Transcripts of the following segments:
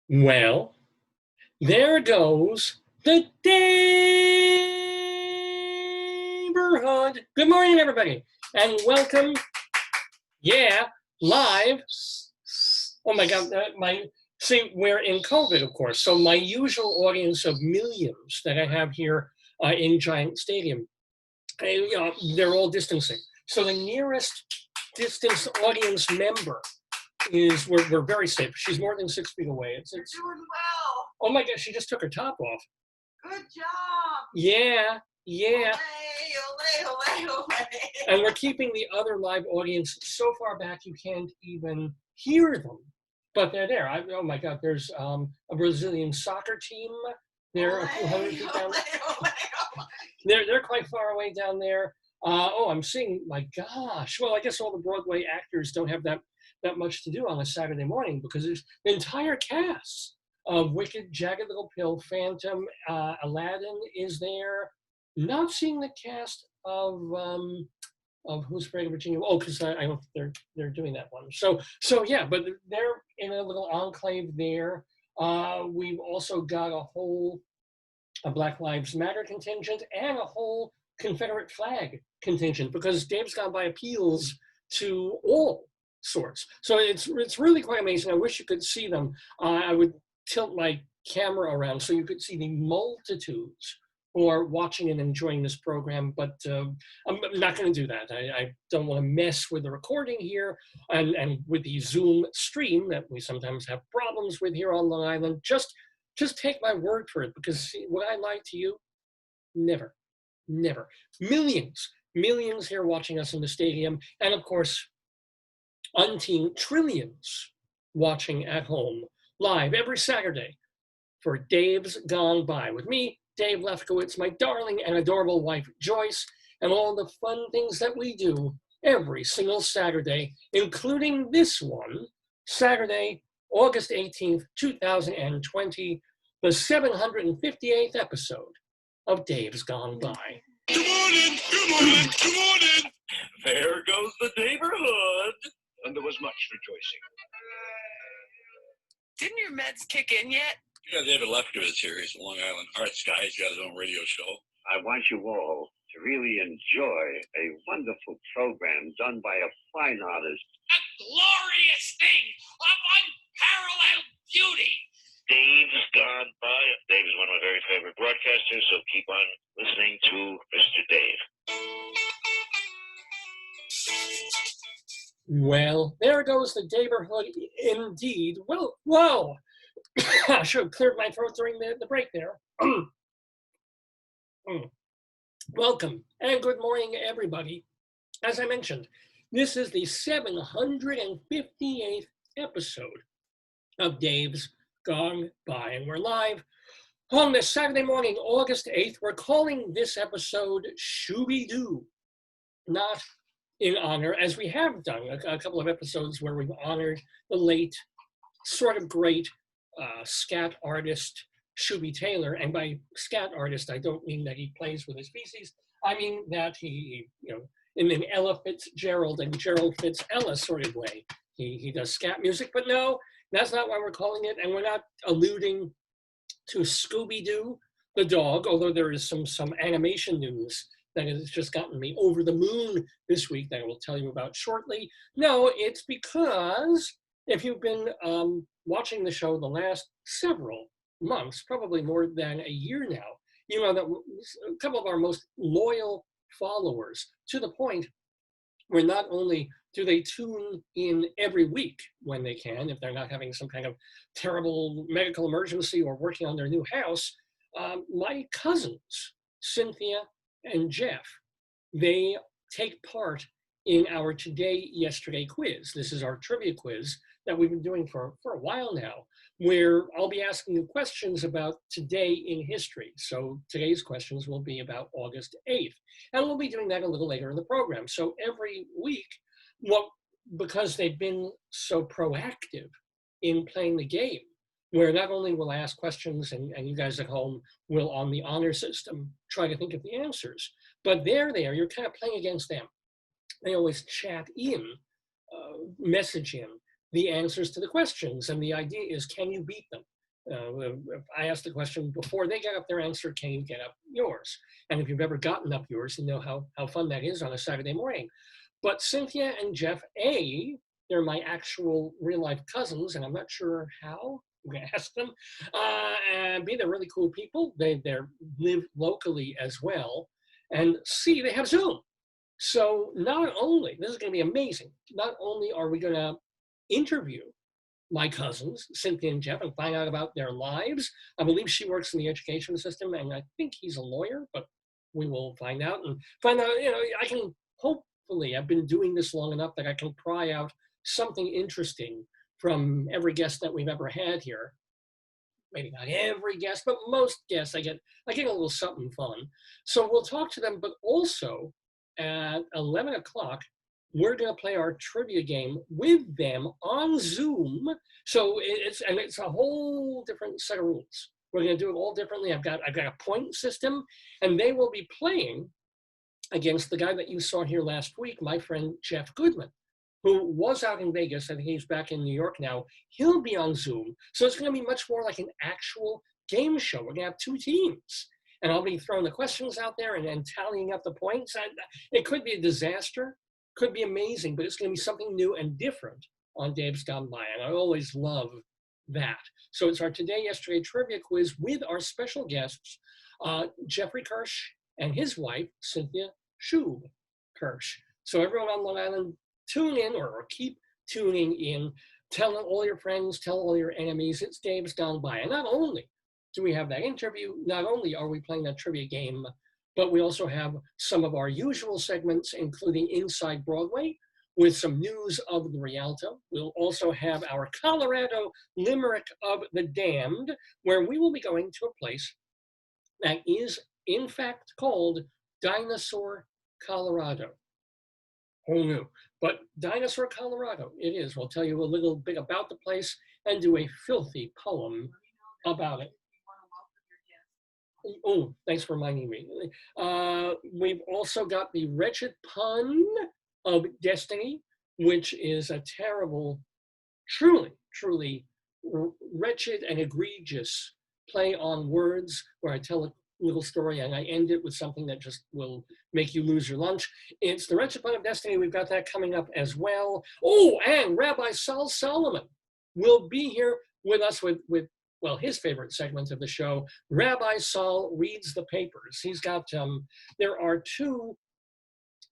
Well, there goes the neighborhood. Good morning, everybody, and welcome. Yeah, live. Oh my God, we're in COVID, of course. So my usual audience of millions that I have here in Giant Stadium, they're all distancing. So the nearest distance audience member is we're very safe. She's more than 6 feet away. You're doing well. Oh my God, she just took her top off. Good job. Yeah. Olay, olay, olay, olay. And we're keeping the other live audience so far back you can't even hear them. But they're there. Oh my God, there's a Brazilian soccer team. They're a few hundred feet down. They're quite far away down there. I'm seeing, my gosh. Well, I guess all the Broadway actors don't have that much to do on a Saturday morning because there's the entire cast of Wicked, Jagged Little Pill, Phantom, Aladdin is there. Not seeing the cast of Who's Afraid of Virginia. Oh, because I don't think they're doing that one. So yeah, but they're in a little enclave there. We've also got a Black Lives Matter contingent and a whole Confederate flag contingent because Dave's Gone By appeals to all sorts. So it's really quite amazing. I wish you could see them. I would tilt my camera around so you could see the multitudes who are watching and enjoying this program, but I'm not going to do that. I don't want to mess with the recording here and with the Zoom stream that we sometimes have problems with here on Long Island. Just take my word for it, because would I lie to you? Never. Millions here watching us in the stadium, and of course, umpteen trillions watching at home live every Saturday for Dave's Gone By with me, Dave Lefkowitz, my darling and adorable wife, Joyce, and all the fun things that we do every single Saturday, including this one, Saturday, August 18th, 2020, the 758th episode of Dave's Gone By. Good morning. There goes the neighborhood. And there was much rejoicing. Didn't your meds kick in yet? You got David Lefkowitz here. He's a Long Island arts guy. He's got his own radio show. I want you all to really enjoy a wonderful program done by a fine artist. A glorious thing of unparalleled beauty. Dave's Gone By. Dave is one of my very favorite broadcasters, so keep on listening to Mr. Dave. Well, there goes the neighborhood indeed. Well, whoa! I should have cleared my throat during the break there. Welcome and good morning, everybody. As I mentioned, this is the 758th episode of Dave's Gone By, and we're live on this Saturday morning, August 8th. We're calling this episode SHUBIE, not in honor, as we have done a couple of episodes where we've honored the late, sort of great scat artist SHUBIE Taylor. And by scat artist, I don't mean that he plays with his feces. I mean that he in an Ella Fitzgerald and Gerald Fitz-Ella sort of way, he does scat music. But no, that's not why we're calling it. And we're not alluding to Scooby-Doo, the dog, although there is some animation news that has just gotten me over the moon this week that I will tell you about shortly. No, it's because if you've been watching the show the last several months, probably more than a year now, you know that a couple of our most loyal followers, to the point where not only do they tune in every week when they can, if they're not having some kind of terrible medical emergency or working on their new house, my cousins, Cynthia and Jeff, they take part in our Today, Yesterday quiz. This is our trivia quiz that we've been doing for a while now, where I'll be asking you questions about today in history. So today's questions will be about August 8th. And we'll be doing that a little later in the program. So every week, because they've been so proactive in playing the game, where not only will I ask questions and you guys at home will, on the honor system, try to think of the answers, but they're there, you're kind of playing against them. They always chat in, message in the answers to the questions, and the idea is, can you beat them? I asked the question before they get up their answer, can you get up yours? And if you've ever gotten up yours, you know how fun that is on a Saturday morning. But Cynthia and Jeff, they're my actual real life cousins, and I'm not sure how. I'm gonna ask them. And B, they're really cool people. They live locally as well. And C, they have Zoom. So not only, this is gonna be amazing, not only are we gonna interview my cousins, Cynthia and Jeff, and find out about their lives. I believe she works in the education system, and I think he's a lawyer, but we will find out, I can hopefully, I've been doing this long enough that I can pry out something interesting from every guest that we've ever had here. Maybe not every guest, but most guests, I get a little something fun. So we'll talk to them, but also at 11 o'clock, we're going to play our trivia game with them on Zoom. So it's a whole different set of rules. We're going to do it all differently. I've got a point system, and they will be playing against the guy that you saw here last week, my friend Jeff Goodman, who was out in Vegas. I think he's back in New York now. He'll be on Zoom. So it's going to be much more like an actual game show. We're going to have two teams. And I'll be throwing the questions out there and tallying up the points. And it could be a disaster. Could be amazing, but it's going to be something new and different on Dave's Gone By, and I always love that. So it's our Today, Yesterday trivia quiz with our special guests, Jeffrey Kirsch and his wife, Cynthia SHUBIE Kirsch. So everyone on Long Island, tune in or keep tuning in. Tell all your friends, tell all your enemies, it's Dave's Gone By. And not only do we have that interview, not only are we playing that trivia game, but we also have some of our usual segments, including Inside Broadway, with some news of the Rialto. We'll also have our Colorado Limerick of the Damned, where we will be going to a place that is, in fact, called Dinosaur, Colorado. Who knew? But Dinosaur, Colorado, it is. We'll tell you a little bit about the place and do a filthy poem about it. Oh, thanks for reminding me. We've also got the Wretched Pun of Destiny, which is a terrible, truly wretched and egregious play on words where I tell a little story and I end it with something that just will make you lose your lunch. It's the Wretched Pun of Destiny. We've got that coming up as well. Oh, and Rabbi Saul Solomon will be here with us with his favorite segment of the show, Rabbi Saul Reads the Papers. He's got, there are two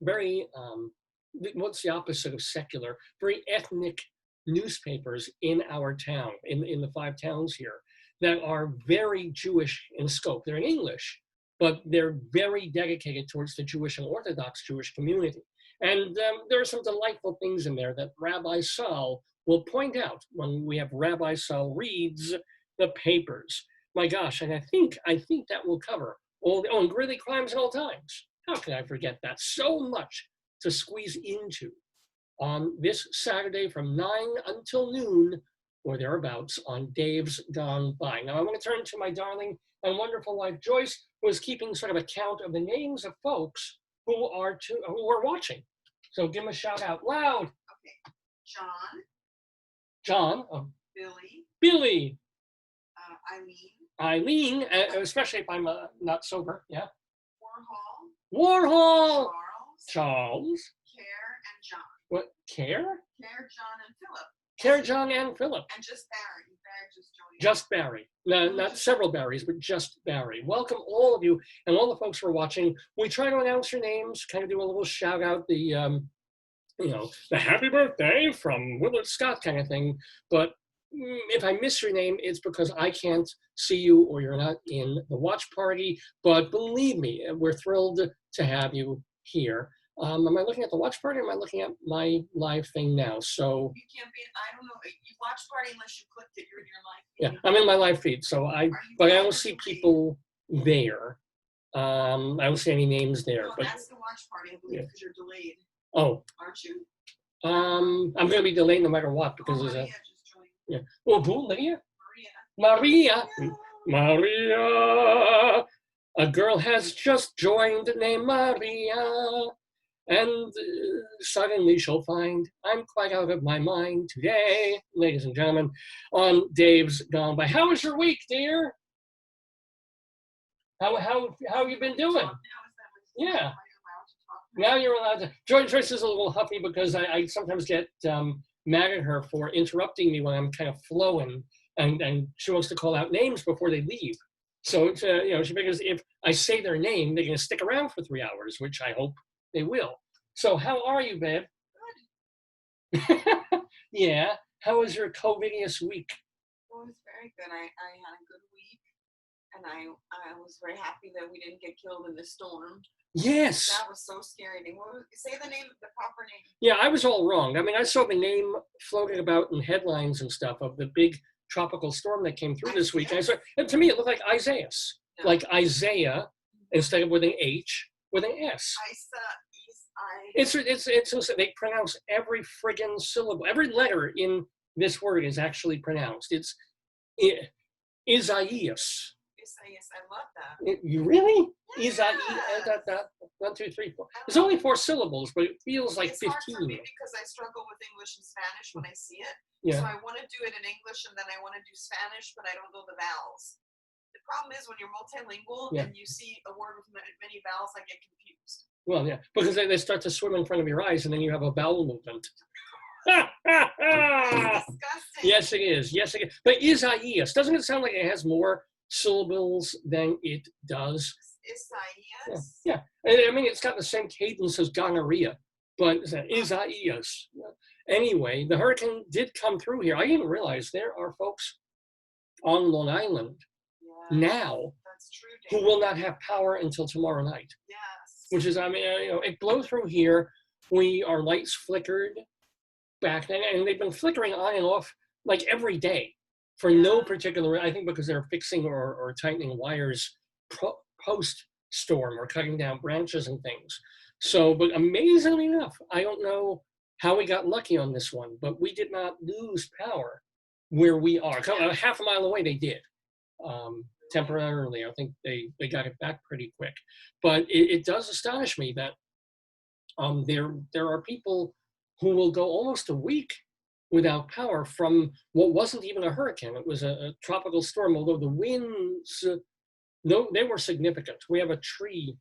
very, what's the opposite of secular, very ethnic newspapers in our town, in the 5 towns here, that are very Jewish in scope. They're in English, but they're very dedicated towards the Jewish and Orthodox Jewish community. And there are some delightful things in there that Rabbi Saul will point out when we have Rabbi Saul Reads the Papers. My gosh, and I think that will cover all the, and gritty crimes at all times. How can I forget that? So much to squeeze into on this Saturday from 9 until noon or thereabouts on Dave's Gone By. Now I want to turn to my darling and wonderful wife, Joyce, who is keeping sort of a count of the names of folks who are watching. So give them a shout out loud. Okay. John. Billy. Eileen, especially if I'm not sober, yeah. Warhol. Charles. Care and John. What, Care? Care, John, and Philip. Care, John, and Philip. And just Barry. Barry just joined. Just Barry. No, not several Barrys, but just Barry. Welcome all of you and all the folks who are watching. We try to announce your names, kind of do a little shout out, the happy birthday from Willard Scott kind of thing, but if I miss your name, it's because I can't see you or you're not in the watch party. But believe me, we're thrilled to have you here. Am I looking at the watch party or am I looking at my live thing now? So you can't be, I don't know, you watch party unless you clicked it, you're in your live yeah, feed. I'm in my live feed. So I don't see people there. I don't see any names there. No, but that's the watch party, I believe, because you're delayed. Oh. Aren't you? I'm going to be delayed no matter what because there's a. Yeah. Oh, who? Lydia? Maria. A girl has just joined named Maria. And suddenly she'll find I'm quite out of my mind today, ladies and gentlemen, on Dave's Gone By. How was your week, dear? How have you been doing? Yeah. Now you're allowed to. Joyce is a little huffy because I sometimes get mad at her for interrupting me when I'm kind of flowing, and she wants to call out names before they leave. So it's, she figures if I say their name, they're going to stick around for 3 hours, which I hope they will. So how are you, babe? Good. Yeah. How was your COVIDious week? It was very good. I had a good week, and I was very happy that we didn't get killed in the storm. Yes. That was so scary. Say the name, the proper name. Yeah, I was all wrong. I mean, I saw the name floating about in headlines and stuff of the big tropical storm that came through this week. And to me, it looked like Isaiah, like Isaiah instead of with an H, with an S. It's they pronounce every friggin' syllable, every letter in this word is actually pronounced. It's Isaias. I love that. You really? Yes. Isaiah. 1, 2, 3, 4. It's only 4 syllables, but it feels like 15. It's hard for me because I struggle with English and Spanish when I see it. Yeah. So I want to do it in English and then I want to do Spanish, but I don't know the vowels. The problem is when you're multilingual and you see a word with many vowels, I get confused. Well, yeah, because they start to swim in front of your eyes and then you have a vowel movement. Disgusting. Yes, it is. Yes, it is. But Isaiah, doesn't it sound like it has more syllables than it does? Isaiah. Yeah. I mean, it's got the same cadence as gonorrhea, but it's Isaiah. Anyway, the hurricane did come through here. I didn't realize there are folks on Long Island now that's true, who will not have power until tomorrow night. Yes. Which is, I mean, it blew through here. Our lights flickered back then, and they've been flickering on and off like every day for no particular, I think because they're fixing or tightening wires post-storm or cutting down branches and things. So, but amazingly enough, I don't know how we got lucky on this one, but we did not lose power where we are. Half a mile away they did. Temporarily, I think they got it back pretty quick. But it does astonish me that there are people who will go almost a week without power from what wasn't even a hurricane. It was a tropical storm, although the winds, they were significant. We have a tree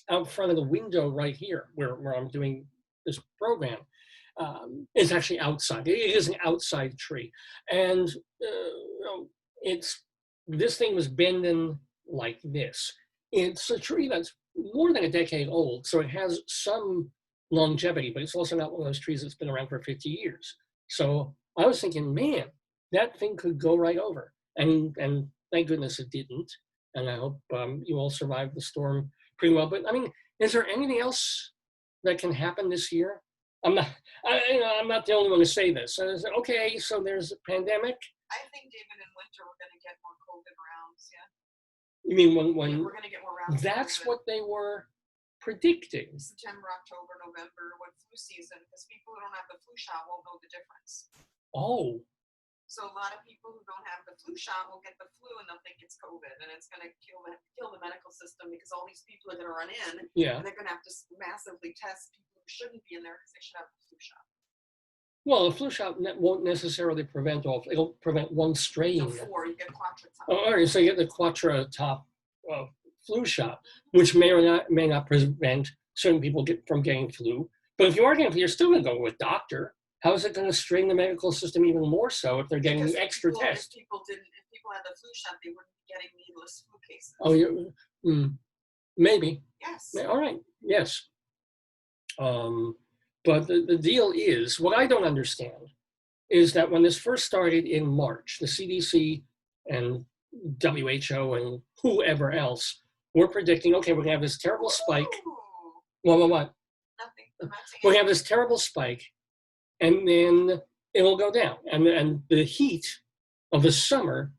out front of the window right here where I'm doing this program. It's actually outside. It is an outside tree. And this thing was bending like this. It's a tree that's more than a decade old, so it has some longevity, but it's also not one of those trees that's been around for 50 years. So I was thinking, man, that thing could go right over. And thank goodness it didn't. And I hope you all survived the storm pretty well. But I mean, is there anything else that can happen this year? I'm not the only one to say this. Okay, so there's a pandemic. I think, David, in winter we're going to get more COVID rounds. Yeah. You mean when we're going to get more rounds? That's what they were predicting. September, October, November, when flu season, because people who don't have the flu shot won't know the difference. Oh. So a lot of people who don't have the flu shot will get the flu and they'll think it's COVID, and it's going to kill the medical system because all these people are going to run in, and they're going to have to massively test people who shouldn't be in there because they should have the flu shot. Well, a flu shot won't necessarily prevent all. It'll prevent one strain. So 4, you get quattro top. Oh, all right. So you get the quattro top flu shot, which may not prevent certain people from getting flu. But if you are getting flu, you're still going to go with a doctor. How is it going to strain the medical system even more so if they're getting the extra test? If people had the flu shot, they wouldn't be getting needless flu cases. Oh, maybe. Yes. All right. Yes. But the deal is, what I don't understand is that when this first started in March, the CDC and WHO and whoever else were predicting, okay, we're going to have this terrible spike. What? Nothing. We're going to have this terrible spike, and then it'll go down. And the heat of the summer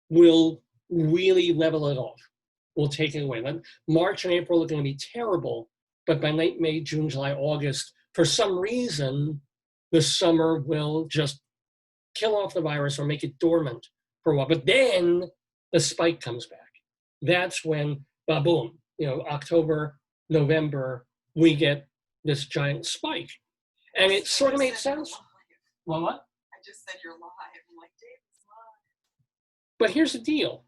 will really level it off. We'll take it away. March and April are going to be terrible, but by late May, June, July, August, for some reason, the summer will just kill off the virus or make it dormant for a while. But then the spike comes back. That's when, boom, October, November, we get this giant spike. And it sort of made sense. Well, what? I just said you're live. I'm like, David's live. But here's the deal.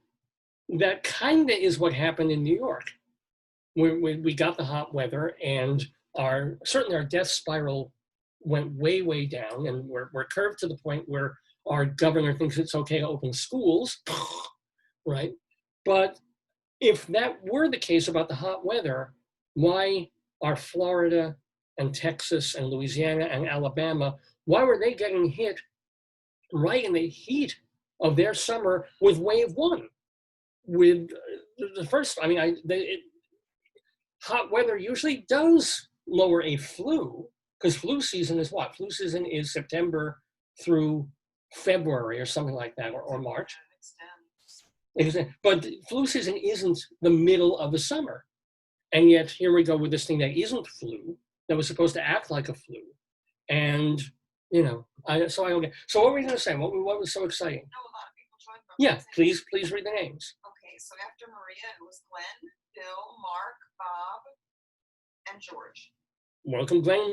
That kind of is what happened in New York. We got the hot weather, and certainly our death spiral went way, way down, and we're curved to the point where our governor thinks it's okay to open schools, right? But if that were the case about the hot weather, why are Florida and Texas and Louisiana and Alabama, why were they getting hit right in the heat of their summer with wave one? With the first, I mean, hot weather usually does lower a flu, because flu season is what? Flu season is September through February or something like that, or March. But flu season isn't the middle of the summer. And yet here we go with this thing that isn't flu, that was supposed to act like a flu. And, you know, so I don't get, so what were you going to say? What was so exciting? No, a lot of people joined. Yeah, please read the names. Okay, so after Maria, it was Glenn, Bill, Mark, Bob, and George. Welcome, Glenn,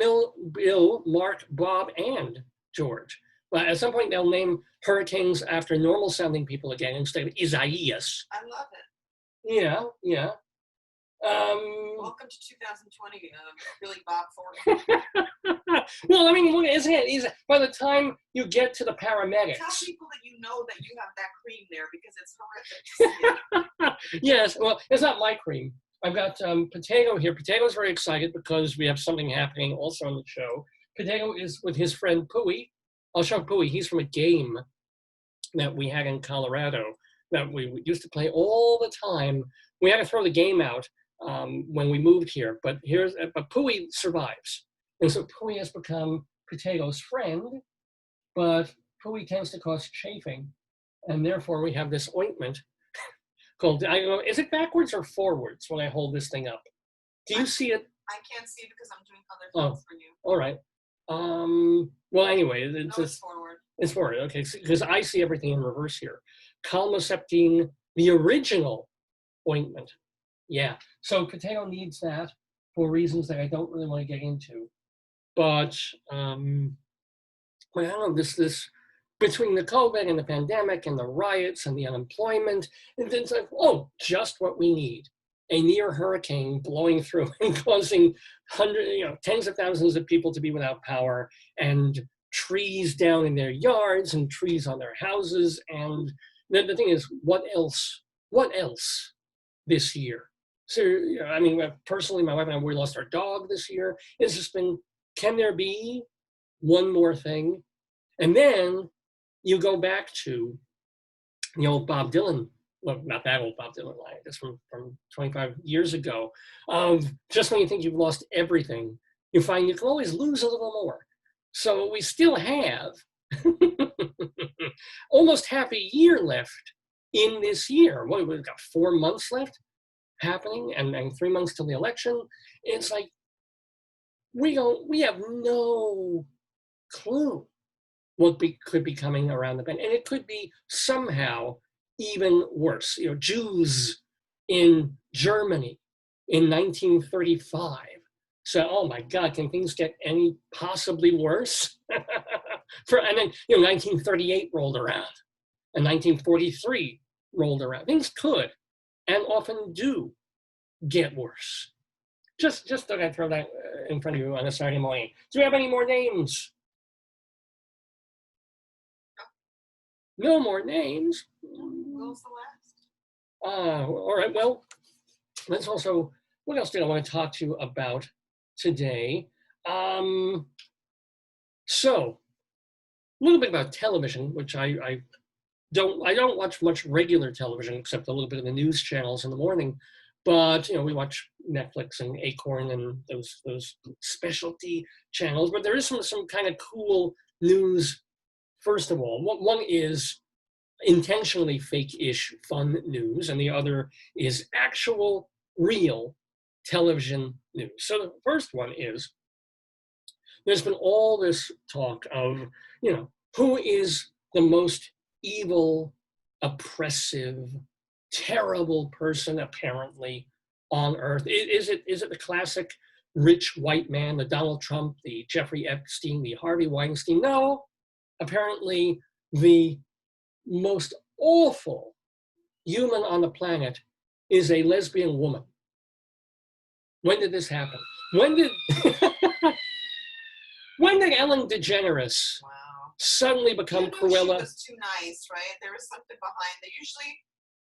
Bill, Mark, Bob, and George. Well, at some point, they'll name hurricanes after normal-sounding people again instead of Isaias. I love it. Yeah, yeah. Welcome to 2020, Billy Bob Thornton. Well, I mean, isn't it? By the time you get to the paramedics. Tell people that you know that you have that cream there because it's horrific to see it. Yes, well, it's not my cream. I've got Potato here. Potato's very excited because we have something happening also on the show. Potato is with his friend Pooey. I'll show Pooey. He's from a game that we had in Colorado that we used to play all the time. We had to throw the game out when we moved here, but Pooey survives. And so Pooey has become Potato's friend, but Pooey tends to cause chafing. And therefore we have this ointment called, I don't know, is it backwards or forwards when I hold this thing up? Do you see it? I can't see because I'm doing other things for you. All right. Well, anyway, it's forward. It's forward, okay, because I see everything in reverse here. Calmoseptine, the original ointment. Yeah, so Potato needs that for reasons that I don't really want to get into. But, I don't know, this between the COVID and the pandemic and the riots and the unemployment, and it's like, oh, just what we need. A near hurricane blowing through and causing tens of thousands of people to be without power, and trees down in their yards and trees on their houses. And the thing is, what else this year? So, I mean, personally, my wife and I, we lost our dog this year. It's just been, can there be one more thing? And then you go back to the old Bob Dylan, well, not that old Bob Dylan line, just from 25 years ago, of just when you think you've lost everything, you find you can always lose a little more. So we still have almost half a year left in this year. What, we've got 4 months left happening and 3 months till the election. It's like, we have no clue what could be coming around the bend. And it could be somehow even worse. Jews in Germany in 1935. So, oh my God, can things get any possibly worse? And then 1938 rolled around, and 1943 rolled around. Things could, and often do, get worse. Just thought I'd throw that in front of you on a Saturday morning. Do we have any more names? No more names. Will's the last. All right, well, let's also, what else did I want to talk to you about today? So, a little bit about television, which I don't watch much regular television except a little bit of the news channels in the morning. But we watch Netflix and Acorn and those specialty channels. But there is some kind of cool news. First of all, one is intentionally fake-ish fun news, and the other is actual, real television news. So the first one is, there's been all this talk of, who is the most evil, oppressive, terrible person apparently on Earth? Is it the classic rich white man, the Donald Trump, the Jeffrey Epstein, the Harvey Weinstein. No, apparently the most awful human on the planet is a lesbian woman. When did this happen? When did when did Ellen DeGeneres suddenly become Cruella? She was too nice, right? There was something behind it. Usually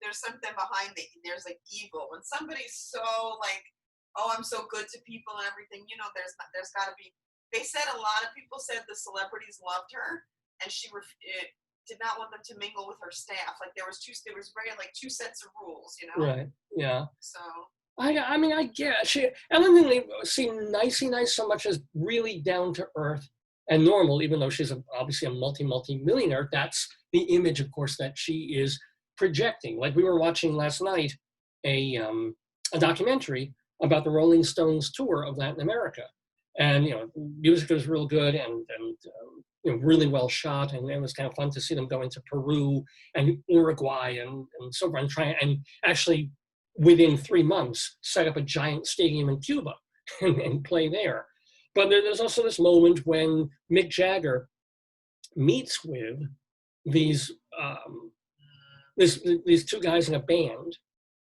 there's something behind it. There's like evil. When somebody's so like, oh, I'm so good to people and everything, you know, there's got to be. They said a lot of people said the celebrities loved her, and she did not want them to mingle with her staff. Like there was very like two sets of rules, you know. Right. Yeah. So. I mean, I guess Ellen didn't seem nicey nice so much as really down to earth and normal, even though she's obviously a multi-millionaire. That's the image, of course, that she is projecting. Like we were watching last night a documentary about the Rolling Stones tour of Latin America. And, you know, music was real good and you know, really well shot. And it was kind of fun to see them go into Peru and Uruguay and so on, and actually within 3 months set up a giant stadium in Cuba and play there. But there's also this moment when Mick Jagger meets with these two guys in a band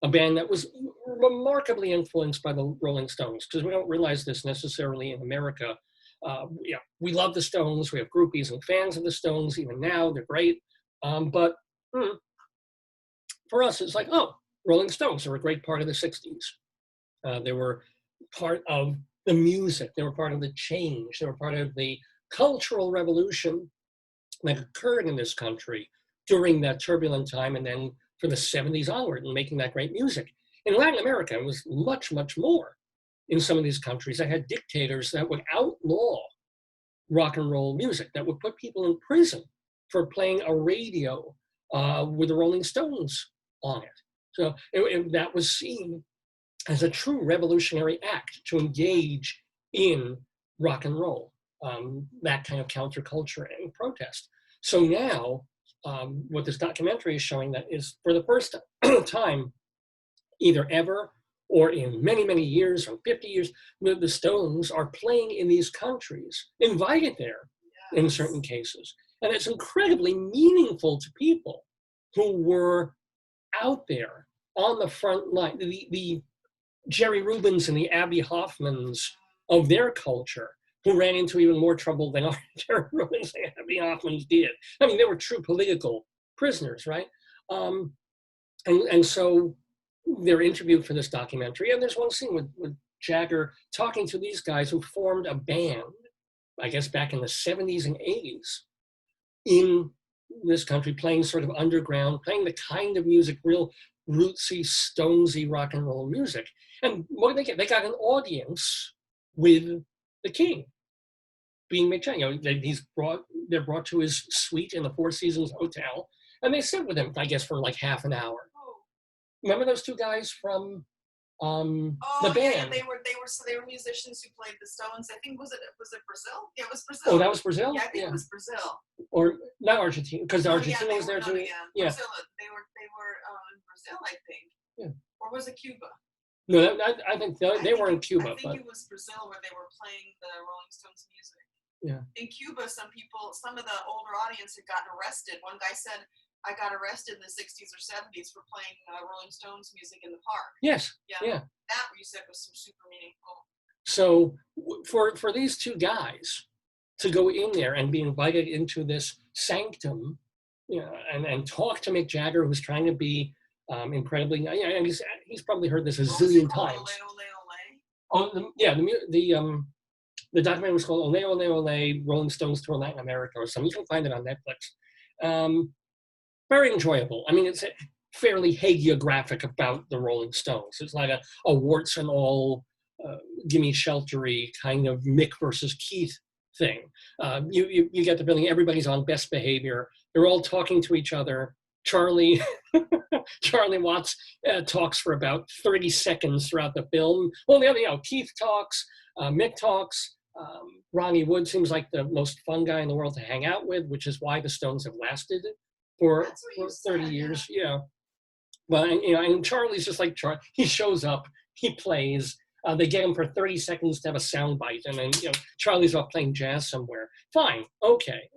that was remarkably influenced by the Rolling Stones, because we don't realize this necessarily in America. Yeah, we love the Stones. We have groupies and fans of the Stones. Even now, they're great. But for us, it's like, oh, Rolling Stones are a great part of the 60s. They were part of the music. They were part of the change. They were part of the cultural revolution that occurred in this country during that turbulent time, and then for the 70s onward, and making that great music. In Latin America, it was much, much more. In some of these countries, they had dictators that would outlaw rock and roll music, that would put people in prison for playing a radio with the Rolling Stones on it. So that was seen as a true revolutionary act to engage in rock and roll, that kind of counterculture and protest. So now, what this documentary is showing that is for the first time, either ever or in many, many years or 50 years, the Stones are playing in these countries, invited there in certain cases. And it's incredibly meaningful to people who were out there on the front line, the Jerry Rubins and the Abby Hoffmans of their culture, who ran into even more trouble than Jerry Rubins and Abby Hoffmans did. I mean, they were true political prisoners, right? And so they're interviewed for this documentary, and there's one scene with Jagger talking to these guys who formed a band, I guess back in the 70s and 80s, in this country, playing sort of underground, playing the kind of music, real rootsy, stonesy rock and roll music. And what did they get? They got an audience with the king, being Mick Jagger. You know, they're brought to his suite in the Four Seasons Hotel, and they sit with him, I guess, for like half an hour. Remember those two guys from the band? Yeah, they were musicians who played the Stones. I think was it Brazil? Yeah, it was Brazil. Oh, that was Brazil? Yeah, I think it was Brazil. Or not Argentina, because Argentina was there too. Yeah. Brazil, they were in Brazil, I think. Yeah. Or was it Cuba? No, I think they were in Cuba. I think it was Brazil where they were playing the Rolling Stones music. Yeah. In Cuba, some of the older audience had gotten arrested. One guy said, I got arrested in the 60s or 70s for playing Rolling Stones music in the park. Yes. Yeah. That you said was super meaningful. So for these two guys to go in there and be invited into this sanctum, you know, and talk to Mick Jagger, who's trying to be incredibly, and he's probably heard this a zillion times. Ole, ole, Oh, the documentary was called Ole, Ole, Ole, Rolling Stones Tour Latin America or something. You can find it on Netflix. Very enjoyable. I mean, it's fairly hagiographic about the Rolling Stones. It's like a warts and all, gimme sheltery kind of Mick versus Keith thing. You get the feeling everybody's on best behavior. They're all talking to each other. Charlie Watts talks for about 30 seconds throughout the film. Well, Keith talks, Mick talks. Ronnie Wood seems like the most fun guy in the world to hang out with, which is why the Stones have lasted for 30 years. Yeah. Well, and Charlie's just like Charlie. He shows up, he plays. They get him for 30 seconds to have a soundbite, and then Charlie's off playing jazz somewhere. Fine, okay,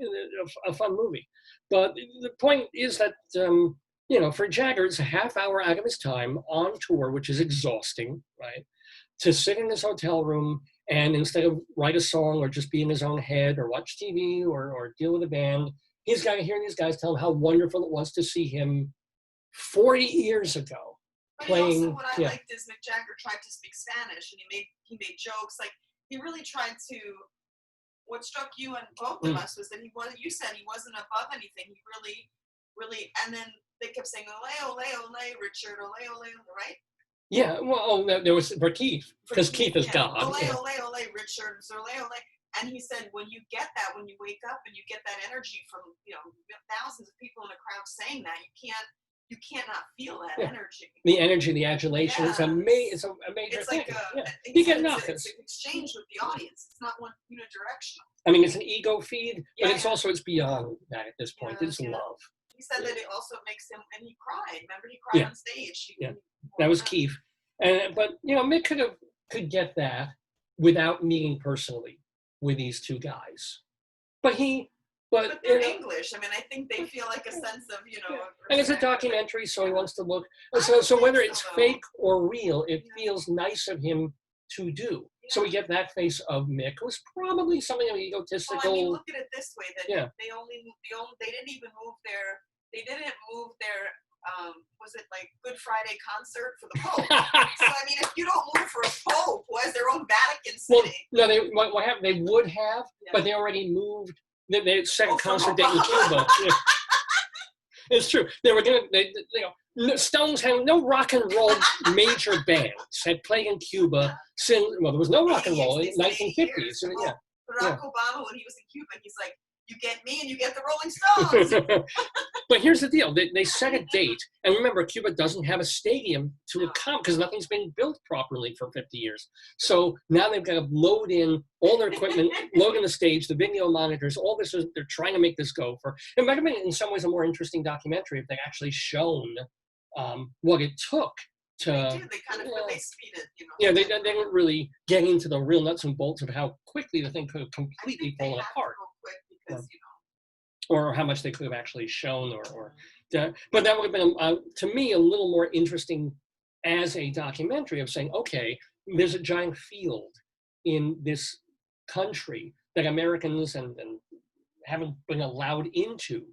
a fun movie. But the point is that for Jagger, it's a half hour out of his time on tour, which is exhausting, right? To sit in his hotel room and instead of write a song or just be in his own head or watch TV or deal with a band, he's got to hear these guys tell him how wonderful it was to see him 40 years ago playing. Also, what I liked is Mick Jagger tried to speak Spanish, and he made jokes. Like, he really tried to. What struck you and both of us was that you said he wasn't above anything. He really, and then they kept saying ole ole ole Richard, ole ole ole, right? Yeah, well, there was for Keith, because Keith is God. Ole ole ole Richard, ole ole. And he said, when you get that, when you wake up and you get that energy from thousands of people in a crowd saying that, you can't not feel that energy. The energy, the adulation, it's a major it's thing. You get nothing. It's an exchange with the audience. It's not one unidirectional. I mean, it's an ego feed, but it's beyond that at this point. It's love. He said that it also makes him, and he cried. Remember, he cried on stage. That was Keith. But Mick could get that without meeting personally with these two guys. But they're English. I mean, I think they feel like a sense of, And it's a documentary, so he wants to look. So whether it's fake or real, it feels nice of him to do. So we get that face of Mick, who's probably something of egotistical. Well, I mean, look at it this way: that they didn't even move their was it like Good Friday concert for the Pope? So I mean, if you don't move for a Pope who has their own Vatican City, what happened? They would have, but they already moved. They set a concert date in Cuba. It's true. They were gonna. Stones had no rock and roll major bands had played in Cuba since. Well, there was no rock and roll in the 1950s. Barack Obama, when he was in Cuba, he's like, "You get me, and you get the Rolling Stones." But here's the deal: they set a date, and remember, Cuba doesn't have a stadium to account because nothing's been built properly for 50 years. So now they've got to load in all their equipment, load in the stage, the video monitors, all this. They're trying to make this go for. It might have been in some ways a more interesting documentary if they actually shown what it took to. They did. They kind of they speeded, Yeah, they didn't really get into the real nuts and bolts of how quickly the thing could have completely fallen apart. Because, or how much they could have actually shown, but that would have been, to me, a little more interesting as a documentary of saying, okay, there's a giant field in this country that Americans and haven't been allowed into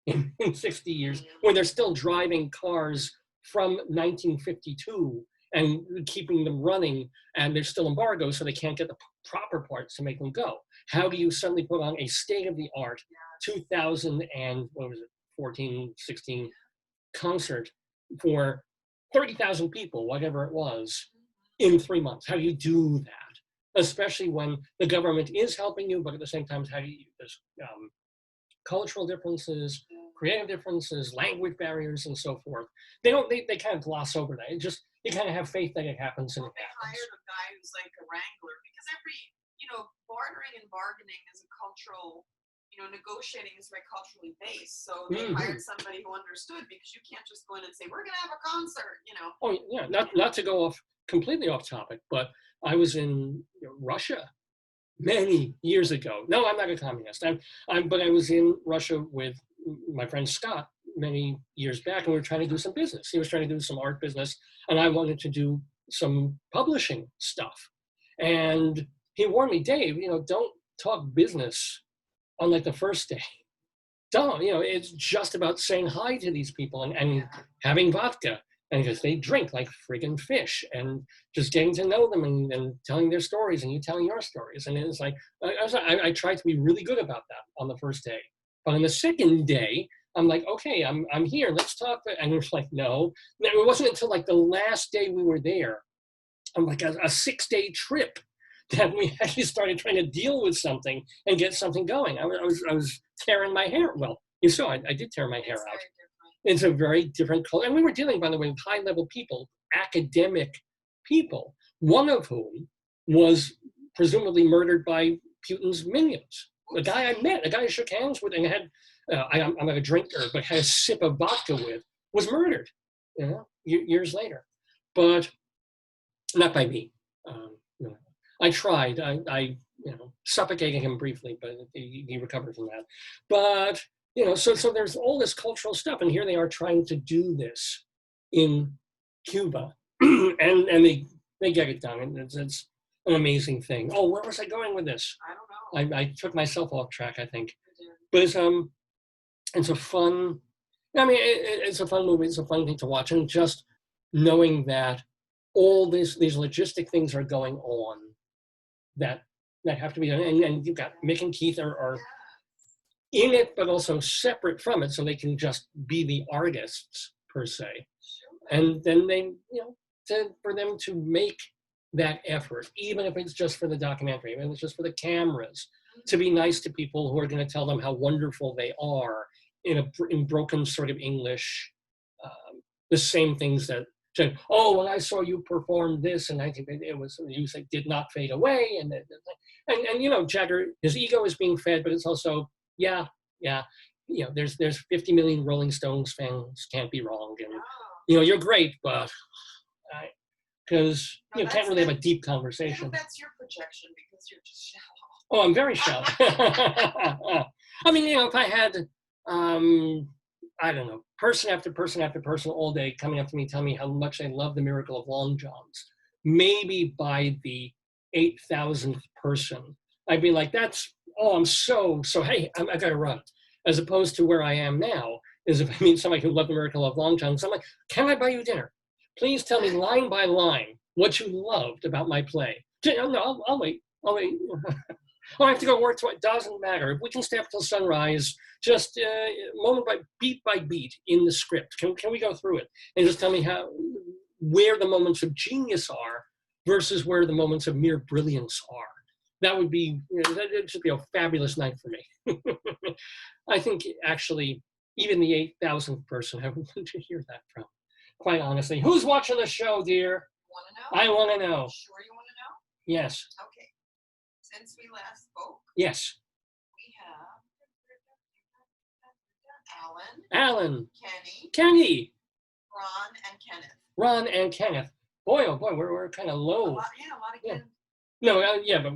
in 60 years, when they're still driving cars from 1952 and keeping them running, and there's still embargoes, so they can't get the proper parts to make them go. How do you suddenly put on a state-of-the-art 2014, 16 concert for 30,000 people, whatever it was, in 3 months? How do you do that? Especially when the government is helping you, but at the same time, how do you there's cultural differences, creative differences, language barriers, and so forth. They kind of gloss over that. You kind of have faith that it happens, and it happens. They hired a guy who's like a wrangler, because bartering and bargaining is a cultural, negotiating is very culturally based. So they hired somebody who understood, because you can't just go in and say, we're going to have a concert, Oh, yeah, not to go completely off topic, but I was in Russia many years ago. No, I'm not a communist. But I was in Russia with my friend Scott many years back, and we were trying to do some business. He was trying to do some art business, and I wanted to do some publishing stuff. And he warned me, Dave, don't talk business on like the first day. Don't, it's just about saying hi to these people and having vodka. And because they drink like friggin' fish, and just getting to know them and telling their stories, and you telling your stories. And it's like, I tried to be really good about that on the first day. But on the second day, I'm like, okay, I'm here, let's talk. And it was like, no. It wasn't until like the last day we were there, on like a 6-day trip, that we actually started trying to deal with something and get something going. I was tearing my hair. Well, you saw I did tear my hair out. It's a very different culture. And we were dealing, by the way, with high-level people, academic people, one of whom was presumably murdered by Putin's minions. The guy I met, the guy I shook hands with and had, I'm not a drinker, but had a sip of vodka with, was murdered, years later. But not by me. You know, I tried. I suffocated him briefly, but he recovered from that. But so there's all this cultural stuff, and here they are trying to do this in Cuba, and they get it done, and it's an amazing thing. Oh, where was I going with this? I don't know. I took myself off track, I think. But it's a fun. I mean, it's a fun movie. It's a fun thing to watch, and just knowing that all these logistic things are going on that have to be done, and you've got Mick and Keith are in it, but also separate from it, so they can just be the artists per se, and then they for them to make that effort, even if it's just for the documentary, even if it's just for the cameras, to be nice to people who are going to tell them how wonderful they are in broken sort of English, the same things that said, oh, well, I saw you perform this, and I think it was, you said, did not fade away, and Jagger, his ego is being fed, but it's also, there's 50 million Rolling Stones fans, can't be wrong, and you're great, but because you can't really have a deep conversation. That's your projection because you're just shallow. Oh, I'm very shallow. I mean, if I had, I don't know, person after person after person all day coming up to me, telling me how much they love the Miracle of Long John's, maybe by the 8,000th person, I'd be like, I'm so, hey, I got to run. As opposed to where I am now, is if I meet somebody who loved the Miracle of Long John's, I'm like, can I buy you dinner? Please tell me line by line what you loved about my play. No, I'll wait. I have to go work, so it doesn't matter. If we can stay up till sunrise, just moment by beat in the script. Can we go through it and just tell me where the moments of genius are versus where the moments of mere brilliance are? That would be it should be a fabulous night for me. I think actually even the 8,000th person I would want to hear that from. Quite honestly, who's watching the show, dear? Want to know? I want to know. Sure, you want to know? Yes. Okay. Since we last spoke, yes, we have Alan, Kenny, Kenny, Ron, and Kenneth. Ron and Kenneth. Boy, oh boy, we're kind of low. A lot of Yeah. Ken. No, but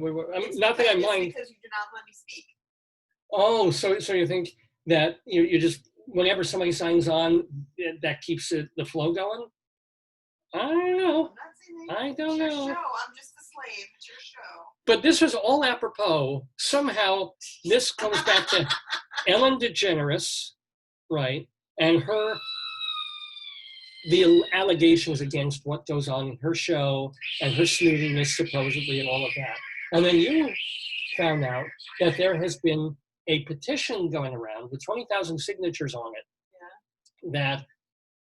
not that I mind. It's because you did not let me speak. Oh, so you think that you just whenever somebody signs on, that keeps the flow going? I don't know. I don't know. It's your show. I'm just a slave. It's your show. But this was all apropos. Somehow this comes back to Ellen DeGeneres, right? And the allegations against what goes on in her show and her snootiness supposedly and all of that. And then you found out that there has been a petition going around with 20,000 signatures on it that,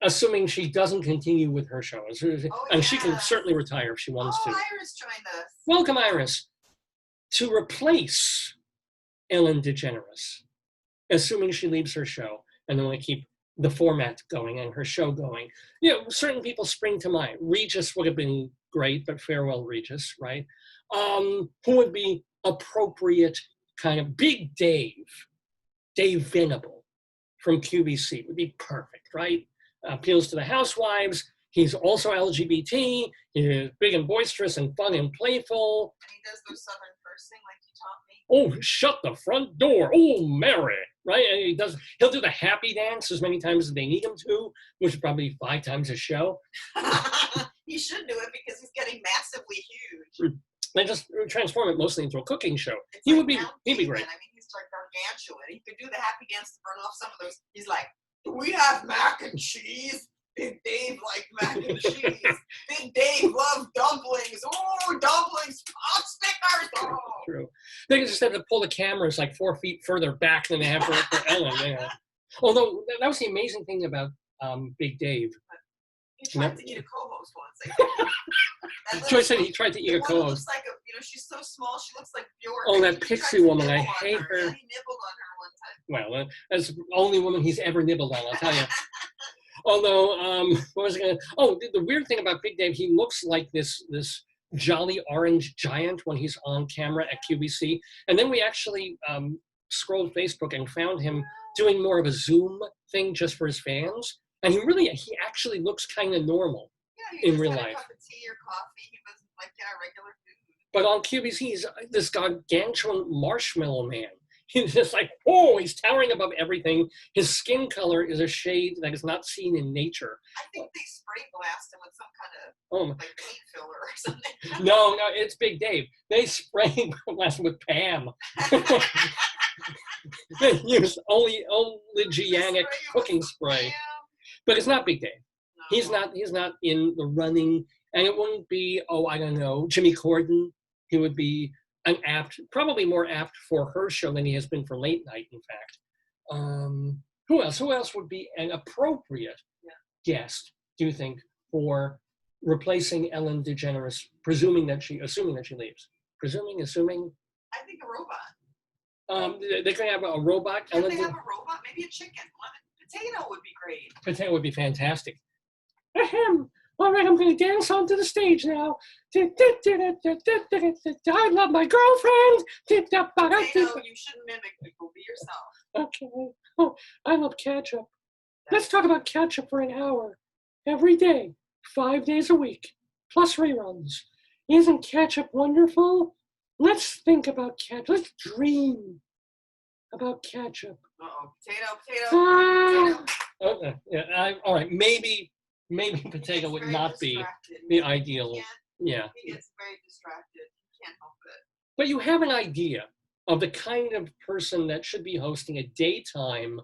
assuming she doesn't continue with her show, and she can certainly retire if she wants to. Iris joined us. Welcome, Iris. To replace Ellen DeGeneres, assuming she leaves her show, and they want to keep the format going and her show going. Certain people spring to mind. Regis would have been great, but farewell, Regis, right? Who would be appropriate kind of Big Dave Venable from QVC would be perfect, right? Appeals to the housewives. He's also LGBT. He's big and boisterous and fun and playful. And he does those southern cursing like you taught me. Oh, shut the front door. Oh, Mary, right? And he'll do the happy dance as many times as they need him to, which is probably 5 times a show. He should do it because he's getting massively huge. They just transform it mostly into a cooking show. It's He'd like be David. great. I mean, he's like gargantuan. He could do the happy dance to burn off some of those. He's like, do we have mac and cheese? Big Dave liked mac and cheese. Big Dave loved dumplings. Oh, dumplings, pop stickers. Oh. True. They just have to pull the cameras like 4 feet further back than they have for Ellen. Yeah. Although that was the amazing thing about Big Dave. He tried to eat a co-host once. Joyce said he tried to eat a co-host. Looks like she's so small, she looks like Bjork. Oh, that pixie woman, I hate her. Yeah, he nibbled on her one time. Well, that's the only woman he's ever nibbled on, I'll tell you. Although, what was I going to? Oh, the weird thing about Big Dave, he looks like this jolly orange giant when he's on camera at QVC. And then we actually scrolled Facebook and found him doing more of a Zoom thing just for his fans. And he actually looks kind of normal in real life. A cup of tea or coffee. He was like, yeah, regular food. But on QVC, he's this gargantuan marshmallow man. He's just like, oh, he's towering above everything. His skin color is a shade that is not seen in nature. I think they spray blast him with some kind of like paint filler or something. No, it's Big Dave. They spray blast him with Pam. They use oleogyanic cooking spray. But it's not Big Dave. No. He's not in the running, and it wouldn't be, I don't know, Jimmy Corden. He would be probably more apt for her show than he has been for late night, in fact. Who else? Who else would be an appropriate guest, do you think, for replacing Ellen DeGeneres, assuming that she leaves? Assuming? I think a robot. They can have a robot. Can they have a robot? Maybe a chicken. Potato would be great. Potato would be fantastic. Ahem. All right, I'm going to dance onto the stage now. I love my girlfriend. Potato, you shouldn't mimic people. Be yourself. Okay. Oh, I love ketchup. Let's talk about ketchup for an hour. Every day, 5 days a week, plus reruns. Isn't ketchup wonderful? Let's think about ketchup. Let's dream about ketchup. Uh-oh. Potato. Okay. Yeah. All right. Maybe potato would not be the ideal. Yeah. He gets very distracted. He can't help it. But you have an idea of the kind of person that should be hosting a daytime,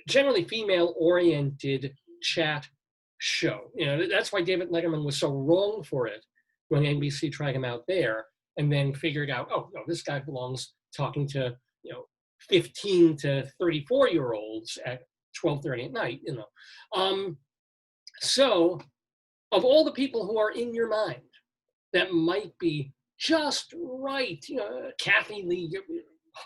generally female-oriented chat show. That's why David Letterman was so wrong for it when NBC tried him out there, and then figured out, this guy belongs talking to 15 to 34-year-olds at 12:30 at night. So, of all the people who are in your mind that might be just right, Kathy Lee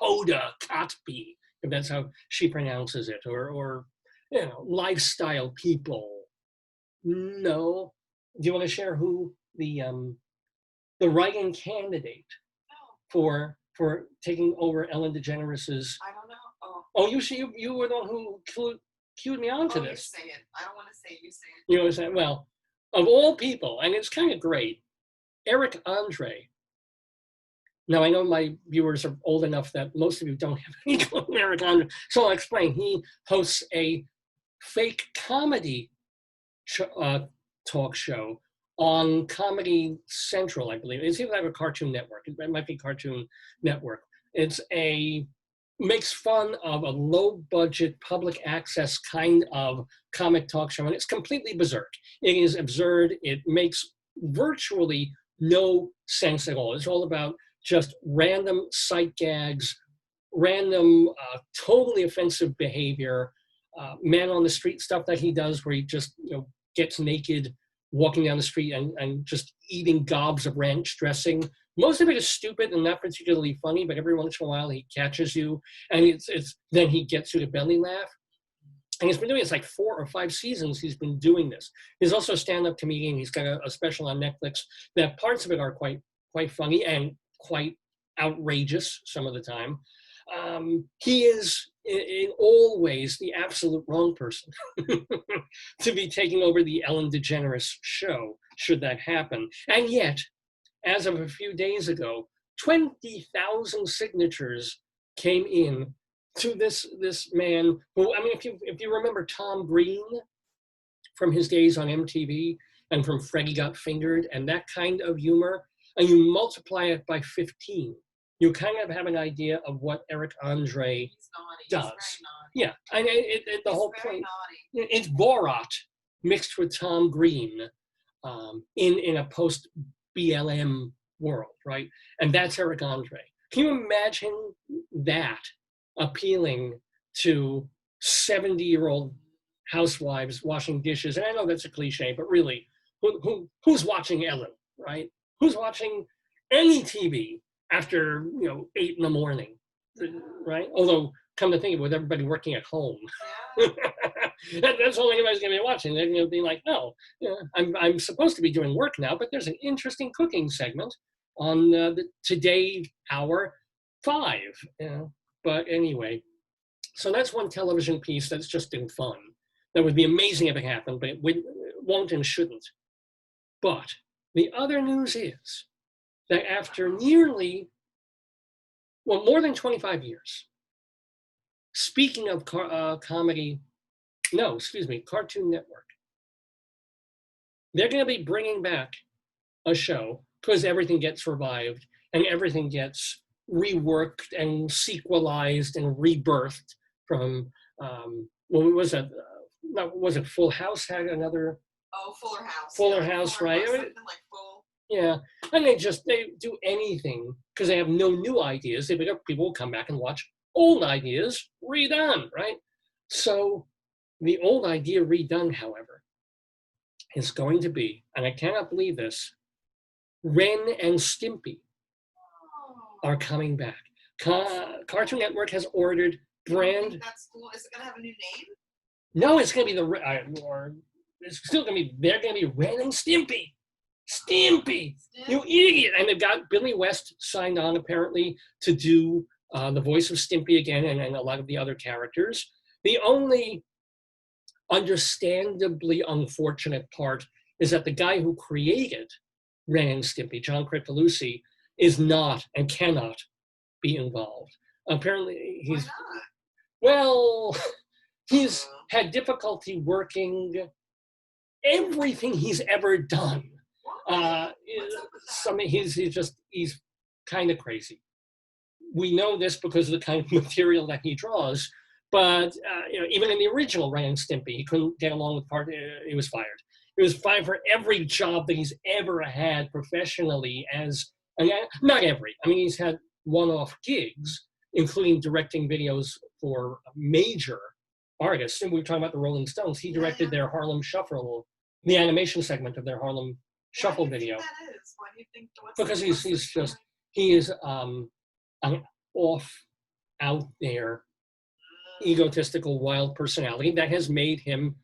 Hoda Kotb, if that's how she pronounces it, or lifestyle people. No. Do you want to share who the writing candidate for taking over Ellen DeGeneres's? I don't know. Oh, you were the one who cued me on to this. You say it. I don't want to say it. You say it. You know what I'm saying? Well, of all people, and it's kind of great, Eric Andre. Now, I know my viewers are old enough that most of you don't have any clue who Eric Andre. So I'll explain. He hosts a fake comedy talk show on Comedy Central, I believe. It's even like a Cartoon Network. It might be Cartoon Network. It's makes fun of a low-budget, public access kind of comic talk show, and it's completely berserk. It is absurd. It makes virtually no sense at all. It's all about just random sight gags, random, totally offensive behavior, man on the street stuff that he does where he just gets naked, walking down the street and just eating gobs of ranch dressing. Most of it is stupid and not particularly funny, but every once in a while he catches you, and then he gets you to belly laugh. And he's been doing this like 4 or 5 seasons. He's been doing this. He's also a stand-up comedian. He's got a special on Netflix that parts of it are quite funny and quite outrageous some of the time. He is in all ways the absolute wrong person to be taking over the Ellen DeGeneres show, should that happen. And yet, as of a few days ago, 20,000 signatures came in to this man who, I mean, if you remember Tom Green from his days on MTV and from Freddie Got Fingered and that kind of humor, and you multiply it by 15, you kind of have an idea of what Eric Andre does. Yeah, and the whole point, it's Borat mixed with Tom Green in a post-BLM world, right? And that's Eric Andre. Can you imagine that appealing to 70-year-old housewives washing dishes? And I know that's a cliche, but really, who's watching Ellen, right? Who's watching any TV after 8 in the morning, right? Although, come to think of it, with everybody working at home, that's all anybody's going to be watching. They're going to be like, no, I'm supposed to be doing work now, but there's an interesting cooking segment on the Today Hour 5. But anyway, so that's one television piece that's just been fun. That would be amazing if it happened, but it won't and shouldn't. But The other news is that after nearly, well, more than 25 years, speaking of comedy, no, excuse me, Cartoon Network, they're going to be bringing back a show because everything gets revived and everything gets reworked and sequelized and rebirthed from, well, was it Full House had another? Oh, Fuller House. Fuller House, right? House, something like Full. Yeah, and they do anything because they have no new ideas. People will come back and watch old ideas redone, right? So the old idea redone, however, is going to be, and I cannot believe this, Ren and Stimpy are coming back. Cartoon Network has ordered brand. That's cool. Is it going to have a new name? No, it's going to be or it's still going to be, they're going to be Ren and Stimpy. Stimpy, you idiot. And they've got Billy West signed on apparently to do the voice of Stimpy again and a lot of the other characters. The only understandably unfortunate part is that the guy who created Ren and Stimpy, John Crittolucci, is not and cannot be involved. Apparently he's, well, he's had difficulty working everything he's ever done. He's kind of crazy. We know this because of the kind of material that he draws, but even in the original Ren and Stimpy, he couldn't get along with part. He was fired. He was fired for every job that he's ever had professionally not every. I mean, he's had one-off gigs, including directing videos for major artists. And we were talking about the Rolling Stones. He directed their Harlem Shuffle, the animation segment of their Harlem Shuffle video. Why do you think because he is an out there, egotistical, wild personality that has made him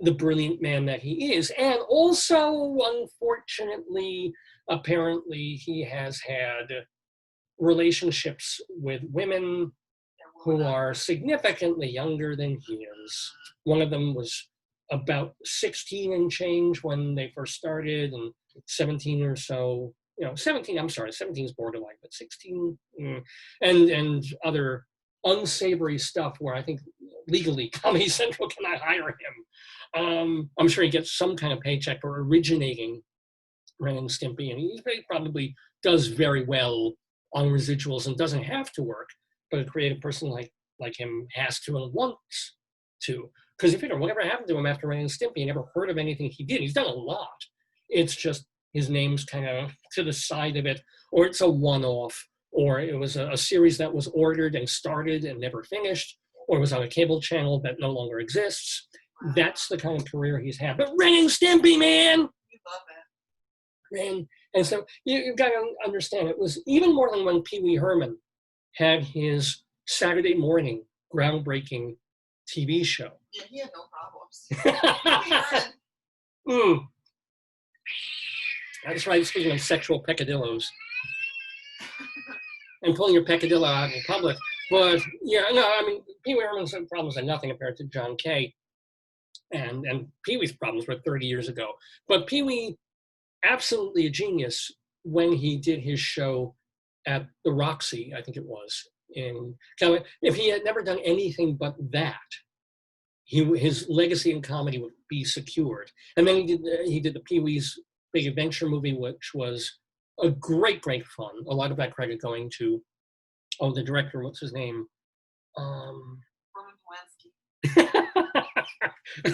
the brilliant man that he is. And also, unfortunately, apparently, he has had relationships with women who are significantly younger than he is. One of them was about 16 and change when they first started, and 17 or so, 17 is borderline, but 16, and other unsavory stuff where I think legally Comedy Central cannot hire him. I'm sure he gets some kind of paycheck for originating Ren and Stimpy, and he probably does very well on residuals and doesn't have to work, but a creative person like him has to and wants to. Because you figure, whatever happened to him after Ren and Stimpy, you never heard of anything he did. He's done a lot. It's just his name's kind of to the side of it, or it's a one-off, or it was a series that was ordered and started and never finished, or it was on a cable channel that no longer exists. That's the kind of career he's had. But Ren and Stimpy, man! You love it. Ren. And so you've got to understand, it was even more than when Pee Wee Herman had his Saturday morning groundbreaking TV show. Yeah, he had no problems. That's right, speaking of sexual peccadillos. And pulling your peccadillo out in public. But, yeah, no, I mean, Pee Wee Herman's problems are nothing compared to John Kay. And Pee Wee's problems were 30 years ago. But Pee Wee, absolutely a genius when he did his show at the Roxy, I think it was. If he had never done anything but that, his legacy in comedy would be secured. And then he did the Pee Wee's Big Adventure movie, which was a great fun. A lot of that credit going to, the director, what's his name? Roman Polanski.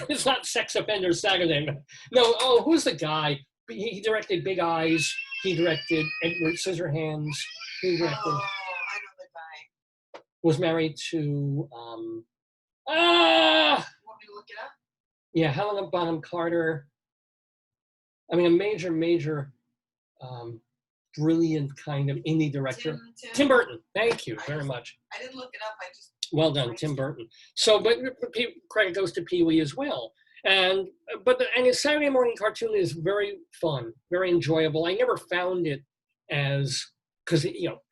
It's not Sex Offender Saturday. No, who's the guy? He directed Big Eyes. He directed Edward Scissorhands. He directed, I know the guy. Was married to, You want me to look it up? Yeah, Helena Bonham Carter. I mean, a major, brilliant kind of indie director. Tim Burton. Thank you very much. I didn't look it up. Well done, Tim Burton. So, but credit goes to Pee Wee as well. And his Saturday morning cartoon is very fun, very enjoyable. I never found it because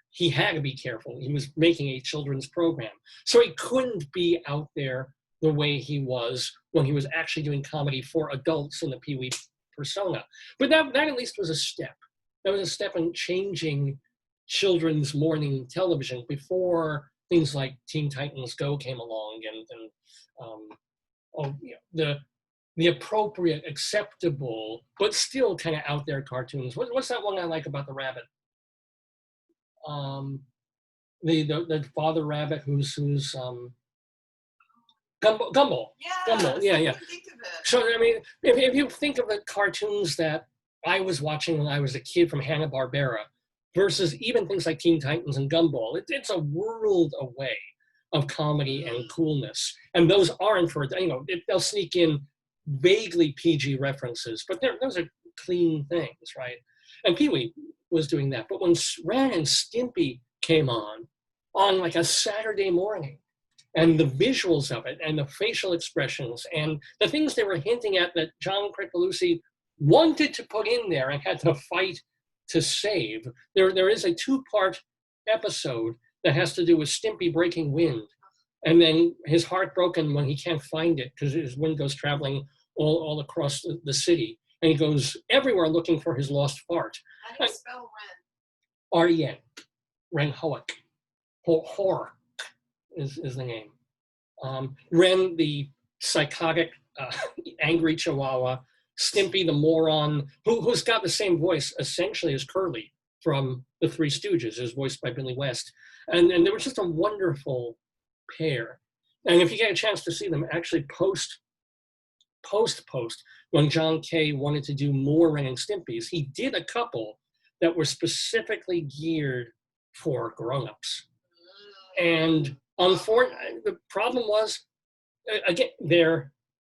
he had to be careful. He was making a children's program, so he couldn't be out there the way he was when he was actually doing comedy for adults in the Pee Wee persona. But that at least was a step. That was a step in changing children's morning television before things like Teen Titans Go came along and the appropriate, acceptable, but still kind of out there cartoons. What's that one I like about the rabbit? The father rabbit who's Gumball. Yeah. Gumball. Yeah. Think of it. So I mean, if you think of the cartoons that I was watching when I was a kid from Hanna-Barbera versus even things like Teen Titans and Gumball, it's a world away of comedy and coolness. And those aren't for, they'll sneak in vaguely PG references, but those are clean things, right? And Pee-wee was doing that. But when Ren and Stimpy came on like a Saturday morning, and the visuals of it, and the facial expressions, and the things they were hinting at that John Kricfalusi wanted to put in there and had to fight to save. There is a 2-part episode that has to do with Stimpy breaking wind, and then his heart broken when he can't find it because his wind goes traveling all across the city, and he goes everywhere looking for his lost fart. How do you spell Ren? R-E-N, Ren Hoek. Hork is the name. Ren, the psychotic, angry chihuahua. Stimpy, the moron, who's got the same voice essentially as Curly from The Three Stooges, is voiced by Billy West. And they were just a wonderful pair. And if you get a chance to see them, actually post, when John Kay wanted to do more Ren and Stimpy's, he did a couple that were specifically geared for grown-ups. And unfortunately, the problem was, again,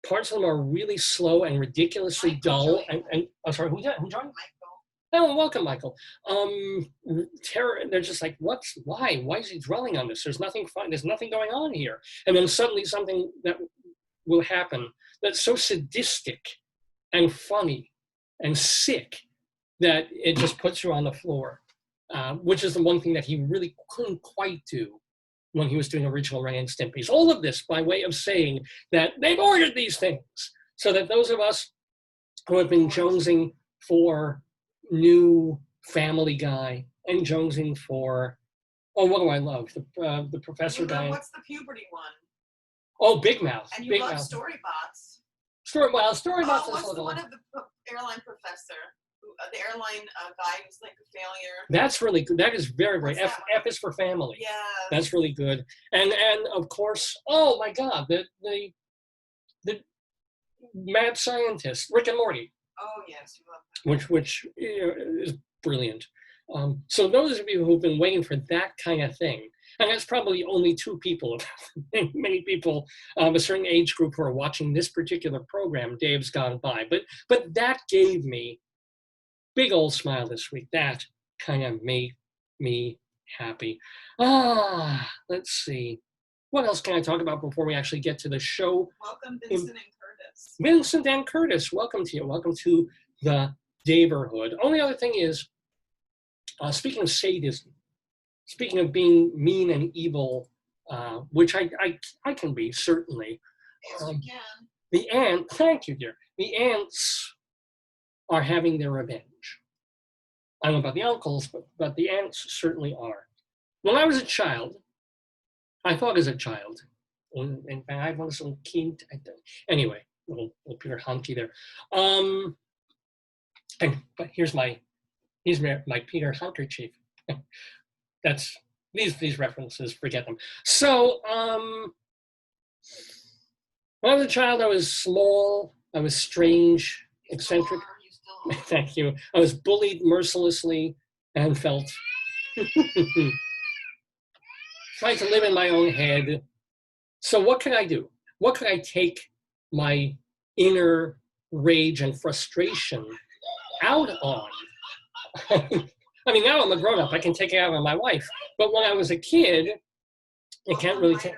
parts of them are really slow and ridiculously dull. And I'm sorry, who joined? Michael. Oh, welcome, Michael. They're just like, why is he dwelling on this? There's nothing fun. There's nothing going on here. And then suddenly something that will happen that's so sadistic and funny and sick that it just puts you on the floor, which is the one thing that he really couldn't quite do when he was doing original Ren and Stimpy's. All of this by way of saying that they've ordered these things so that those of us who have been jonesing for new Family Guy and jonesing for, what do I love? The professor guy. What's the puberty one? Oh, Big Mouth. And you Big love Mouth. Storybots. Storybots is what's the one of the airline professor? The airline guy who's like a failure. That's really good. That is very great. What's F is for family. Yeah. That's really good. And of course, oh my God, the mad scientist, Rick and Morty. Oh yes, you love that. Which is brilliant. So those of you who've been waiting for that kind of thing, and that's probably only 2 people, many people of a certain age group who are watching this particular program, Dave's gone by. But that gave me big old smile this week. That kind of made me happy. Let's see. What else can I talk about before we actually get to the show? Welcome, Vincent and Curtis. Vincent and Curtis, welcome to you. Welcome to the Daverhood. Only other thing is, speaking of sadism, speaking of being mean and evil, which I can be, certainly. Yes, you can. Thank you, dear. The ants are having their revenge. I don't know about the uncles, but the ants certainly are. When I was a child, I thought as a child, in fact, I was some keen, anyway, little Peter Humpty there. But here's my Peter handkerchief. That's these references, forget them. So when I was a child, I was small, I was strange, eccentric. Thank you. I was bullied mercilessly and felt trying to live in my own head. So what can I do? What can I take my inner rage and frustration out on? I mean, now I'm a grown-up. I can take it out on my wife. But when I was a kid, I can't really take.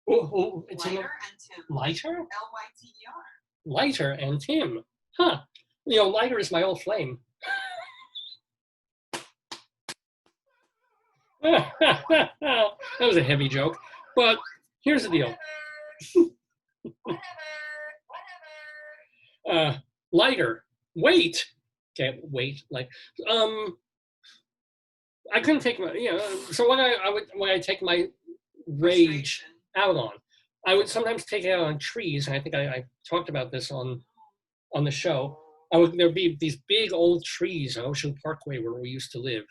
It's Lighter and Tim. Lighter? L-Y-T-E-R. Lighter and Tim. Huh. Lighter is my old flame. That was a heavy joke. But here's the deal. lighter, weight. Okay, weight, like, I couldn't take my, so when I take my rage out on, I would sometimes take it out on trees, and I think I talked about this on the show. There'd be these big old trees on Ocean Parkway where we used to live,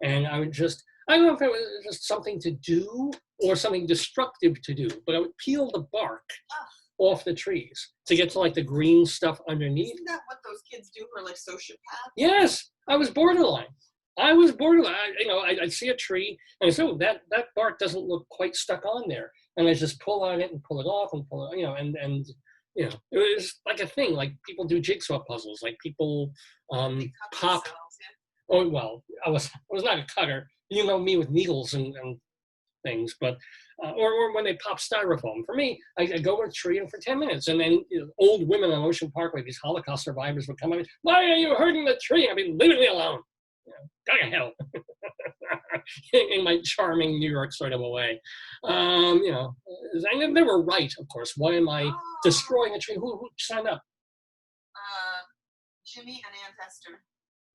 and I would just, I don't know if it was just something to do or something destructive to do, but I would peel the bark off the trees to get to like the green stuff underneath. Isn't that what those kids do for like sociopaths? Yes, I was borderline. I'd see a tree and I said, oh, that bark doesn't look quite stuck on there. And I just pull on it and pull it off and pull it, and it was like a thing, like people do jigsaw puzzles, like people pop. Oh, well, I was not a cutter. You know me with needles and things, but or when they pop styrofoam. For me, I go with a tree and for 10 minutes, and then old women on Ocean Parkway, these Holocaust survivors, would come up. Why are you hurting the tree? I mean, leave me alone. Go to hell. In my charming New York sort of a way, they were right, of course. Why am I destroying a tree? Who signed up? Jimmy and Aunt Esther.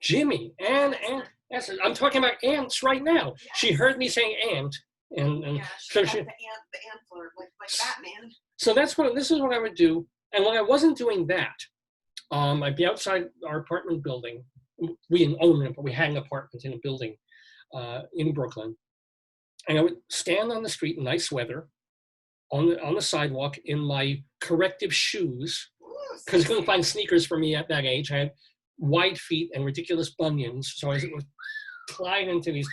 Jimmy and Aunt Esther. I'm talking about ants right now. Yes. She heard me saying aunt, and so she the antler, like Batman. So this is what I would do. And when I wasn't doing that, I'd be outside our apartment building. We didn't own it, but we had an apartment in a building in Brooklyn. And I would stand on the street in nice weather, on the sidewalk in my corrective shoes, because I couldn't find sneakers for me at that age. I had wide feet and ridiculous bunions, so I was climbing into these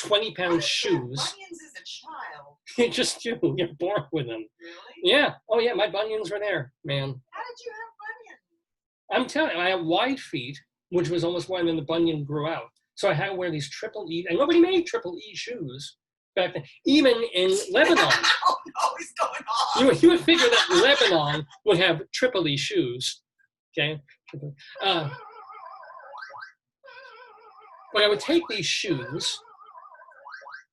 20-pound shoes. Bunions as a child? Just you're born with them. Really? Yeah. Oh yeah, my bunions were there, man. How did you have bunions? I'm telling you, I have wide feet, which was almost why then the bunion grew out. So I had to wear these triple E, and nobody made triple E shoes back then, even in Lebanon. Oh no, he's going on. You would figure that Lebanon would have triple E shoes, okay? But I would take these shoes,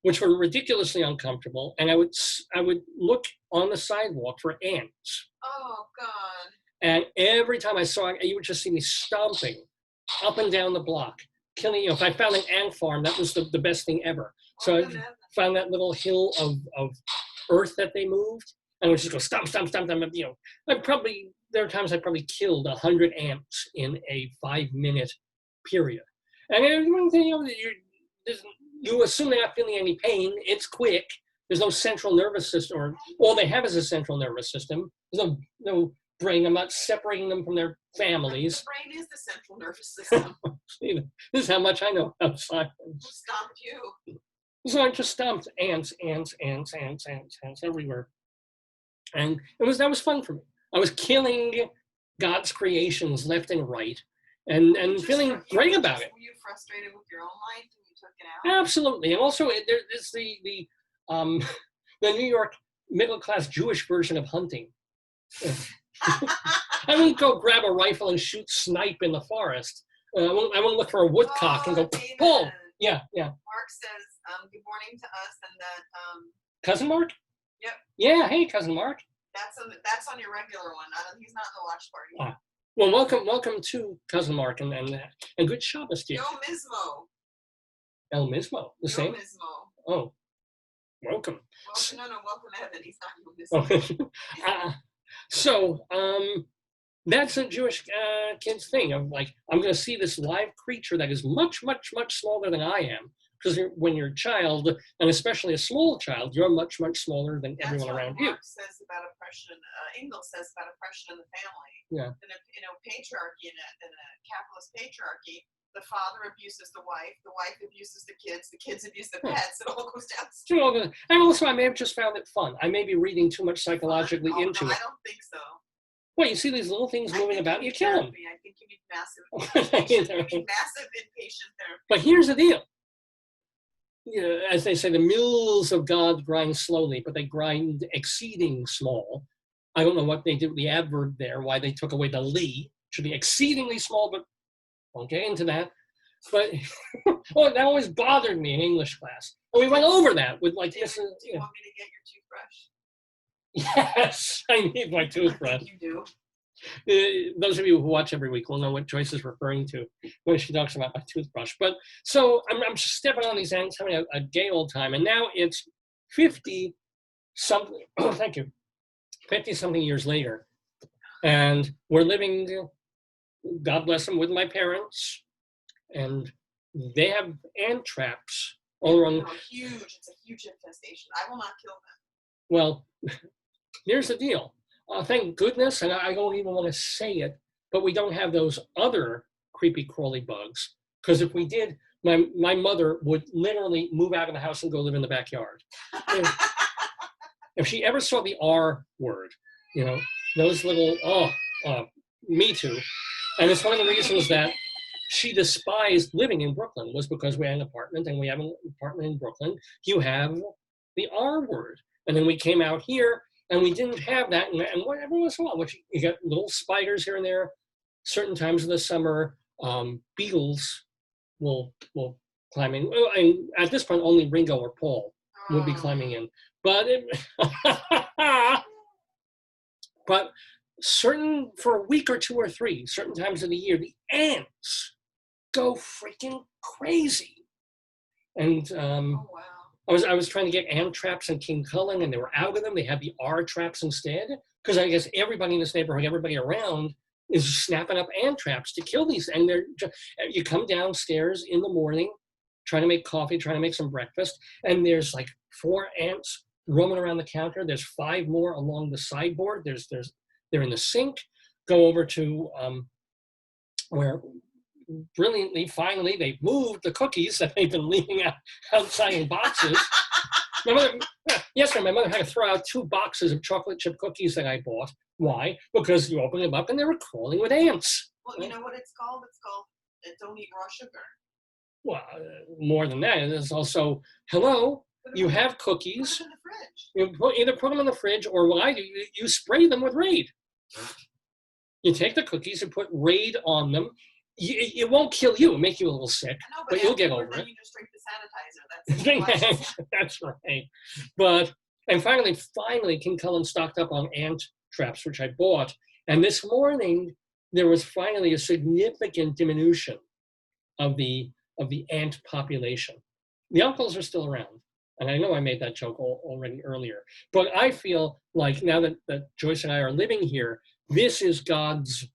which were ridiculously uncomfortable, and I would look on the sidewalk for ants. Oh God. And every time I saw it, you would just see me stomping up and down the block, killing, if I found an ant farm, that was the best thing ever. So I found that little hill of earth that they moved, and I would just go stomp, stomp, stomp, stomp. There are times I probably killed 100 ants in a 5-minute period. And you assume they're not feeling any pain. It's quick. There's no central nervous system, or all they have is a central nervous system. There's no brain. I'm not separating them from their families. The brain is the central nervous system. This is how much I know about science. Who stomped you? So I just stomped ants everywhere. And that was fun for me. I was killing God's creations left and right, and feeling great about it. Were you frustrated with your own life and you took it out? Absolutely. And also there's the New York middle class Jewish version of hunting. I won't go grab a rifle and shoot snipe in the forest. I won't look for a woodcock and go pull. Yeah. Mark says good morning to us, and that Cousin Mark. Yep. Yeah. Hey, Cousin Mark. That's on your regular one. He's not in the watch party. Well, welcome to Cousin Mark, and good Shabbos to you. Yo Mismo. El Mismo, the same. Yo Mismo. Oh, welcome. Welcome Evan. He's not Yo Mismo. So that's a Jewish kid's thing of like, I'm going to see this live creature that is much, much, much smaller than I am. Because when you're a child, and especially a small child, you're much, much smaller than everyone around you. Mark says about oppression. Engel says about oppression in the family. Yeah. In a patriarchy, in a capitalist patriarchy, the father abuses the wife abuses the kids abuse the pets. It all goes down. And also, I may have just found it fun. I may be reading too much psychologically into it. I don't think so. Well, you see these little things moving about, you kill them. I think you need massive inpatient therapy. But here's the deal. As they say, the mills of God grind slowly, but they grind exceeding small. I don't know what they did with the adverb there, why they took away the ly. Should be exceedingly small, but won't get into that. But that always bothered me in English class. And we went over that with like this. Do you want me to get your toothbrush? Yes, I need my toothbrush. You do. Those of you who watch every week will know what Joyce is referring to when she talks about my toothbrush. But so I'm stepping on these ends, having a gay old time. And now it's 50 something, oh, thank you, 50 something years later. And we're living, God bless them, with my parents. And they have ant traps all around. Oh, huge. It's a huge infestation. I will not kill them. Well, here's the deal. Thank goodness, and I don't even want to say it, but we don't have those other creepy crawly bugs. Because if we did, my mother would literally move out of the house and go live in the backyard. If she ever saw the R word, you know, those little, me too. And it's one of the reasons that she despised living in Brooklyn was because we had an apartment, and we have an apartment in Brooklyn. You have the R word. And then we came out here, and we didn't have that. And every once in a while, you got little spiders here and there. Certain times of the summer, beetles will climb in. And at this point, only Ringo or Paul would be climbing in. But but for a week or two or three, certain times of the year, the ants go freaking crazy. And Oh, wow. I was trying to get ant traps in King Cullen, and they were out of them. They had the R traps instead, because I guess everybody in this neighborhood, everybody around, is snapping up ant traps to kill these. And you come downstairs in the morning, trying to make coffee, trying to make some breakfast, and there's like 4 ants roaming around the counter. There's 5 more along the sideboard. They're in the sink. Go over to where brilliantly, finally, they've moved the cookies that they've been leaving outside in boxes. Yesterday, my mother had to throw out 2 boxes of chocolate chip cookies that I bought. Why? Because you open them up and they were crawling with ants. Well, you know what it's called? It's called don't eat raw sugar. Well, more than that, there's also, hello, you have cookies. Put them in the fridge. You either put them in the fridge, or what I do, you spray them with Raid. You take the cookies and put Raid on them. It won't kill you, make you a little sick, but you'll get over it. You just drink the sanitizer. That's right. And finally, King Cullen stocked up on ant traps, which I bought. And this morning, there was finally a significant diminution of the ant population. The uncles are still around. And I know I made that joke already earlier. But I feel like now that Joyce and I are living here, this is God's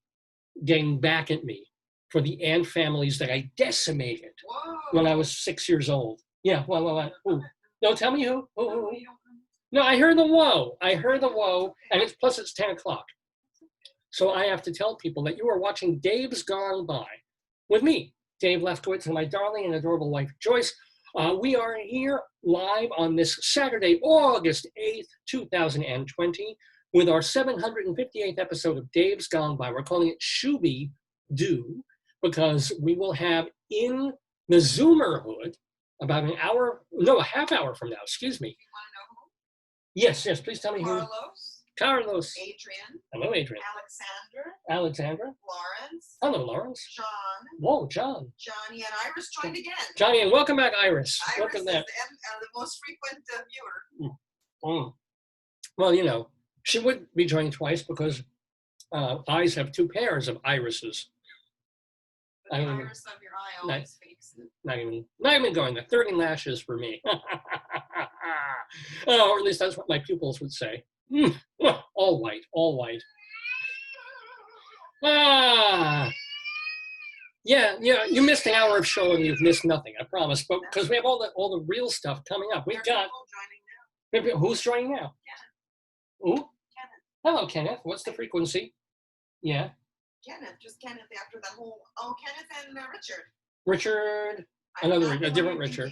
getting back at me for the ant families that I decimated when I was 6 years old. Yeah, well. No, tell me who? Who? No, I heard the whoa. And it's 10 o'clock. So I have to tell people that you are watching Dave's Gone By with me, Dave Lefkowitz, and my darling and adorable wife, Joyce. We are here live on this Saturday, August 8th, 2020, with our 758th episode of Dave's Gone By. We're calling it SHUBIE Do, because we will have in the Zoomerhood about a half hour from now, excuse me. You want to know who? Yes, please tell me who. Carlos. Adrian. Hello, Adrian. Alexandra. Lawrence. Lawrence. Hello, Lawrence. John. Whoa, John. Johnny and Iris joined again. Johnny, and welcome back, Iris. Iris Welcome is back. the most frequent viewer. Well, you know, she would be joined twice because eyes have 2 pairs of irises. The iris of your eye always fakes it. Not even going there. 30 lashes for me. Or at least that's what my pupils would say. All white. Yeah, you missed an hour of show and you've missed nothing, I promise. But because we have all the real stuff coming up. We've got joining now. Who's joining now? Who? Kenneth. Hello, Kenneth. What's the frequency? Yeah. Just Kenneth after that whole, Kenneth and Richard. Richard, a different Richard.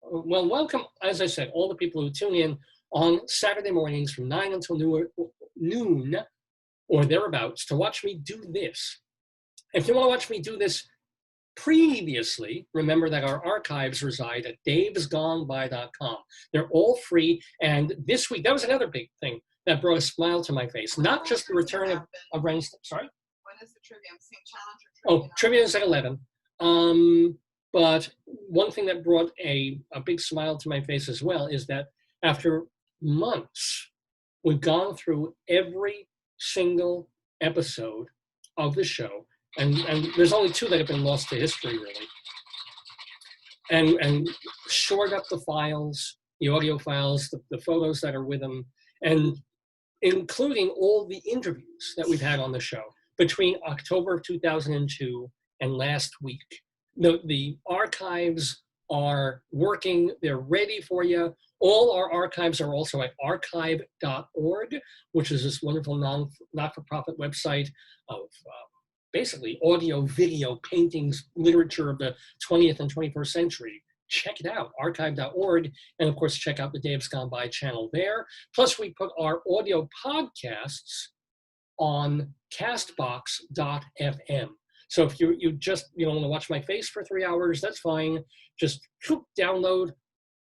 Well, welcome, as I said, all the people who tune in on Saturday mornings from 9 until noon or thereabouts to watch me do this. If you want to watch me do this previously, remember that our archives reside at davesgoneby.com. They're all free, and this week, that was another big thing that brought a smile to my face. Not just the return of Rainstorm. Sorry? When is the trivia? I'm seeing Challenger trivia. Trivia is at 11. But one thing that brought a big smile to my face as well is that after months, we've gone through every single episode of the show, and there's only 2 that have been lost to history, really, and shored up the files, the audio files, the photos that are with them, and including all the interviews that we've had on the show between October of 2002 and last week. The archives are working. They're ready for you. All our archives are also at archive.org, which is this wonderful not-for-profit website of basically audio, video, paintings, literature of the 20th and 21st century. Check it out, archive.org. And of course, check out the Dave's Gone By channel there. Plus, we put our audio podcasts on castbox.fm. So if you just want to watch my face for 3 hours, that's fine. Just download,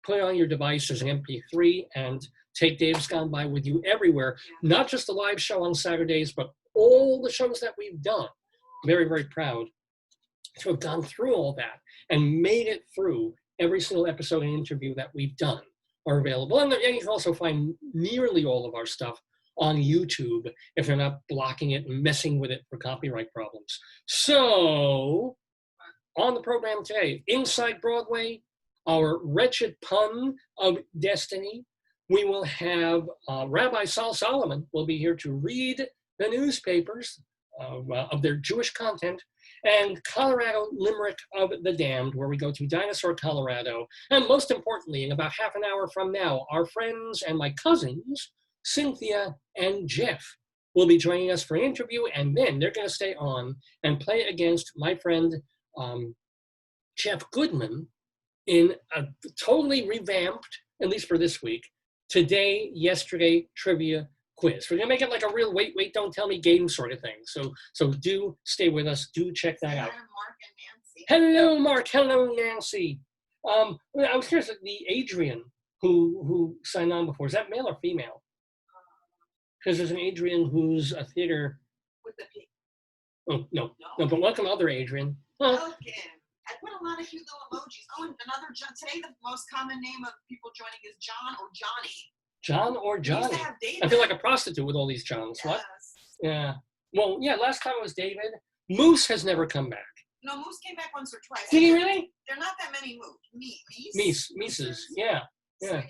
put it on your device as an MP3, and take Dave's Gone By with you everywhere. Not just the live show on Saturdays, but all the shows that we've done. Very, very proud to have gone through all that and made it through every single episode and interview that we've done are available. And you can also find nearly all of our stuff on YouTube if they're not blocking it and messing with it for copyright problems. So, on the program today, Inside Broadway, our wretched pun of destiny, we will have Rabbi Sal Solomon will be here to read the newspapers of their Jewish content, and Colorado Limerick of the Damned, where we go to Dinosaur, Colorado. And most importantly, in about half an hour from now, our friends and my cousins, Cynthia and Jeff, will be joining us for an interview, and then they're going to stay on and play against my friend Jeff Goodman in a totally revamped, at least for this week, Today, Yesterday trivia quiz. We're gonna make it like a real wait, don't tell me game sort of thing. So do stay with us. Do check that out. Mark and Nancy. Hello, Mark. Hello, Nancy. I was curious, the Adrian who signed on before, is that male or female? Because there's an Adrian who's a theater. With the P. Oh, no, but welcome other Adrian. Welcome. I put a lot of cute little emojis. Oh, and another John. Today, the most common name of people joining is John or Johnny. John or Johnny. We used to have David. I feel like a prostitute with all these Johns. Yes. What? Yeah. Well, yeah, last time it was David. Moose has never come back. No, Moose came back once or twice. Did he really? There are not that many Moose. Mises. Yeah. So, yeah.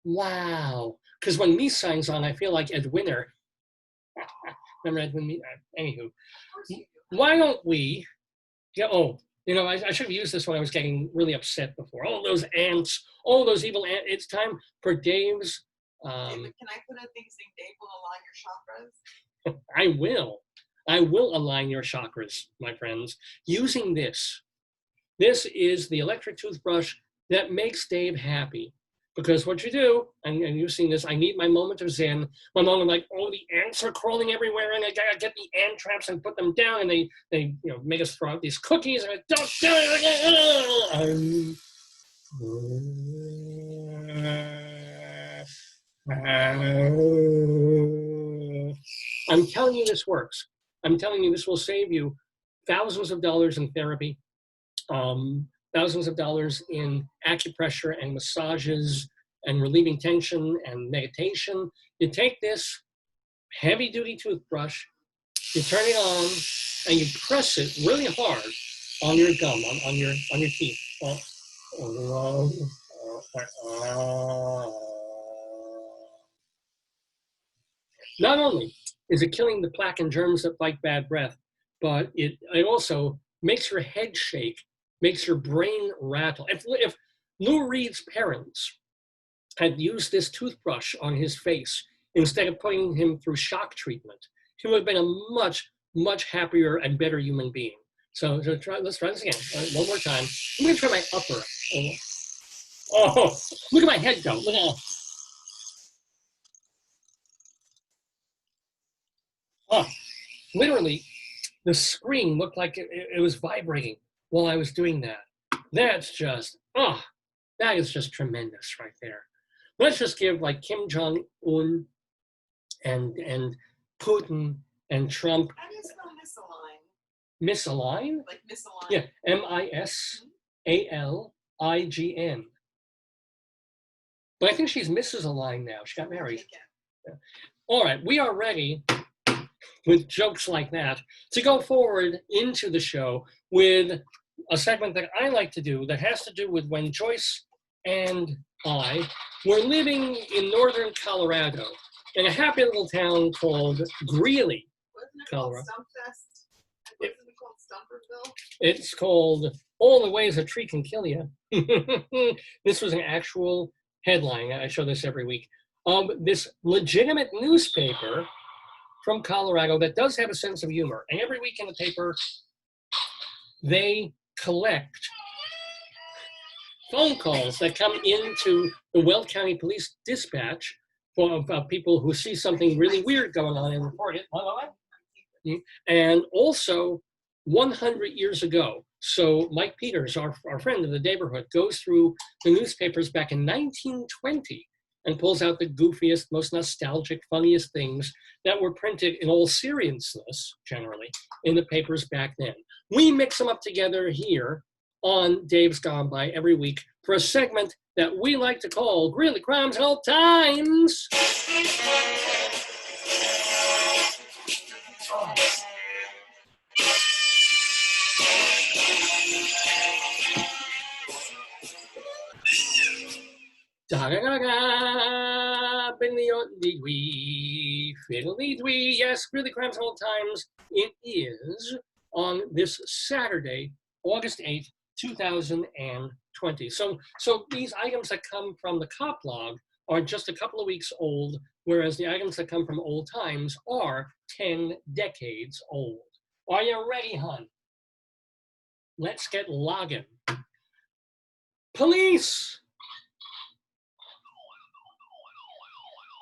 Wow. Because when Mies signs on, I feel like Ed Winner. Remember Edwin Mies? Anywho. Why don't we? Yeah. Oh. I should have used this when I was getting really upset before. All those ants, all those evil ants. It's time for Dave's. Can I put a thing saying Dave will align your chakras? I will. I will align your chakras, my friends, using this. This is the electric toothbrush that makes Dave happy. Because what you do, and you've seen this, I need my moment of zen. My moment like, oh, the ants are crawling everywhere, and I gotta get the ant traps and put them down, and they make us throw out these cookies, and I don't do it. I'm telling you this works. I'm telling you this will save you thousands of dollars in therapy, thousands of dollars in acupressure and massages and relieving tension and meditation. You take this heavy-duty toothbrush, you turn it on, and you press it really hard on your gum, on your teeth. Not only is it killing the plaque and germs that fight bad breath, but it also makes your head shake, makes your brain rattle. If Lou Reed's parents had used this toothbrush on his face instead of putting him through shock treatment, he would have been a much, much happier and better human being. So let's try this again. One more time. I'm going to try my upper. Oh, look at my head go. Look at that. Oh, literally, the screen looked like it was vibrating while I was doing that. That is just tremendous right there. Let's just give like Kim Jong-un and Putin and Trump. How do you spell misalign? Misalign? Like misalign? Yeah, M-I-S-A-L-I-G-N. But I think she's Mrs. Align now. She got married. Yeah. All right, we are ready with jokes like that, to go forward into the show with a segment that I like to do that has to do with when Joyce and I were living in northern Colorado in a happy little town called Greeley, Colorado. Wasn't it called Stumperville? It's called All the Ways a Tree Can Kill You. This was an actual headline. I show this every week. This legitimate newspaper from Colorado that does have a sense of humor. And every week in the paper, they collect phone calls that come into the Weld County Police Dispatch for people who see something really weird going on and report it. And also 100 years ago. So Mike Peters, our friend in the neighborhood, goes through the newspapers back in 1920 and pulls out the goofiest, most nostalgic, funniest things that were printed in all seriousness, generally, in the papers back then. We mix them up together here on Dave's Gone By every week for a segment that we like to call Greeley Crimes at All Times. Fiddly-dwee. Yes, Greeley Crimes at All Times. It is on this Saturday, August 8th, 2020. So these items that come from the cop log are just a couple of weeks old, whereas the items that come from old times are 10 decades old. Are you ready, hon? Let's get logging. Police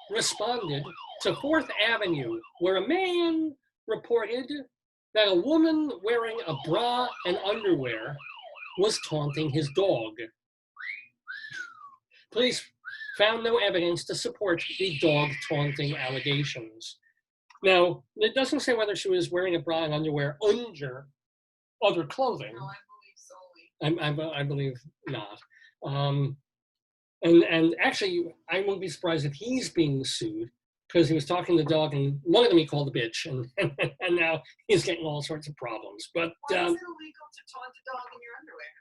responded to 4th Avenue, where a man reported that a woman wearing a bra and underwear was taunting his dog. Police found no evidence to support the dog taunting allegations. Now, it doesn't say whether she was wearing a bra and underwear under other clothing. No, I believe solely. I believe not. And actually, I won't be surprised if he's being sued because he was talking to the dog, and one of them he called a bitch, and now he's getting all sorts of problems. But why is it illegal to taunt a dog in your underwear?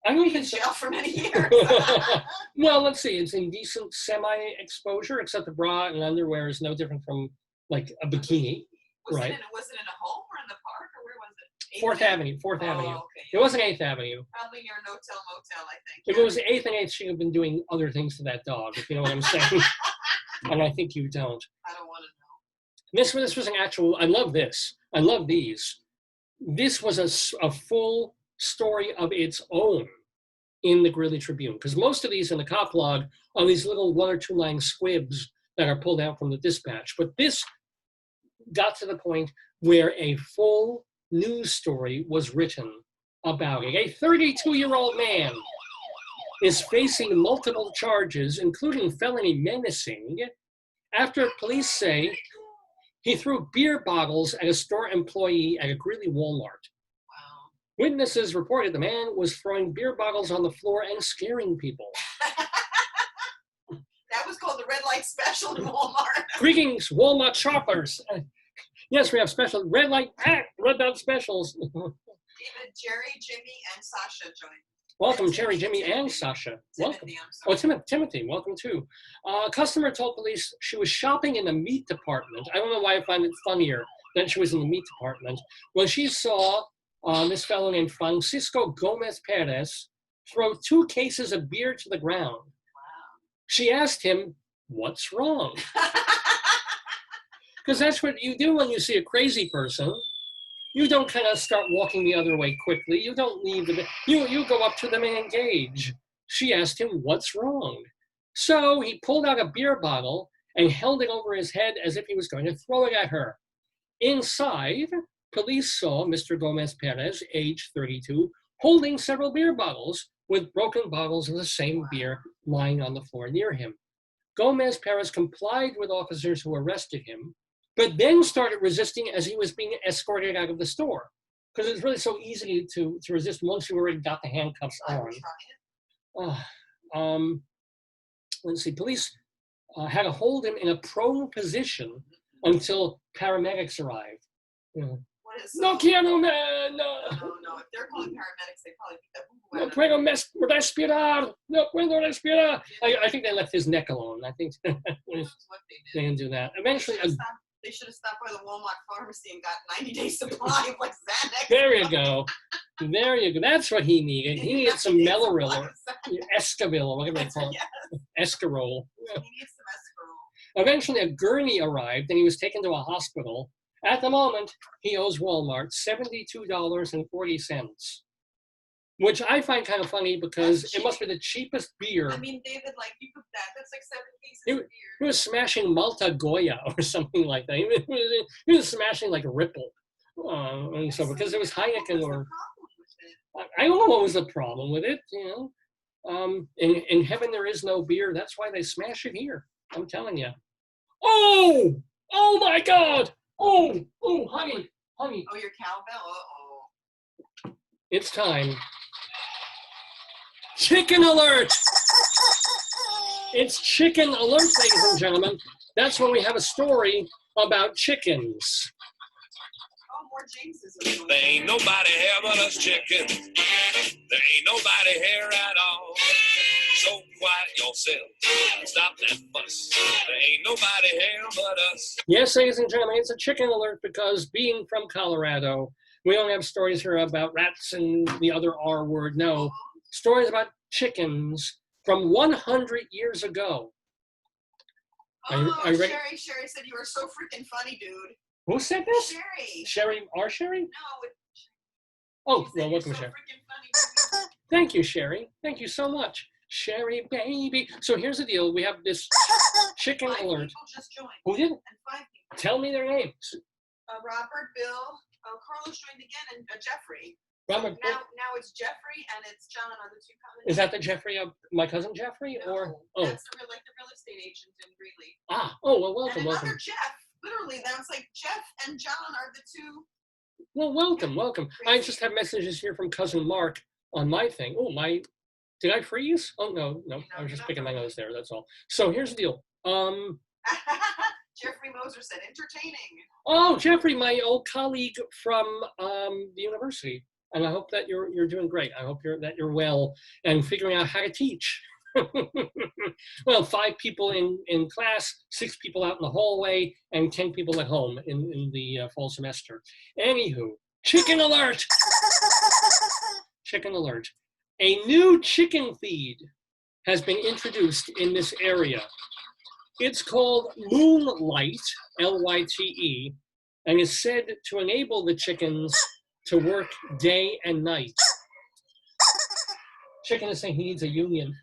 I don't Be in think jail for many years. Well, let's see. It's indecent semi-exposure, except the bra and underwear is no different from like a bikini, right? Was it in a home or in the park, or where was it? 4th Avenue. 4th Avenue. Okay, It wasn't 8th Avenue. Probably near a motel, I think. If it was 8th and 8th, she would have been doing other things to that dog, if you know what I'm saying. And I think you don't. I don't want to know. This was an actual, I love this. I love these. This was a full story of its own in the Greeley Tribune, because most of these in the cop log are these little 1 or 2 line squibs that are pulled out from the dispatch. But this got to the point where a full news story was written about it. A 32-year-old man is facing multiple charges, including felony menacing, after police say he threw beer bottles at a store employee at a Greeley Walmart. Wow. Witnesses reported the man was throwing beer bottles on the floor and scaring people. That was called the red light special in Walmart. Greetings, Walmart shoppers. Yes, we have special red light specials. Even Jerry, Jimmy, and Sasha joined. Welcome, Jerry, Jimmy, and Sasha. Welcome. Timothy, welcome too. A customer told police she was shopping in the meat department. I don't know why I find it funnier that she was in the meat department. When she saw this fellow named Francisco Gomez Perez throw 2 cases of beer to the ground. Wow. She asked him, "What's wrong?" Because that's what you do when you see a crazy person. You don't kind of start walking the other way quickly. You don't leave you go up to them and engage. She asked him, "What's wrong?" So he pulled out a beer bottle and held it over his head as if he was going to throw it at her. Inside, police saw Mr. Gomez Perez, age 32, holding several beer bottles with broken bottles of the same beer lying on the floor near him. Gomez Perez complied with officers who arrested him, but then started resisting as he was being escorted out of the store. Because it's really so easy to resist once you already got the handcuffs on. Let's see, police had to hold him in a prone position until paramedics arrived. What is No quiero, man, no. No. If they're calling paramedics, they probably think that No puedo respirar. No puedo respirar. I think they left his neck alone. I think Who knows what they didn't do that. Eventually, they should have stopped by the Walmart pharmacy and got 90-day supply of like Xanax. there you go. There you go. That's what he needed. He needed some Meloril or Escavil or whatever they call it. Yes. Escarole. He needs some escarole. Eventually, a gurney arrived and he was taken to a hospital. At the moment, he owes Walmart $72.40, which I find kind of funny because it must be the cheapest beer. I mean, David, like you could that's like 7 cases of beer. He was smashing Malta Goya or something like that. He was smashing like Ripple, and so because it was Heineken or I don't know what was the problem with it. You know, in heaven there is no beer. That's why they smash it here. I'm telling you. Oh my God! Oh, honey. Oh, your cowbell. Uh-oh. It's time. Chicken alert! It's chicken alert, ladies and gentlemen. That's when we have a story about chickens. Oh, more Jameses. There ain't nobody here but us chickens. There ain't nobody here at all. So quiet yourself. Stop that fuss. There ain't nobody here but us. Yes, ladies and gentlemen, it's a chicken alert because being from Colorado, we don't have stories here about rats and the other R word. No, stories about chickens from 100 years ago. Sherry said you were so freaking funny, dude. Who said this? Sherry. Sherry? No. Oh, well, welcome, Sherry. Thank you, Sherry. Thank you so much. Sherry, baby. So here's the deal. We have this chicken alert. 5 people just joined. Who did? And 5 people. Tell me their names. Robert, Bill, Carlos joined again, and Jeffrey. Robert, now it's Jeffrey and it's John are the two coming. Is that the Jeffrey of my cousin Jeffrey? No, or that's the real estate agent in Greeley. Well, welcome, and welcome. Another Jeff. Literally, that's like Jeff and John are the two. Well, welcome. I just have messages here from cousin Mark on my thing. Did I freeze? Oh no, I was just picking my nose there. That's all. So here's the deal. Jeffrey Moser said, entertaining. Oh, Jeffrey, my old colleague from the university, and I hope that you're doing great. I hope that you're well and figuring out how to teach. Well, 5 people in class, 6 people out in the hallway, and 10 people at home in the fall semester. Anywho, chicken alert! Chicken alert. A new chicken feed has been introduced in this area. It's called Moonlight, L-Y-T-E, and is said to enable the chickens to work day and night. Chicken is saying he needs a union.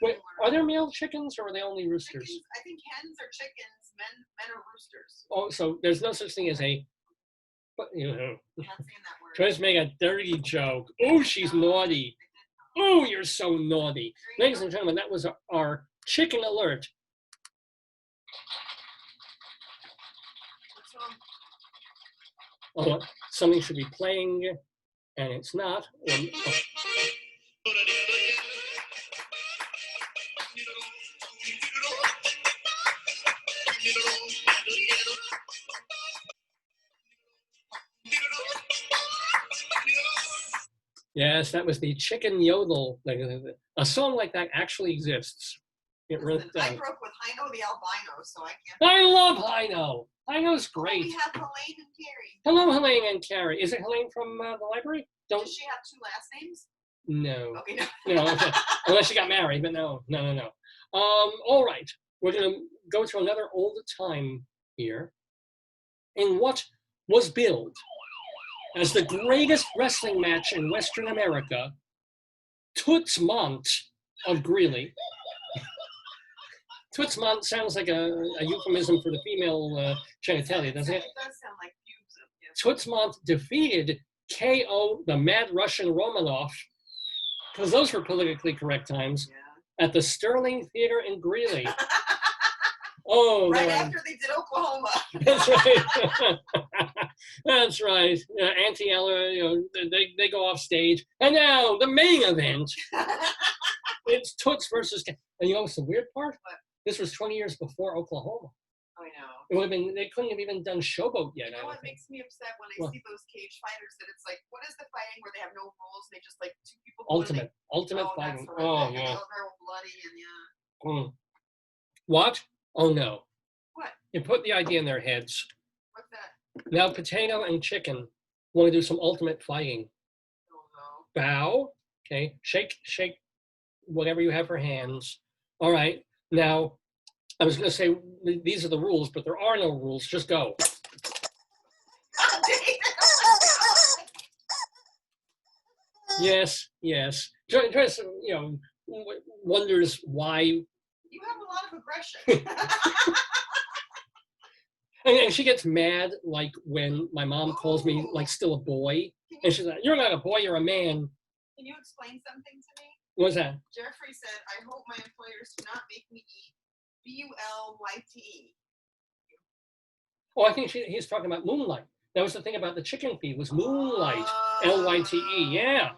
Wait, are there male chickens or are they only roosters? I think hens are chickens, men are roosters. Oh, so there's no such thing as but you know. I'm not saying that word. Tries to make a dirty joke. Oh, she's naughty. Oh, you're so naughty. Ladies and gentlemen, that was our chicken alert. What's wrong? Oh, something should be playing, and it's not. Yes, that was the chicken yodel. A song like that actually exists. I grew up with Heino the albino, so I can't. I love Heino. Heino's great. We have Helene and Carrie. Hello, Helene and Carrie. Is it Helene from the library? Does she have 2 last names? No. Okay, no. No, okay. Unless she got married, but no. All right, we're going to go to another old time here in what was billed as the greatest wrestling match in Western America, Toots Mondt of Greeley. Toots Mondt sounds like a euphemism for the female genitalia, doesn't it? It does sound like pubes. Yes. Toots Mondt defeated K.O. the Mad Russian Romanov, because those were politically correct times, at the Sterling Theater in Greeley. Oh, right after they did Oklahoma. That's right. That's right. Auntie Ella, they go off stage, and now the main event. It's Toots versus. And you know what's the weird part? This was 20 years before Oklahoma. I know. It would have been, they couldn't have even done Showboat yet. You know what makes me upset when I see those cage fighters that it's like, what is the fighting where they have no rules? They just like two people. Ultimate fighting. Oh, yeah. They're all bloody and yeah. What? Oh, no. What? You put the idea in their heads. What's that? Now, potato and chicken want to do some ultimate fighting. Oh, no. Bow. Okay. Shake whatever you have for hands. All right. Now, I was going to say these are the rules, but there are no rules. Just go. Yes. Joyce, wonders why. You have a lot of aggression. And she gets mad, like when my mom calls me like still a boy, and she's like, "You're not a boy, you're a man." Can you explain something to me? What's that? Jeffrey said, "I hope my employers do not make me eat BULYTE." Oh, I think he's talking about moonlight. That was the thing about the chicken feed was moonlight, LYTE. Yeah.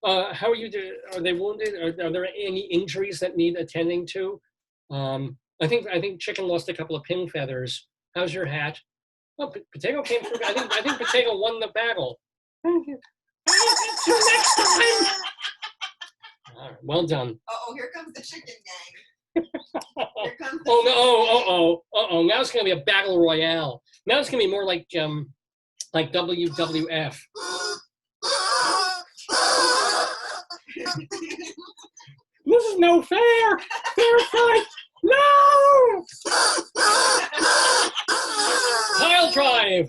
How are you? Are they wounded? Are there any injuries that need attending to? I think chicken lost a couple of pin feathers. How's your hat? Oh, potato came through. I think potato won the battle. Thank you. Next time. All right, well done. Oh, here comes the chicken gang. Here comes the oh. Now it's gonna be a battle royale. Now it's gonna be more like WWF. This is no fair. Fair fight. No! Pile drive.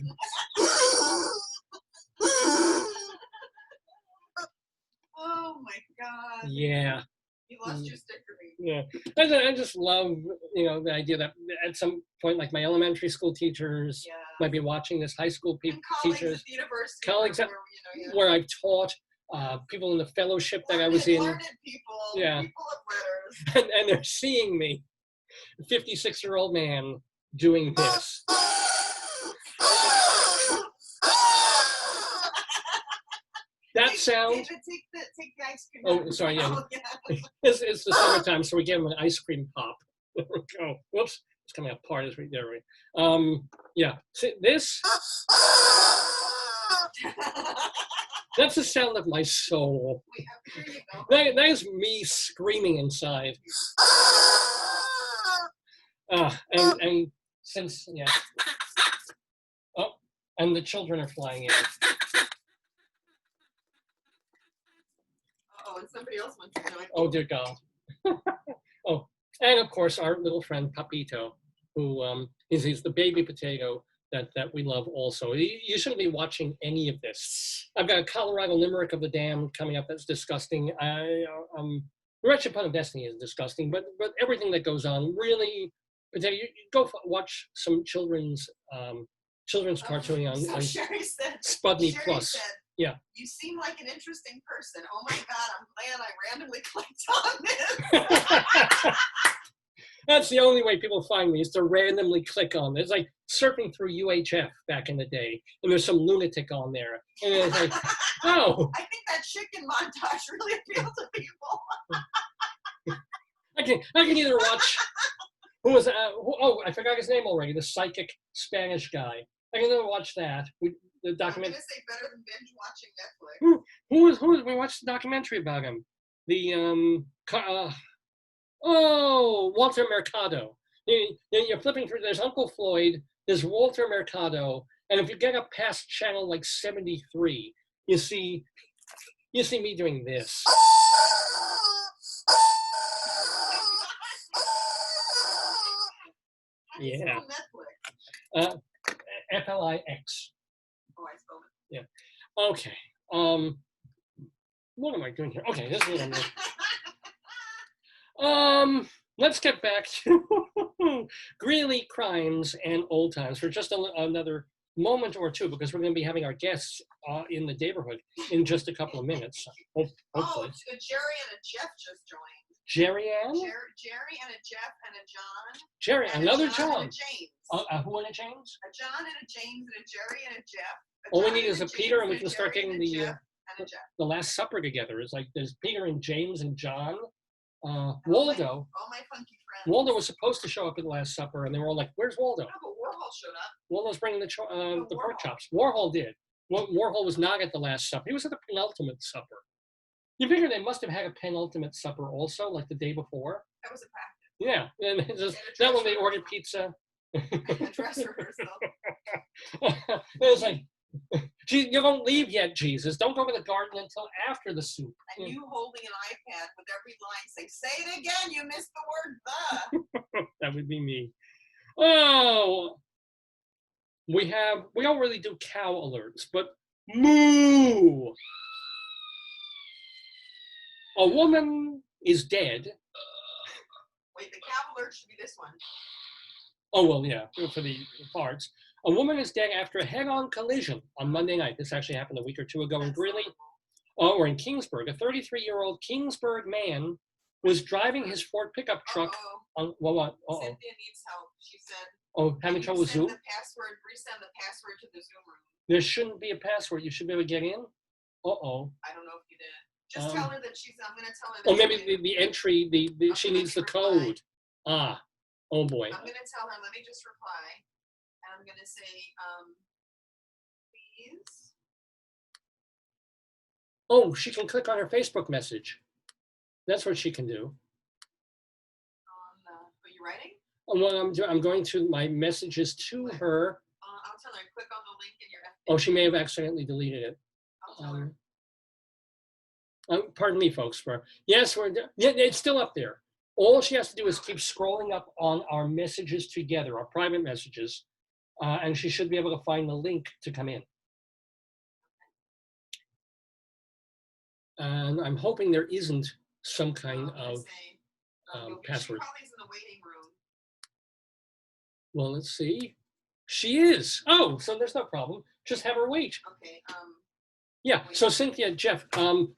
Oh my God. Yeah. You lost your sticker. Yeah. I just love, the idea that at some point, like my elementary school teachers might be watching this, high school teachers, colleagues where I've taught, people in the fellowship that I was in. Learned people, yeah. People of letters. And they're seeing me, a 56-year-old man, doing this. That sound. David, take the ice cream. Oh, sorry, yeah. It's the summertime, so we give him an ice cream pop. There we go. Whoops, it's coming apart as we there. Yeah. See, this. That's the sound of my soul. That is me screaming inside. And since and the children are flying in. And somebody else wants to join. Oh dear God. Oh, and of course our little friend Papito, who is the baby potato that we love also. You shouldn't be watching any of this. I've got a Colorado limerick of the dam coming up that's disgusting. The Wretched Pun of Destiny is disgusting, but everything that goes on really. Potato, you go watch some children's cartooning on Sherry said, Spudney Plus. Said, yeah. You seem like an interesting person. Oh my God, I'm glad I randomly clicked on this. That's the only way people find me is to randomly click on it. It's like surfing through UHF back in the day, and there's some lunatic on there, and it's like, oh. I think that chicken montage really appealed to people. I can either watch. Who was? I forgot his name already. The psychic Spanish guy. I can either watch that. The documentary. I'm gonna say better than binge watching Netflix. Who is? We watched the documentary about him. The Walter Mercado. You're flipping through. There's Uncle Floyd. There's Walter Mercado, and if you get up past channel like 73, you see me doing this. Yeah. FLIX. Oh, I spelled it. Yeah. Okay. What am I doing here? Okay, this is what I'm doing. Let's get back to Greeley crimes and old times for just another moment or two, because we're going to be having our guests in the neighborhood in just a couple of minutes. Hopefully. Oh, Jerry and a Jeff just joined. Jerry Ann? Jerry and a Jeff and a John. Jerry, and another a John. John. And a James. Who and a James? A John and a James and a Jerry and a Jeff. All we need is a Peter, and we can start getting the Last Supper together. It's like there's Peter and James and John. Waldo. All my funky friends. Waldo was supposed to show up at the Last Supper, and they were all like, "Where's Waldo?" No, but Warhol showed up. Waldo's bringing the pork chops. Warhol did. Warhol was not at the Last Supper. He was at the penultimate supper. You figure they must have had a penultimate supper also, like the day before. That was a practice. Yeah, and that when they ordered pizza. Dress rehearsal. It was like, you don't leave yet, Jesus. Don't go to the garden until after the soup. And you holding an iPad with every line saying, "Say it again, you missed the word the." That would be me. Oh, we don't really do cow alerts, but moo. A woman is dead. Wait, the cow alert should be this one. Oh, well, yeah, for the parts. A woman is dead after a head-on collision on Monday night. This actually happened a week or two ago in Greeley, or in Kingsburg. A 33-year-old Kingsburg man was driving his Ford pickup truck on, what? Cynthia needs help. She said, oh, having trouble with Zoom? Resend the password to the Zoom room. There shouldn't be a password. You should be able to get in. Uh-oh. I don't know if you did. Just tell her that I'm going to tell her that. Oh, maybe the entry, she needs the code. Ah, oh boy. I'm going to tell her, let me just reply. And I'm going to say, please. Oh, she can click on her Facebook message. That's what she can do. Are you writing? Well, I'm going to my messages to her. I'll tell her, click on the link in your FB. Oh, she may have accidentally deleted it. I'll tell her. Pardon me, folks. Yes, it's still up there. All she has to do is keep scrolling up on our messages together, our private messages, and she should be able to find the link to come in. And I'm hoping there isn't some kind of password. She probably is in the waiting room. Well, let's see. She is. Oh, so there's no problem. Just have her wait. Okay. Yeah, so Cynthia, Jeff,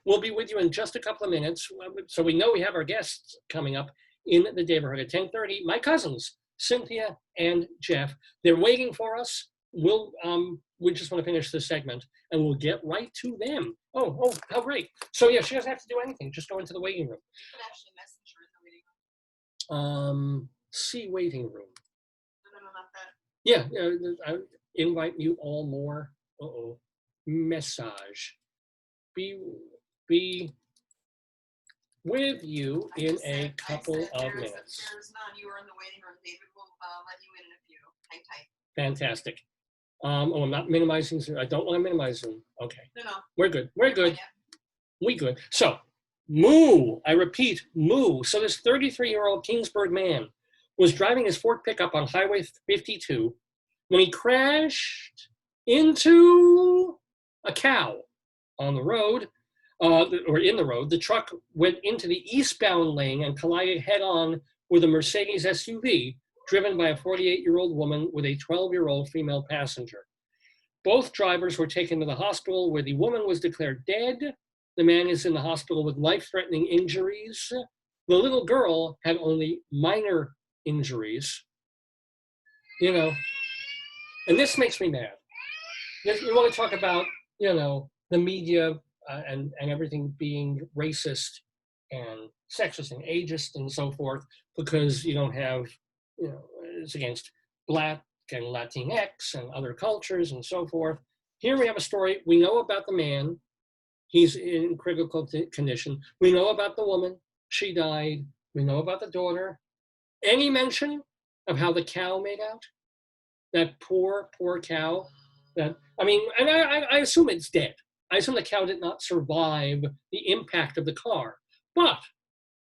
we'll be with you in just a couple of minutes. So we know we have our guests coming up in the neighborhood at 10:30. My cousins, Cynthia and Jeff, they're waiting for us. We just want to finish this segment and we'll get right to them. Oh, how great. So yeah, she doesn't have to do anything. Just go into the waiting room. You could actually message her in the waiting room. See waiting room. No, not that. Yeah, I invite you all more. Message. Be with you in a couple of minutes. There's none. You are in the waiting room. David will let you in a few. Hang tight. Fantastic. I'm not minimizing Zoom. I don't want to minimize Zoom. Okay. No. We're good. We good. So, moo. I repeat, moo. So this 33-year-old Kingsburg man was driving his Ford pickup on Highway 52 when he crashed into a cow on the road, or in the road. The truck went into the eastbound lane and collided head-on with a Mercedes SUV driven by a 48-year-old woman with a 12-year-old female passenger. Both drivers were taken to the hospital where the woman was declared dead. The man is in the hospital with life-threatening injuries. The little girl had only minor injuries. You know, and this makes me mad. You want to talk about, the media and everything being racist and sexist and ageist and so forth, because you don't have, it's against Black and Latinx and other cultures and so forth. Here we have a story. We know about the man. He's in critical condition. We know about the woman. She died. We know about the daughter. Any mention of how the cow made out? That poor cow. And I assume it's dead. I assume the cow did not survive the impact of the car. But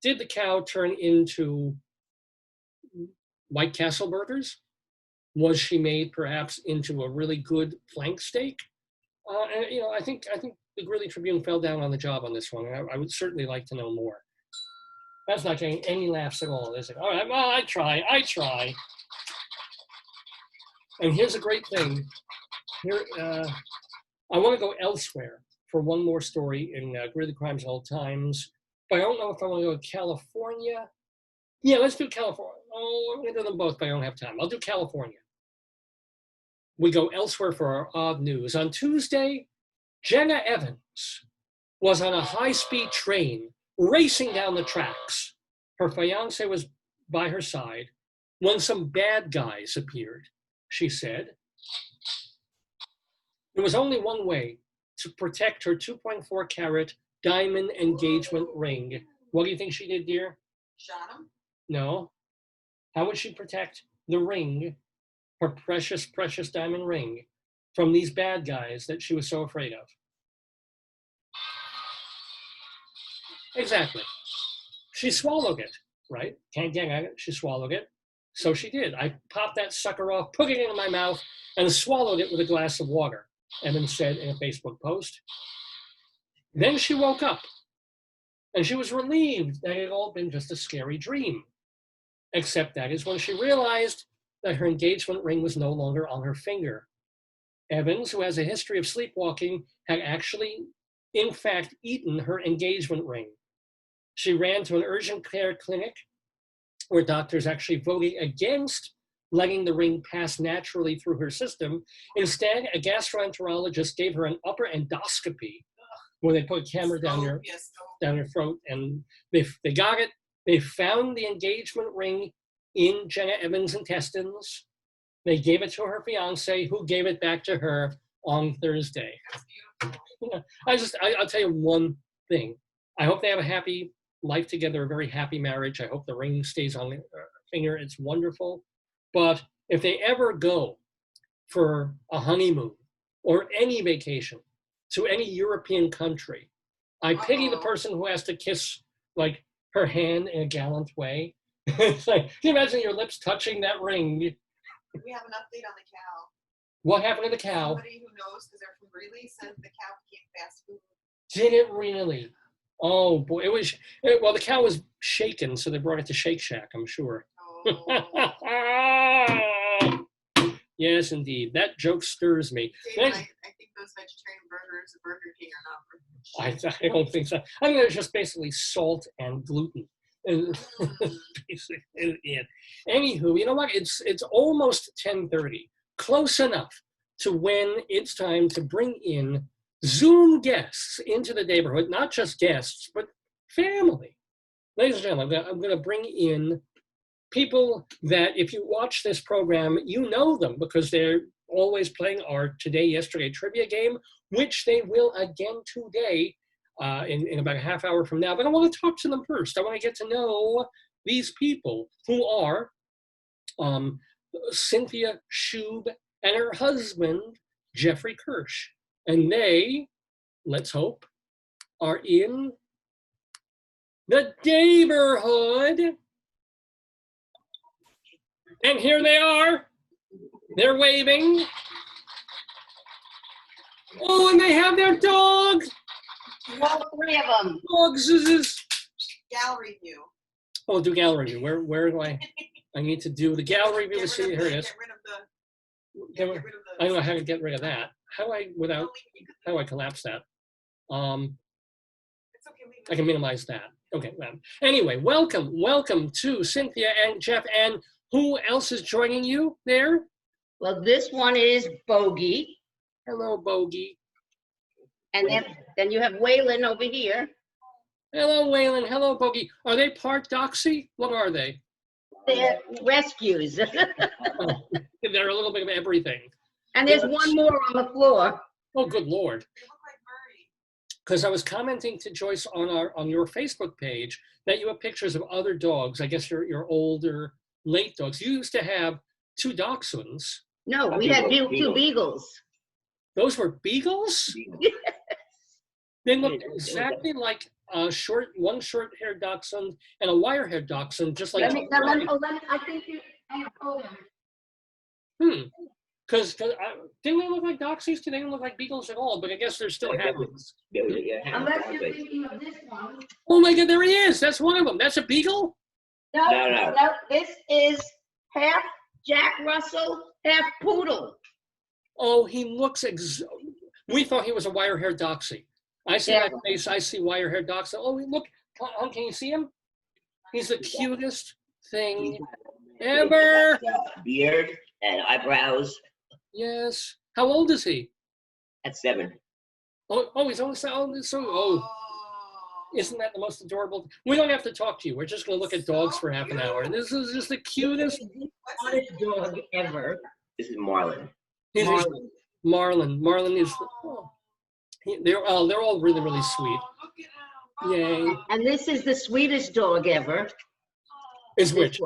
did the cow turn into White Castle burgers? Was she made perhaps into a really good flank steak? I think the Greeley Tribune fell down on the job on this one. And I would certainly like to know more. That's not getting any laughs at all, is it? All right, well, I try. And here's a great thing. Here, I want to go elsewhere for one more story in Greeley Crimes and Old Times, but I don't know if I want to go to California. Yeah, let's do California. Oh, I'm going to do them both, but I don't have time. I'll do California. We go elsewhere for our odd news. On Tuesday, Jenna Evans was on a high-speed train racing down the tracks her fiance was by her side when some bad guys appeared. She said, there was only one way to protect her 2.4 carat diamond engagement ring. What do you think she did, dear? Shot him? No. How would she protect the ring, her precious, precious diamond ring, from these bad guys that she was so afraid of? Exactly. She swallowed it, right? Can't get at it. She swallowed it. So she did. I popped that sucker off, put it in my mouth, and swallowed it with a glass of water, Evan said in a Facebook post. Then she woke up, and she was relieved that it had all been just a scary dream. Except that is when she realized that her engagement ring was no longer on her finger. Evans, who has a history of sleepwalking, had actually, in fact, eaten her engagement ring. She ran to an urgent care clinic where doctors actually voted against letting the ring pass naturally through her system. Instead, a gastroenterologist gave her an upper endoscopy where they put a camera down your throat, and they got it. They found the engagement ring in Jenna Evans' intestines. They gave it to her fiance, who gave it back to her on Thursday. I'll tell you one thing. I hope they have a happy life together, a very happy marriage. I hope the ring stays on their finger. It's wonderful. But if they ever go for a honeymoon or any vacation to any European country, I pity the person who has to kiss like her hand in a gallant way. It's like, can you imagine your lips touching that ring? We have an update on the cow. What happened to the cow? Somebody who knows, because they're from Greeley, says the cow became fast food. Did it really? Oh boy, well, the cow was shaken, so they brought it to Shake Shack, I'm sure. Oh. Yes, indeed. That joke stirs me. David, I think those vegetarian burgers at Burger King are not. I don't think so. I think they're just basically salt and gluten. Yeah. Anywho, you know what? It's almost 10:30. Close enough to when it's time to bring in Zoom guests into the neighborhood. Not just guests, but family. Ladies and gentlemen, I'm going to bring in people that if you watch this program, you know them because they're always playing our Today, Yesterday trivia game, which they will again today in about a half hour from now. But I want to talk to them first. I want to get to know these people who are Cynthia Shube and her husband, Jeffrey Kirsch. And they, let's hope, are in the neighborhood. And here they are. They're waving. Oh, and they have their dogs. All three of them. Dogs is Gallery view. Oh, do gallery view. Where do I need to do the gallery view to see? Here it is. Get rid of the. I don't know how to get rid of that. How do I collapse that? It's okay. I can minimize that. Okay. Anyway, welcome to Cynthia and Jeff. And who else is joining you there? Well, this one is Bogey. Hello, Bogey. And then you have Waylon over here. Hello, Waylon. Hello, Bogey. Are they part Doxy? What are they? They're rescues. Oh, they're a little bit of everything. And there's one more on the floor. Oh, good Lord. They look like Murray. Because I was commenting to Joyce on your Facebook page that you have pictures of other dogs. I guess your older, late dogs. You used to have 2 dachshunds. No, we had 2 beagles. Those were beagles? Yes. They looked exactly like one short-haired dachshund and a wire-haired dachshund, just like. Let me, I think you. Because didn't they look like Doxies? They didn't look like beagles at all, but I guess they're still habits. Unless you're thinking of this one. Oh my God, there he is. That's one of them. That's a beagle? No. This is half Jack Russell, half Poodle. Oh, he looks we thought he was a wire-haired Doxie. I see that face. I see wire-haired Doxie. Oh, look. Can you see him? He's the cutest thing ever. Beard and eyebrows. Yes. How old is he? At 7. Oh, he's only so. Isn't that the most adorable? We don't have to talk to you. We're just going to look at dogs for half an hour. And this is just the cutest. Hottest dog ever. This is Marlin. Marlin. Marlin. Marlin is. They're all really, really sweet. Look at him. Yay. And this is the sweetest dog ever. Is which?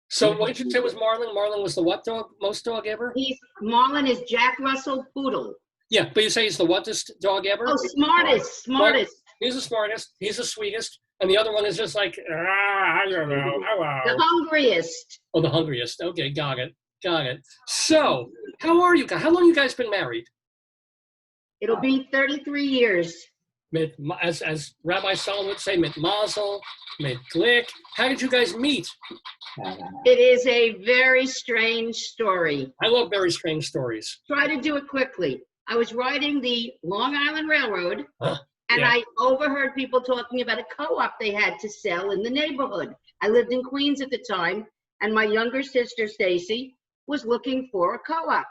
So what did you say was Marlin? Marlin was the what dog? Most dog ever? Marlin is Jack Russell Poodle. Yeah, but you say he's the whatest dog ever? Oh, smartest. He's the smartest. He's the sweetest. And the other one is just like, I don't know. The hungriest. Oh, the hungriest. Okay, got it. So, how are you guys? How long you guys been married? It'll be 33 years. As Rabbi Solomon would say, mit mazel, mit glick. How did you guys meet? It is a very strange story. I love very strange stories. Try to do it quickly. I was riding the Long Island Railroad, and yeah. I overheard people talking about a co-op they had to sell in the neighborhood. I lived in Queens at the time, and my younger sister, Stacy, was looking for a co-op.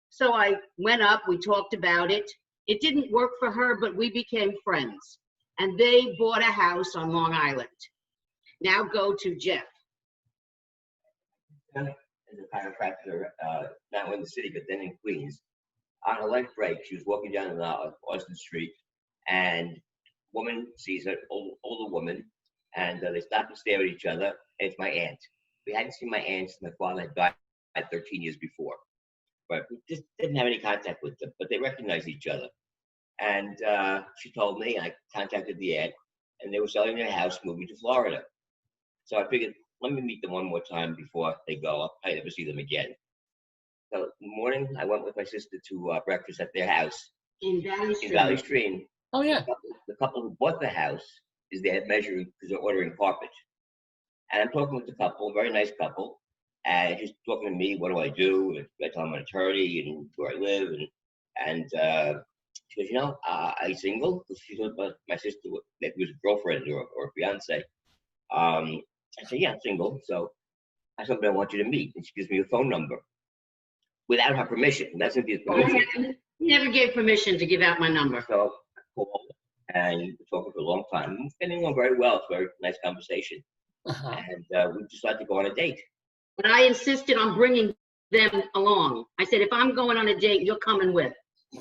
So I went up, we talked about it. It didn't work for her, but we became friends. And they bought a house on Long Island. Now go to Jeff. As a chiropractor, not in the city, but then in Queens. On a lunch break, she was walking down Austin Street, and a woman sees her, older woman, and they stop and stare at each other, and it's my aunt. We hadn't seen my aunt since my father had died 13 years before. But we just didn't have any contact with them, but they recognized each other. And she told me, I contacted the aunt, and they were selling their house, moving to Florida. So I figured, let me meet them one more time before they go. I'll probably never see them again. So in the morning, I went with my sister to breakfast at their house In in Valley Stream. Oh, yeah. The couple who bought the house is there measuring because they're ordering carpet. And I'm talking with the couple, very nice couple, and she's talking to me, what do I do? And I tell them I'm an attorney and where I live. And she goes, you know, are you single? Because she told my sister that he was a girlfriend or a fiance. I said, yeah, I'm single. So I said, I want you to meet. And she gives me a phone number without her permission. That's not his permission. Never gave permission to give out my number. So I called and we're talking for a long time. We're getting along very well. It's a very nice conversation. And we decided to go on a date. But I insisted on bringing them along. I said, if I'm going on a date, you're coming with.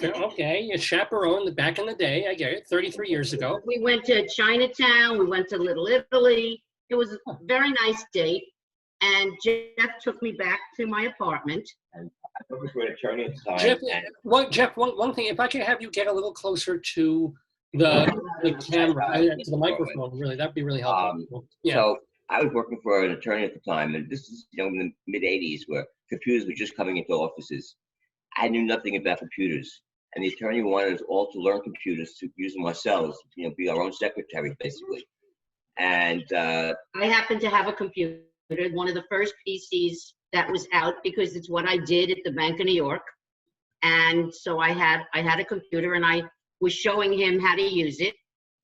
Okay, a chaperone back in the day, I get it, 33 years ago. We went to Chinatown, we went to Little Italy. It was a very nice date. And Jeff took me back to my apartment. And I worked for an attorney at the time. Jeff, one thing, if I could have you get a little closer to the camera, to the microphone, really, that'd be really helpful. So I was working for an attorney at the time, and this is in the mid-'80s where computers were just coming into offices. I knew nothing about computers, and the attorney wanted us all to learn computers, to use them ourselves, be our own secretaries, basically. And I happened to have a computer, one of the first PCs that was out, because it's what I did at the Bank of New York. And so I had a computer, and I was showing him how to use it,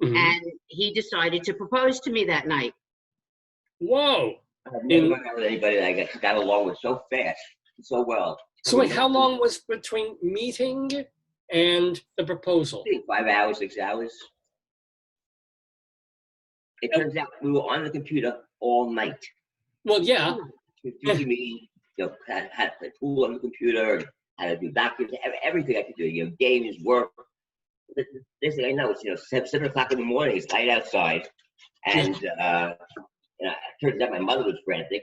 and he decided to propose to me that night. Whoa! I've never met anybody that I got along with so fast, so well. So wait, how long was between meeting and the proposal? 5 hours, 6 hours. It turns out we were on the computer all night. Well, yeah. Teaching me, how to play pool on the computer, how to do documents, everything I could do. Games, work. The next thing I know, it's 7 o'clock in the morning. It's light outside, and it turns out my mother was frantic.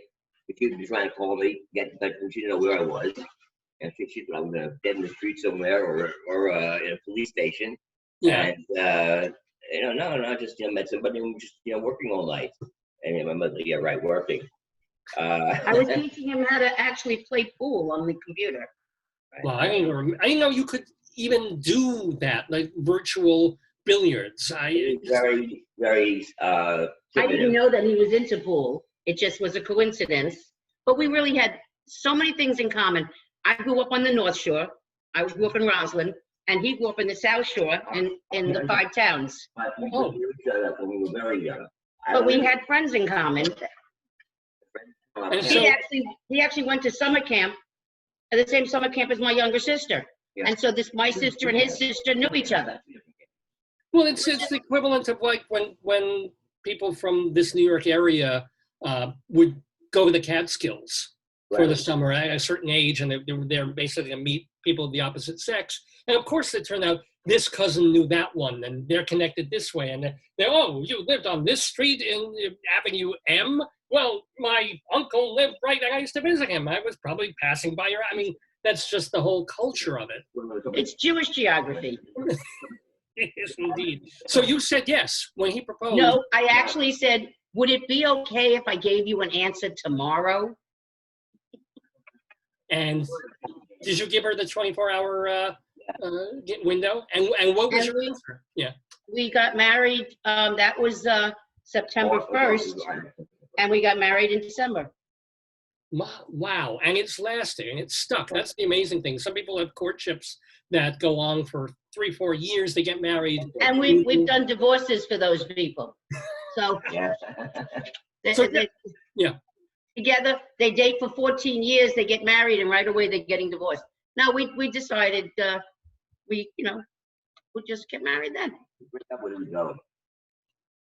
She was trying to call me, she didn't know where I was. And she thought I was dead in the street somewhere or in a police station. Yeah. And, no, just met somebody who was just, working all night. And my mother, yeah, right, working. I was teaching him how to actually play pool on the computer. Well, I didn't know you could even do that, like virtual billiards. Very, very I didn't know that he was into pool. It just was a coincidence. But we really had so many things in common. I grew up on the North Shore. I grew up in Roslyn, and he grew up in the South Shore in the 5 towns. We knew each other when we were very young. But we had friends in common. He actually went to summer camp, at the same summer camp as my younger sister. And so my sister and his sister knew each other. Well, it's the equivalent of like when people from this New York area would go to the Catskills for the summer at a certain age, and they were there basically to meet people of the opposite sex. And of course, it turned out this cousin knew that one, and they're connected this way. And oh, you lived on this street in Avenue M? Well, my uncle lived right there. I used to visit him. I was probably passing by your. I mean, that's just the whole culture of it. It's Jewish geography. Yes, indeed. So you said yes when he proposed. No, I actually said, would it be okay if I gave you an answer tomorrow? And did you give her the 24-hour window? And what was your answer? Yeah. We got married. That was September 1st, and we got married in December. Wow. And it's lasting, and it's stuck. That's the amazing thing. Some people have courtships that go on for 3-4 years. They get married. And we've done divorces for those people. So, yeah. Together, they date for 14 years, they get married, and right away they're getting divorced. No, we decided we'll just get married then. Where did we go?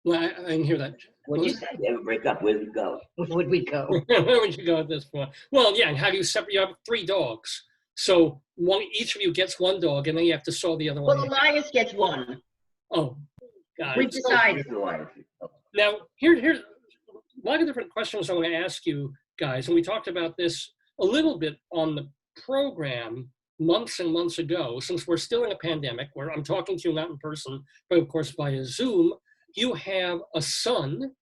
Well, I didn't hear that. What did you say? They would break up. Where did we go? Where would we go? Where would you go at this point? Well, yeah, and how do you separate? You have 3 dogs. So each of you gets 1 dog, and then you have to saw the other one. Well, Elias gets 1. Oh, God. We've decided. Now, here's a lot of different questions I want to ask you guys, and we talked about this a little bit on the program months and months ago. Since we're still in a pandemic, where I'm talking to you not in person, but of course via Zoom, you have a son.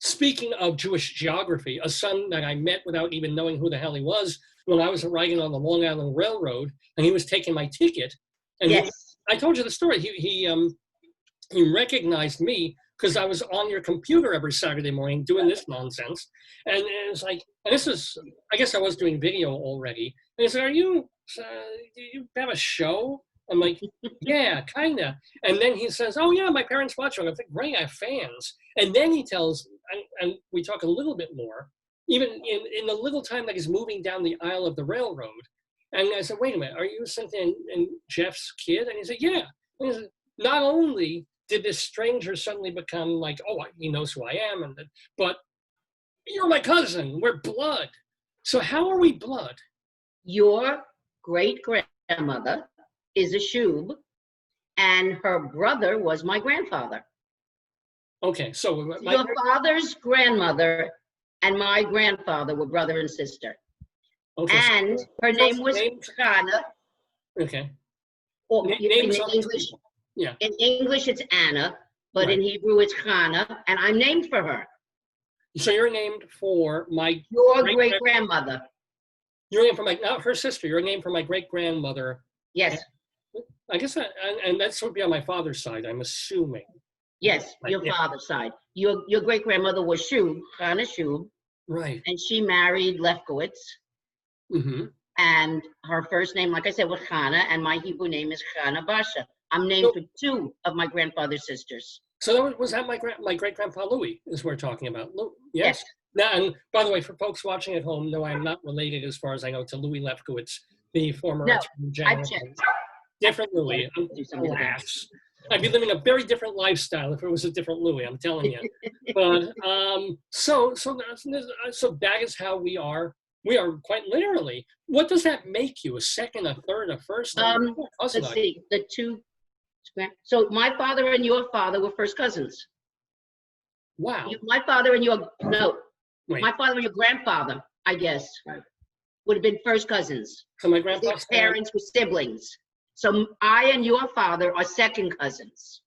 Speaking of Jewish geography, a son that I met without even knowing who the hell he was when I was riding on the Long Island Railroad, and he was taking my ticket. And yes. I told you the story. He recognized me because I was on your computer every Saturday morning doing this nonsense. And it was like, and this is, I guess I was doing video already. And he said, do you have a show? I'm like, yeah, kind of. And then he says, oh yeah, my parents watch it. I'm like, great, I have fans. And then he tells, and we talk a little bit more, even in the little time that he's moving down the aisle of the railroad. And I said, wait a minute, are you Cynthia and Jeff's kid? And he said, yeah. And he said, not only did this stranger suddenly become like, oh, he knows who I am, but you're my cousin, we're blood. So how are we blood? Your great-grandmother is a Shub, and her brother was my grandfather. Okay, so your father's grandmother and my grandfather were brother and sister. Okay, and her name was Chana. Okay. Or in English, yeah. In English, it's Anna, but right. In Hebrew, it's Chana, and I'm named for her. So you're named for your great-grandmother. You're named for not her sister. You're named for my great-grandmother. Yes. I guess and that's would be on my father's side, I'm assuming. Yes, your father's side. Your great-grandmother was Shub, Chana Shub. Right. And she married Lefkowitz. Mm-hmm. And her first name, like I said, was Chana, and my Hebrew name is Chana Basha. I'm named for 2 of my grandfather's sisters. So was that my great-grandpa Louis, is we're talking about? Yes. Now, and by the way, for folks watching at home, no, I'm not related, as far as I know, to Louis Lefkowitz, the former Attorney General. I've checked. Different Louis. Alas. I'd be living a very different lifestyle if it was a different Louis, I'm telling you. But so that is how we are. We are quite literally. What does that make you? A second, a third, a first? Let's see. The 2. So my father and your father were first cousins. Wow. My father and your my father and your grandfather, I guess, would have been first cousins. So my grandpa's parents were siblings. So I and your father are second cousins.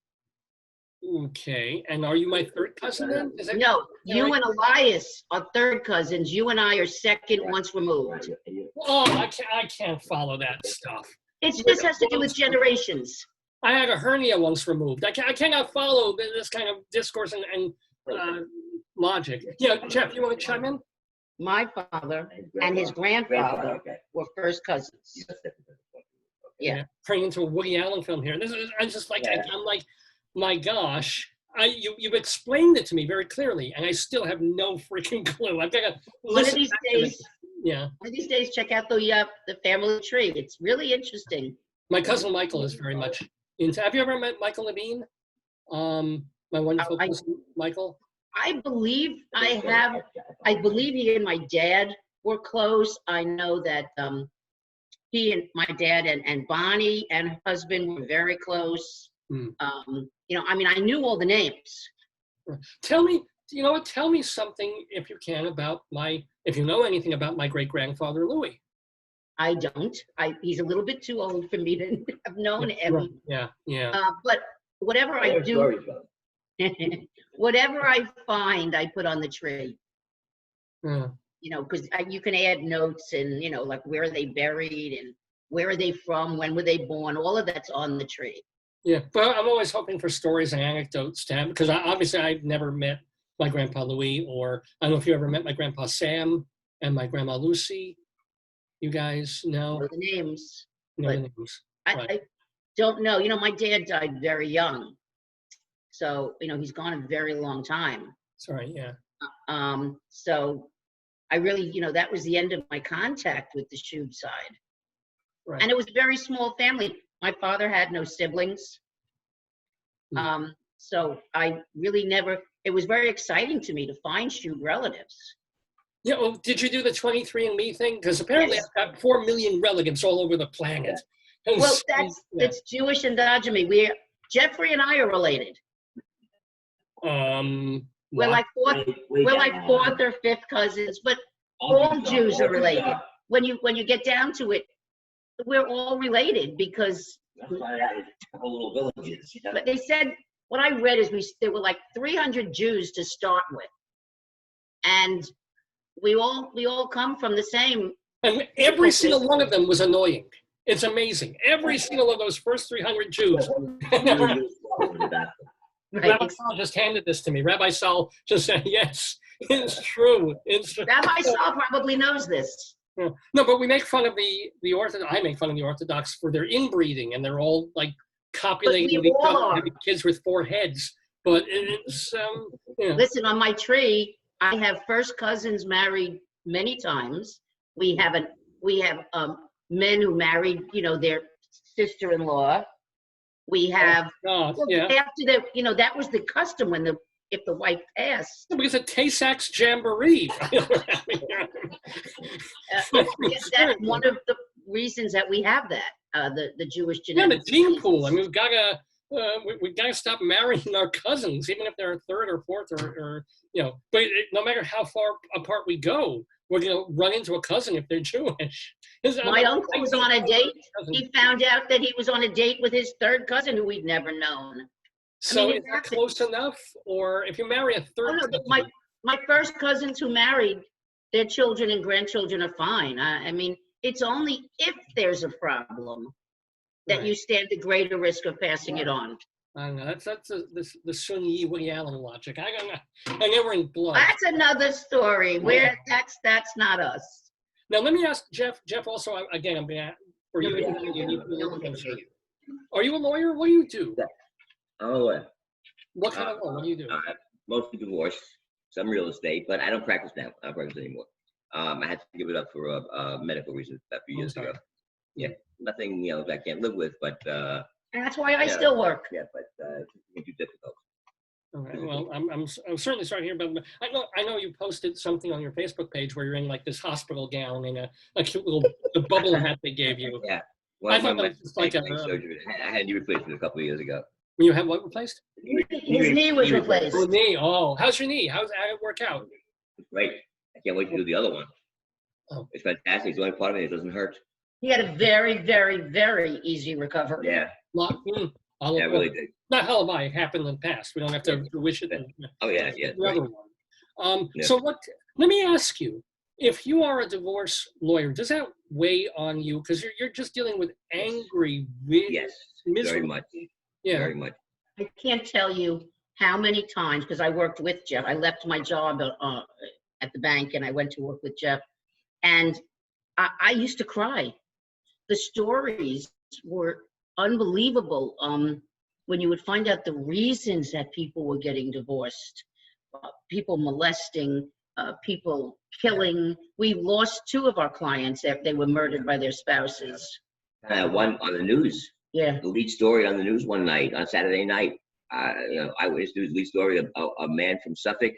Okay, and are you my third cousin then? No, you and Elias are third cousins. You and I are second once removed. Oh, I can't follow that stuff. This has to do with generations. I had a hernia once removed. I cannot follow this kind of discourse and logic. Yeah, Jeff, you want to chime in? My father and his grandfather were first cousins. Yeah. Turning into a Woody Allen film here. I'm just like, I'm like, my gosh, you've explained it to me very clearly, and I still have no freaking clue. I've got to listen. One of these days, check out the family tree. It's really interesting. My cousin Michael is very much into. Have you ever met Michael Levine? My wonderful cousin, Michael. I believe he and my dad were close. I know that he and my dad and Bonnie and her husband were very close. You know, I mean, I knew all the names. Tell me, you know what? Tell me something, if you can, about if you know anything about my great-grandfather Louis. I don't. He's a little bit too old for me to have known him. Yeah. But whatever I do, whatever I find, I put on the tree. You know, because you can add notes and, you know, like where are they buried and where are they from, when were they born, all of that's on the tree. Yeah, but I'm always hoping for stories and anecdotes to have, because obviously I've never met my grandpa Louis, or I don't know if you ever met my grandpa Sam and my grandma Lucy. You guys know? Know the names. Know the names. I don't know. You know, my dad died very young. So, you know, he's gone a very long time. Sorry, yeah. So I really, you know, that was the end of my contact with the Shube side. Right. And it was a very small family. My father had no siblings. So I really never, it was very exciting to me to find Shube relatives. Yeah, well, did you do the 23andMe thing? Because apparently I've got 4 million relatives all over the planet. Yeah. Well, it's Jewish endogamy. Jeffrey and I are related. We're like fourth or fifth cousins, but all Jews are related. When you get down to it, we're all related because little villages. You know? But they said, what I read is there were like 300 Jews to start with, and we all come from the same. And every single one of them was annoying. It's amazing. Every single of those first 300 Jews. Right. Rabbi Saul just handed this to me. Rabbi Saul just said, yes, it's true. It's true. Rabbi Saul probably knows this. No, but we make fun of the Orthodox. I make fun of the Orthodox for their inbreeding, and they're all like copulating with each other, having kids with 4 heads. But it's, you know. Listen, on my tree, I have first cousins married many times. We have men who married, you know, their sister-in-law. We have after the, you know, that was the custom when if the wife passed. Because of Tay-Sachs Jamboree. That's one of the reasons that we have that, the Jewish genetic. Yeah, the gene pool. I mean, we gotta stop marrying our cousins, even if they're third or fourth or you know. But no matter how far apart we go, we're gonna run into a cousin if they're Jewish. My uncle was on a date. He found out that he was on a date with his third cousin, who we'd never known. So is that close enough? Or if you marry a third cousin? My first cousins who married, their children and grandchildren are fine. I mean, it's only if there's a problem that you stand a greater risk of passing it on. I don't know. That's the Sunni Woody Allen logic. I know we're in blood. That's another story. Where that's not us. Now let me ask Jeff. Jeff, also again, I'm gonna for you. Are you a lawyer? What do you do? I'm a lawyer. What kind of law? What do you do? Mostly divorce, some real estate, but I don't practice now. I don't practice anymore. I had to give it up for a medical reason a few years ago. Yeah, nothing that I can't live with, but. And that's why I still work. Yeah, but it's too difficult. All right. Well, I'm certainly sorry to hear about. I know you posted something on your Facebook page where you're in like this hospital gown and a cute little the bubble hat they gave you. Yeah. Well, I thought that was just like surgery. I had knee replacement a couple of years ago. When you had what replaced? His knee was replaced. Oh, knee. Oh, how's your knee? How did it work out? It's great. I can't wait to do the other one. Oh, it's fantastic. It's the only part of it that doesn't hurt. He had a very, very, very easy recovery. Yeah. Yeah, I really did. Not hell of I. It happened in the past. We don't have to wish it. Oh yeah, yeah. The other one. So let me ask you: if you are a divorce lawyer, does that weigh on you? Because you're just dealing with angry, miserable. Very much. Yeah, very much. I can't tell you how many times, because I worked with Jeff. I left my job at the bank and I went to work with Jeff, and I used to cry. The stories were unbelievable. When you would find out the reasons that people were getting divorced, people molesting, people killing. We lost 2 of our clients after they were murdered by their spouses. One on the news. Yeah. The lead story on the news one night, on Saturday night, eyewitness news lead story of a man from Suffolk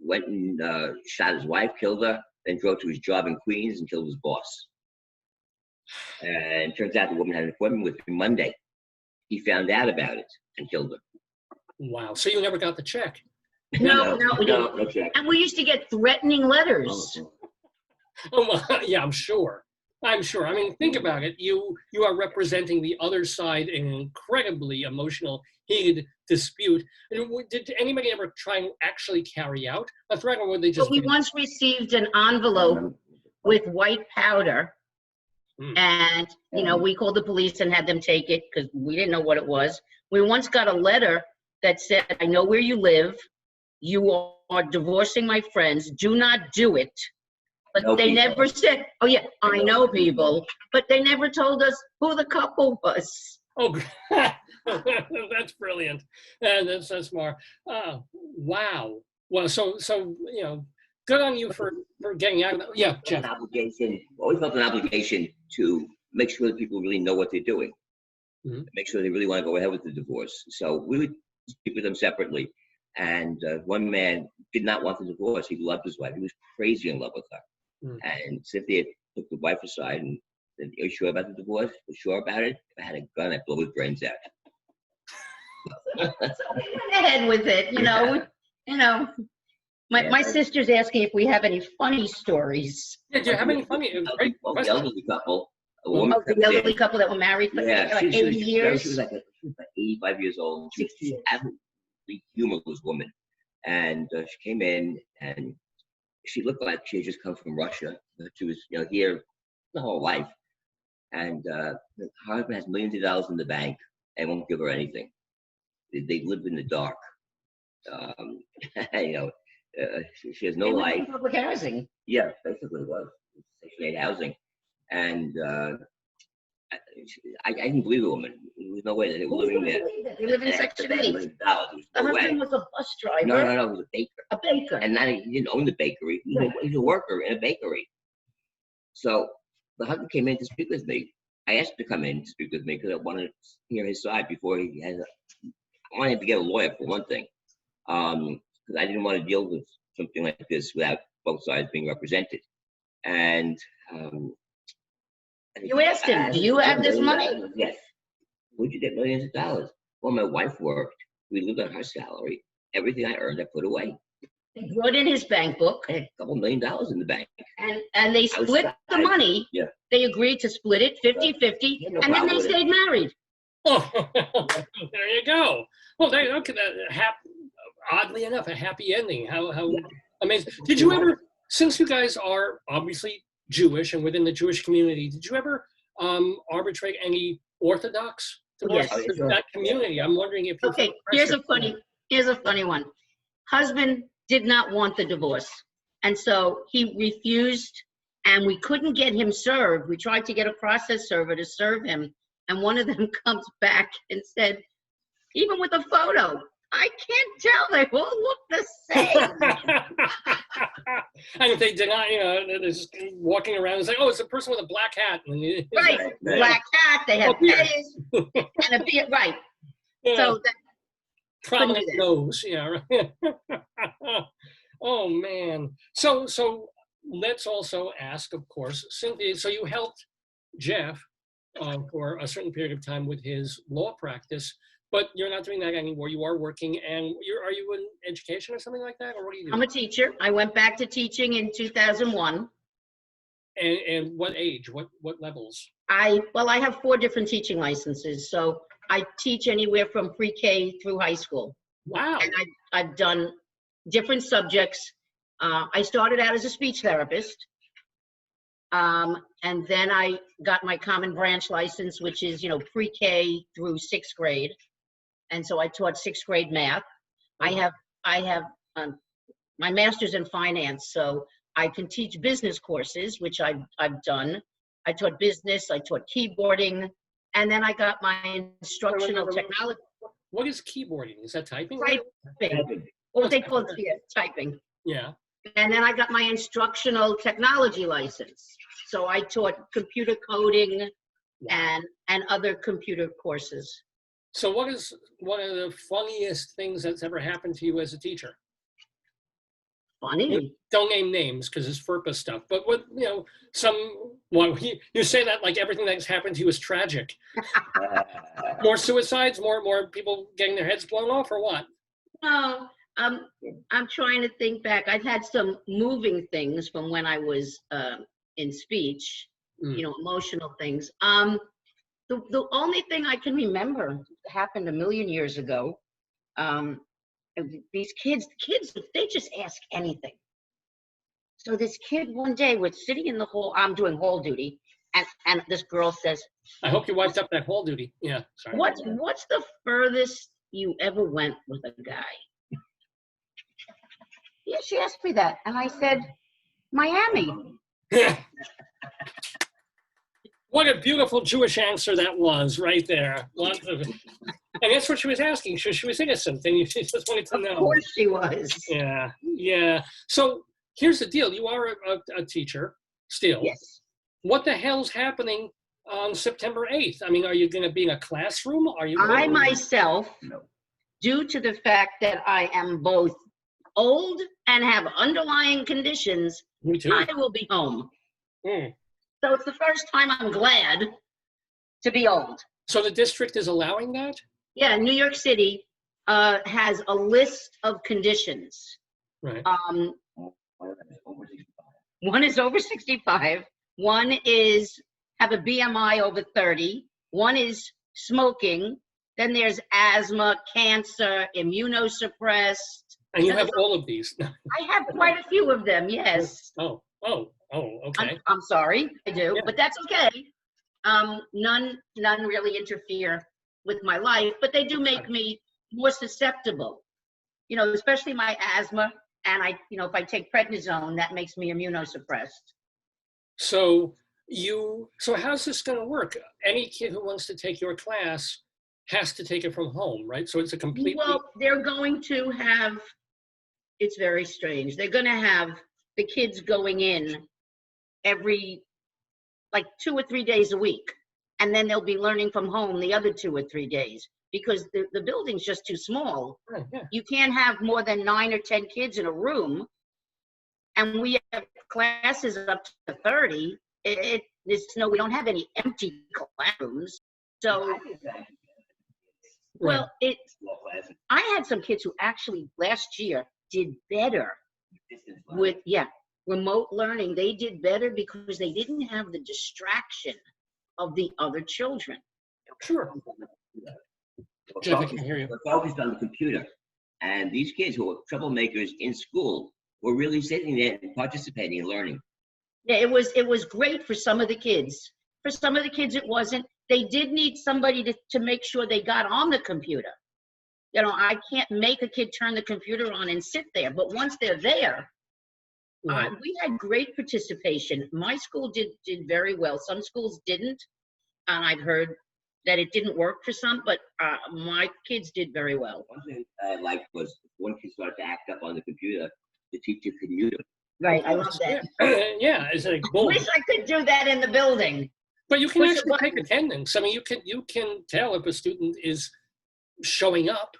went and shot his wife, killed her, then drove to his job in Queens and killed his boss. And it turns out the woman had an appointment with him Monday. He found out about it and killed her. Wow. So you never got the check? No, we didn't. No check. And we used to get threatening letters. Oh, well, yeah, I'm sure. I mean, think about it. You are representing the other side in an incredibly emotional, heated dispute. Did anybody ever try and actually carry out a threat, or would they just? But we once received an envelope with white powder, and we called the police and had them take it because we didn't know what it was. We once got a letter that said, "I know where you live. You are divorcing my friends. Do not do it." But they never said, "Oh yeah, I know people," but they never told us who the couple was. Oh, that's brilliant. And that's smart. Wow. Well, so good on you for getting out of that. Yeah, Jeff. Always felt an obligation to make sure that people really know what they're doing. Make sure they really want to go ahead with the divorce. So we would speak with them separately. And one man did not want the divorce. He loved his wife. He was crazy in love with her. And Cynthia took the wife aside and said, "Are you sure about the divorce? Are you sure about it? If I had a gun, I'd blow his brains out." So we went ahead with it, My sister's asking if we have any funny stories. Yeah, do you have any funny? The elderly couple. The elderly couple that were married for like 80 years. She was like 85 years old. She was an absolutely humorless woman. And she came in and she looked like she had just come from Russia. She was, here the whole life. And her husband has millions of dollars in the bank and won't give her anything. They live in the dark. She has no life. Public housing. Yeah, basically it was. Section 8 housing. And I didn't believe the woman. There was no way that they were living there. They live in Section 8. The husband was a bus driver. No, he was a baker. A baker. And now he didn't own the bakery. He's a worker in a bakery. So the husband came in to speak with me. I asked him to come in to speak with me because I wanted to hear his side before he had. I wanted to get a lawyer for one thing, because I didn't want to deal with something like this without both sides being represented. And you asked him, "Do you have this money?" Yes. Where'd you get millions of dollars? Well, my wife worked. We lived on her salary. Everything I earned, I put away. He brought in his bank book. I had a couple $1 million in the bank. And they split the money. Yeah. They agreed to split it 50-50, and then they stayed married. Oh, there you go. Well, oddly enough, a happy ending. How amazing. Did you ever, since you guys are obviously Jewish and within the Jewish community, did you ever arbitrate any Orthodox divorce for that community? I'm wondering if you. Okay, here's a funny one. Husband did not want the divorce, and so he refused, and we couldn't get him served. We tried to get a process server to serve him, and one of them comes back and said, even with a photo, "I can't tell, they all look the same." And if they deny, they're just walking around and say, "Oh, it's a person with a black hat." Right, black hat, they have face and a beard, right. Yeah. So that prominent nose, right. Oh man. So let's also ask, of course, Cynthia, so you helped Jeff for a certain period of time with his law practice, but you're not doing that anymore. You are working, and are you in education or something like that, or what do you do? I'm a teacher. I went back to teaching in 2001. And what age? What levels? I have 4 different teaching licenses, so I teach anywhere from pre-K through high school. Wow. And I've done different subjects. I started out as a speech therapist. And then I got my common branch license, which is, pre-K through 6th grade. And so I taught 6th grade math. I have my master's in finance, so I can teach business courses, which I've done. I taught business, I taught keyboarding, and then I got my instructional technology. What is keyboarding? Is that typing? Typing. What they call it here, typing. Yeah. And then I got my instructional technology license. So I taught computer coding and other computer courses. So what is one of the funniest things that's ever happened to you as a teacher? Funny. Don't name names because it's FERPA stuff, but what, well, you say that like everything that's happened to you is tragic. More suicides, more people getting their heads blown off, or what? No, I'm trying to think back. I've had some moving things from when I was in speech, emotional things. The only thing I can remember happened a million years ago. These kids, they just ask anything. So this kid one day was sitting in the hall, I'm doing hall duty, and this girl says, I hope you wiped up that hall duty. Yeah, sorry. What's the furthest you ever went with a guy? Yeah, she asked me that, and I said, Miami. What a beautiful Jewish answer that was right there. And that's what she was asking. She was innocent, and she just wanted to know. Of course she was. Yeah. So here's the deal. You are a teacher still. Yes. What the hell's happening on September 8th? I mean, are you going to be in a classroom? I myself, due to the fact that I am both old and have underlying conditions, Me too. I will be home. Mm. So it's the first time I'm glad to be old. So the district is allowing that? Yeah, New York City has a list of conditions. Right. One is over 65. One is have a BMI over 30. One is smoking. Then there's asthma, cancer, immunosuppressed. And you have all of these. I have quite a few of them, yes. Oh, okay. I'm sorry, I do, Yeah. but that's okay. None really interfere with my life, but they do make me more susceptible. Especially my asthma, and if I take prednisone, that makes me immunosuppressed. So how's this going to work? Any kid who wants to take your class has to take it from home, right? So it's a completely... Well, they're going to have, it's very strange. They're going to have the kids going in every, 2 or 3 days a week. And then they'll be learning from home the other 2 or 3 days because the building's just too small. Right, yeah. You can't have more than 9 or 10 kids in a room. And we have classes up to 30. We don't have any empty classrooms. So, well, I had some kids who actually last year did better with, remote learning. They did better because they didn't have the distraction of the other children. Sure. We're focused on the computer. And these kids who are troublemakers in school were really sitting there and participating and learning. Yeah, it was great for some of the kids. For some of the kids, it wasn't. They did need somebody to make sure they got on the computer. I can't make a kid turn the computer on and sit there, but once they're there, right. We had great participation. My school did very well. Some schools didn't, and I've heard that it didn't work for some, but my kids did very well. One thing I liked was one kid started to act up on the computer, the teacher could mute him. Right, I love that. Yeah, it's like boom. I wish I could do that in the building. But you can actually take attendance. I mean, you can tell if a student is showing up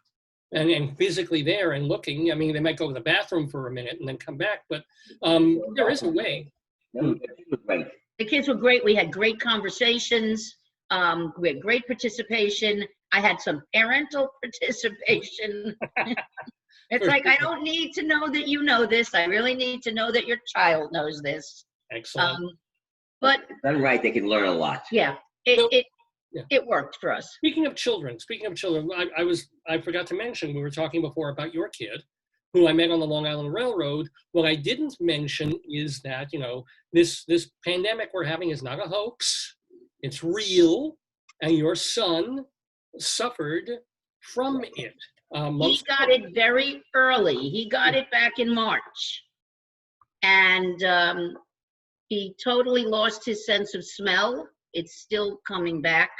and physically there and looking. I mean, they might go to the bathroom for a minute and then come back, but there is a way. The kids were great. We had great conversations. We had great participation. I had some parental participation. It's like, I don't need to know that you know this. I really need to know that your child knows this. Excellent. But done right, they can learn a lot. Yeah, it worked for us. Speaking of children, I forgot to mention, we were talking before about your kid, who I met on the Long Island Railroad. What I didn't mention is that, this pandemic we're having is not a hoax. It's real, and your son suffered from it. He got it very early. He got it back in March. And he totally lost his sense of smell. It's still coming back.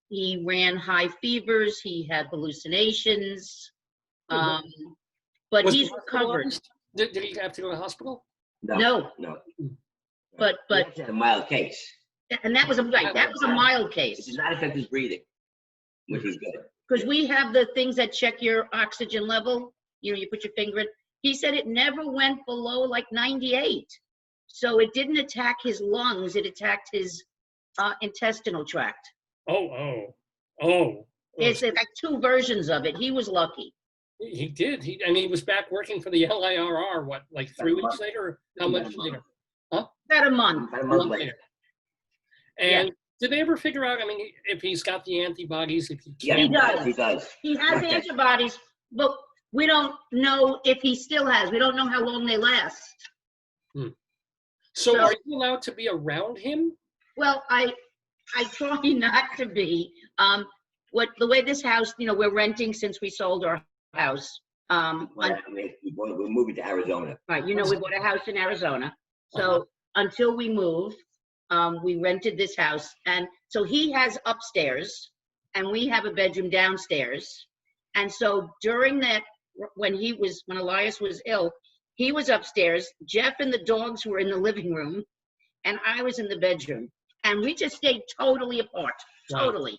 He ran high fevers. He had hallucinations. But he's recovered. Did he have to go to the hospital? No. But it's a mild case. And that was a mild case. It did not affect his breathing, which was good. because we have the things that check your oxygen level. You know, you put your finger in. He said it never went below like 98. So it didn't attack his lungs, it attacked his intestinal tract. Oh. There's like 2 versions of it. He was lucky. He did. He was back working for the LIRR, what, like 3 weeks later? How much later? Huh? About a month. About a month later. And did they ever figure out, if he's got the antibodies, if he He does. He has antibodies, but we don't know if he still has. We don't know how long they last. So are you allowed to be around him? Well, I try not to be. The way this house, we're renting since we sold our house. We're moving to Arizona. Right, we bought a house in Arizona. So until we move, we rented this house. And so he has upstairs and we have a bedroom downstairs. And so during that, when Elias was ill, he was upstairs. Jeff and the dogs were in the living room and I was in the bedroom. And we just stayed totally apart, totally.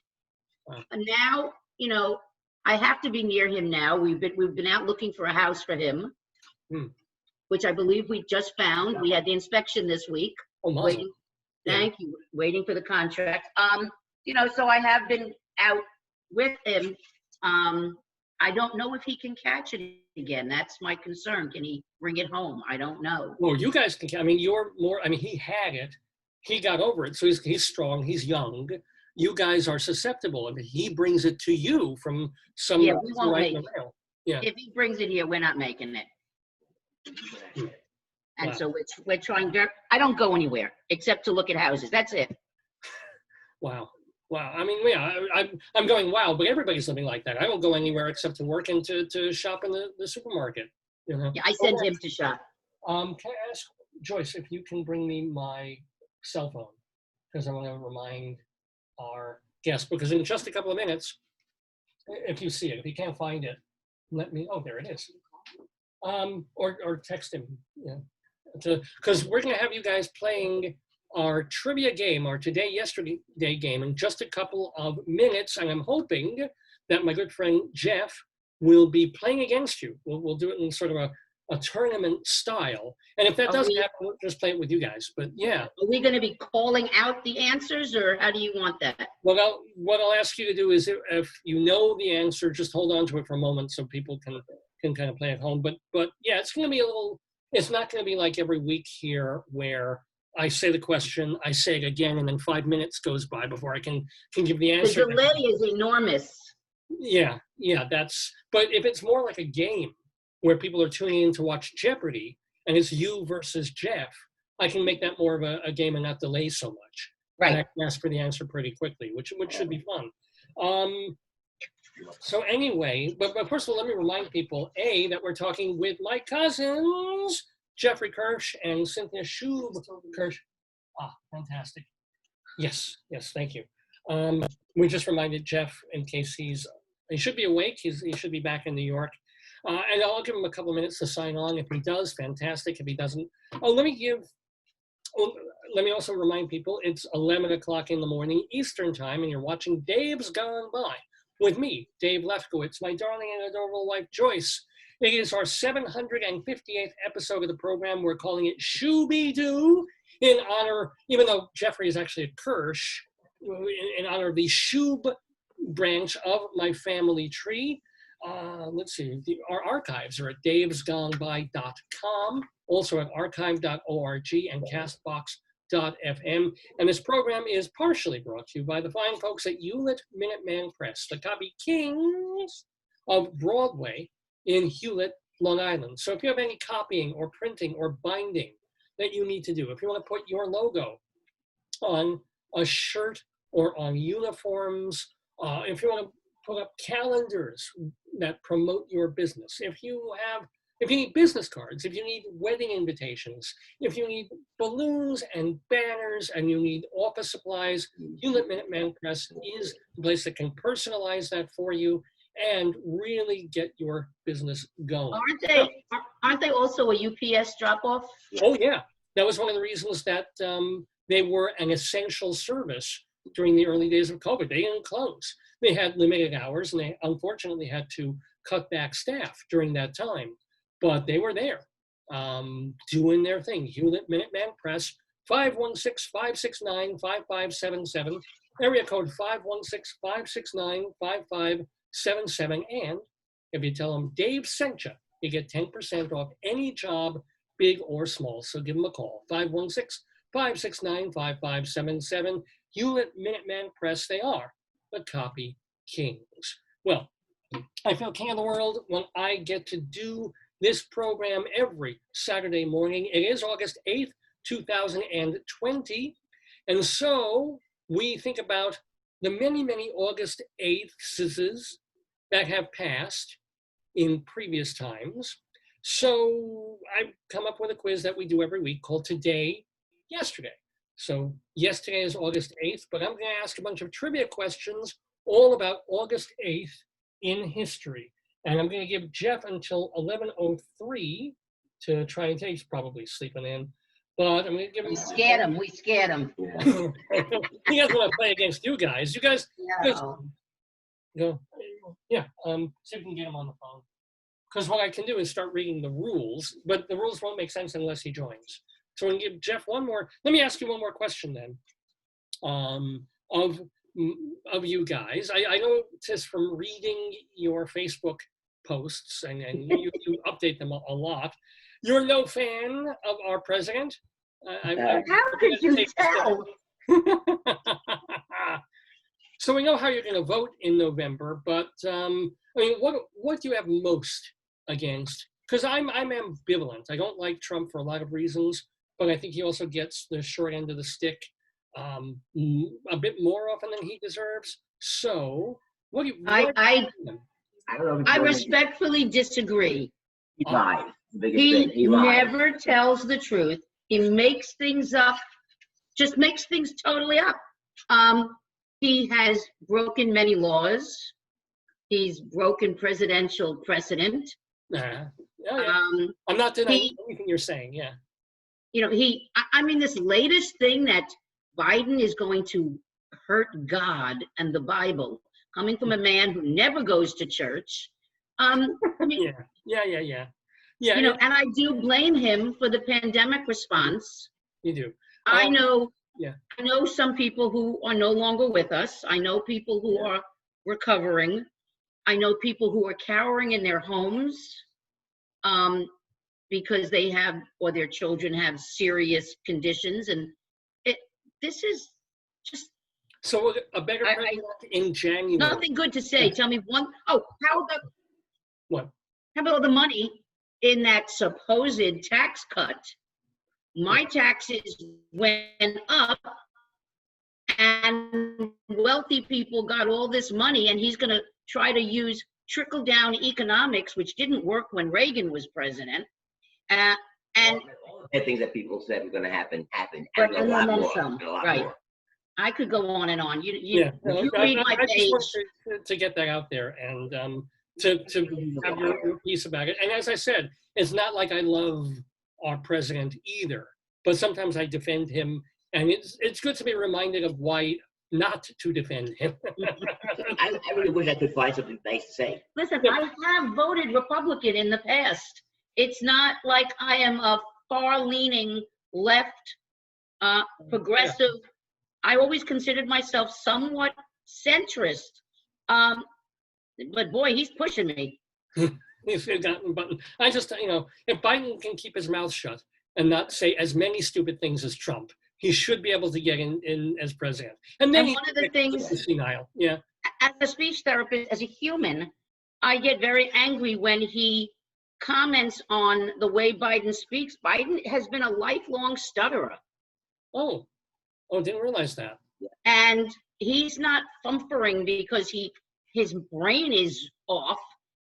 Wow. And now, I have to be near him now. We've been out looking for a house for him, which I believe we just found. We had the inspection this week. Oh, Thank you. Waiting for the contract. So I have been out with him. I don't know if he can catch it again. That's my concern. Can he bring it home? I don't know. Well, you guys can. You're more. He had it. He got over it. So he's strong. He's young. You guys are susceptible. He brings it to you from some. Yeah, we won't make it. Yeah. If he brings it here, we're not making it. And so we're trying. I don't go anywhere except to look at houses. That's it. Wow. I'm going wow, but everybody's living like that. I don't go anywhere except to work and to shop in the supermarket. Yeah, I send him to shop. Can I ask Joyce if you can bring me my cell phone, because I want to remind our guest, because in just a couple of minutes, if you see it, if you can't find it, let me. Oh, there it is. Or text him. Because we're going to have you guys playing our trivia game, our today, yesterday game in just a couple of minutes. And I'm hoping that my good friend Jeff will be playing against you. We'll do it in sort of a tournament style. And if that doesn't happen, we'll just play it with you guys. But yeah. Are we going to be calling out the answers, or how do you want that? Well, what I'll ask you to do is, if you know the answer, just hold on to it for a moment so people can kind of play at home. But yeah, it's going to be it's not going to be like every week here where I say the question, I say it again, and then 5 minutes goes by before I can give the answer. The delay is enormous. Yeah, but if it's more like a game where people are tuning in to watch Jeopardy and it's you versus Jeff, I can make that more of a game and not delay so much. Right. And I can ask for the answer pretty quickly, which should be fun. So anyway, but first of all, let me remind people, that we're talking with my cousins, Jeffrey Kirsch and Cynthia Kirsch. Fantastic. Yes, thank you. We just reminded Jeff, in case he should be awake, he should be back in New York. And I'll give him a couple of minutes to sign on. If he does, fantastic. If he doesn't, let me also remind people, it's 11 o'clock in the morning Eastern time, and you're watching Dave's Gone By with me, Dave Lefkowitz, my darling and adorable wife, Joyce. It is our 758th episode of the program. We're calling it Shubie-Doo in honor, even though Jeffrey is actually a Kirsch, in honor of the Shub branch of my family tree. Let's see, our archives are at davesgoneby.com, also at archive.org and castbox.fm. And this program is partially brought to you by the fine folks at Hewlett Minuteman Press, the copy kings of Broadway in Hewlett, Long Island. So if you have any copying or printing or binding that you need to do, if you want to put your logo on a shirt or on uniforms, if you want to put up calendars that promote your business, if you need business cards, if you need wedding invitations, if you need balloons and banners and you need office supplies, Hewlett Minuteman Press is the place that can personalize that for you and really get your business going. Aren't they also a UPS drop-off? Oh yeah, that was one of the reasons that they were an essential service during the early days of COVID. They didn't close. They had limited hours, and they unfortunately had to cut back staff during that time. But they were there, doing their thing. Hewlett Minuteman Press, 516-569-5577, area code 516-569-5577. And if you tell them Dave sent you, you get 10% off any job, big or small. So give them a call, 516-569-5577. Hewlett Minuteman Press, they are the copy kings. Well, I feel king of the world when I get to do this program every Saturday morning. It is August 8th, 2020. And so we think about the many, many August 8ths that have passed in previous times. So I've come up with a quiz that we do every week called Today, Yesterday. So yesterday is August 8th, but I'm going to ask a bunch of trivia questions all about August 8th in history. And I'm going to give Jeff until 11:03 to try and take. He's probably sleeping in, but I'm going to give him. We scared him. We scared him. He doesn't want to play against you guys. You guys, go. Yeah. See if we can get him on the phone. Because what I can do is start reading the rules, but the rules won't make sense unless he joins. So I'm going to give Jeff one more. Let me ask you one more question then. Of you guys, I know just from reading your Facebook posts and you update them a lot. You're no fan of our president. How could you tell? So we know how you're going to vote in November, but I mean, what do you have most against? Because I'm ambivalent. I don't like Trump for a lot of reasons, but I think he also gets the short end of the stick a bit more often than he deserves. So, what do you? I respectfully disagree. He lied. He never tells the truth. He makes things up, just makes things totally up. He has broken many laws. He's broken presidential precedent. Yeah. I'm not denying anything you're saying. Yeah. You know, I mean, this latest thing that Biden is going to hurt God and the Bible, coming from a man who never goes to church. I mean, yeah. You know, and I do blame him for the pandemic response. You do. I know. Yeah. I know some people who are no longer with us. I know people who are recovering. I know people who are cowering in their homes because they have, or their children have previous conditions, and this is just. So a better president in January. Nothing good to say. Tell me one. Oh, how about what? How about all the money in that supposed tax cut? My taxes went up, and wealthy people got all this money, and he's going to try to use trickle-down economics, which didn't work when Reagan was president. And all the things that people said were going to happen happened. But and then some, right? More. I could go on and on. You read my page. I just want to get that out there and to have your piece about it. And as I said, it's not like I love our president either, but sometimes I defend him, and it's good to be reminded of why not to defend him. I really wish I could find something nice to say. Listen, I have voted Republican in the past. It's not like I am a far-leaning left progressive. I always considered myself somewhat centrist. But boy, he's pushing me. He's forgotten button. I just, if Biden can keep his mouth shut and not say as many stupid things as Trump, he should be able to get in as president. And then one of the things, senile. Yeah. As a speech therapist, as a human, I get very angry when he comments on the way Biden speaks. Biden has been a lifelong stutterer. Oh, didn't realize that. And he's not thumpering because his brain is off.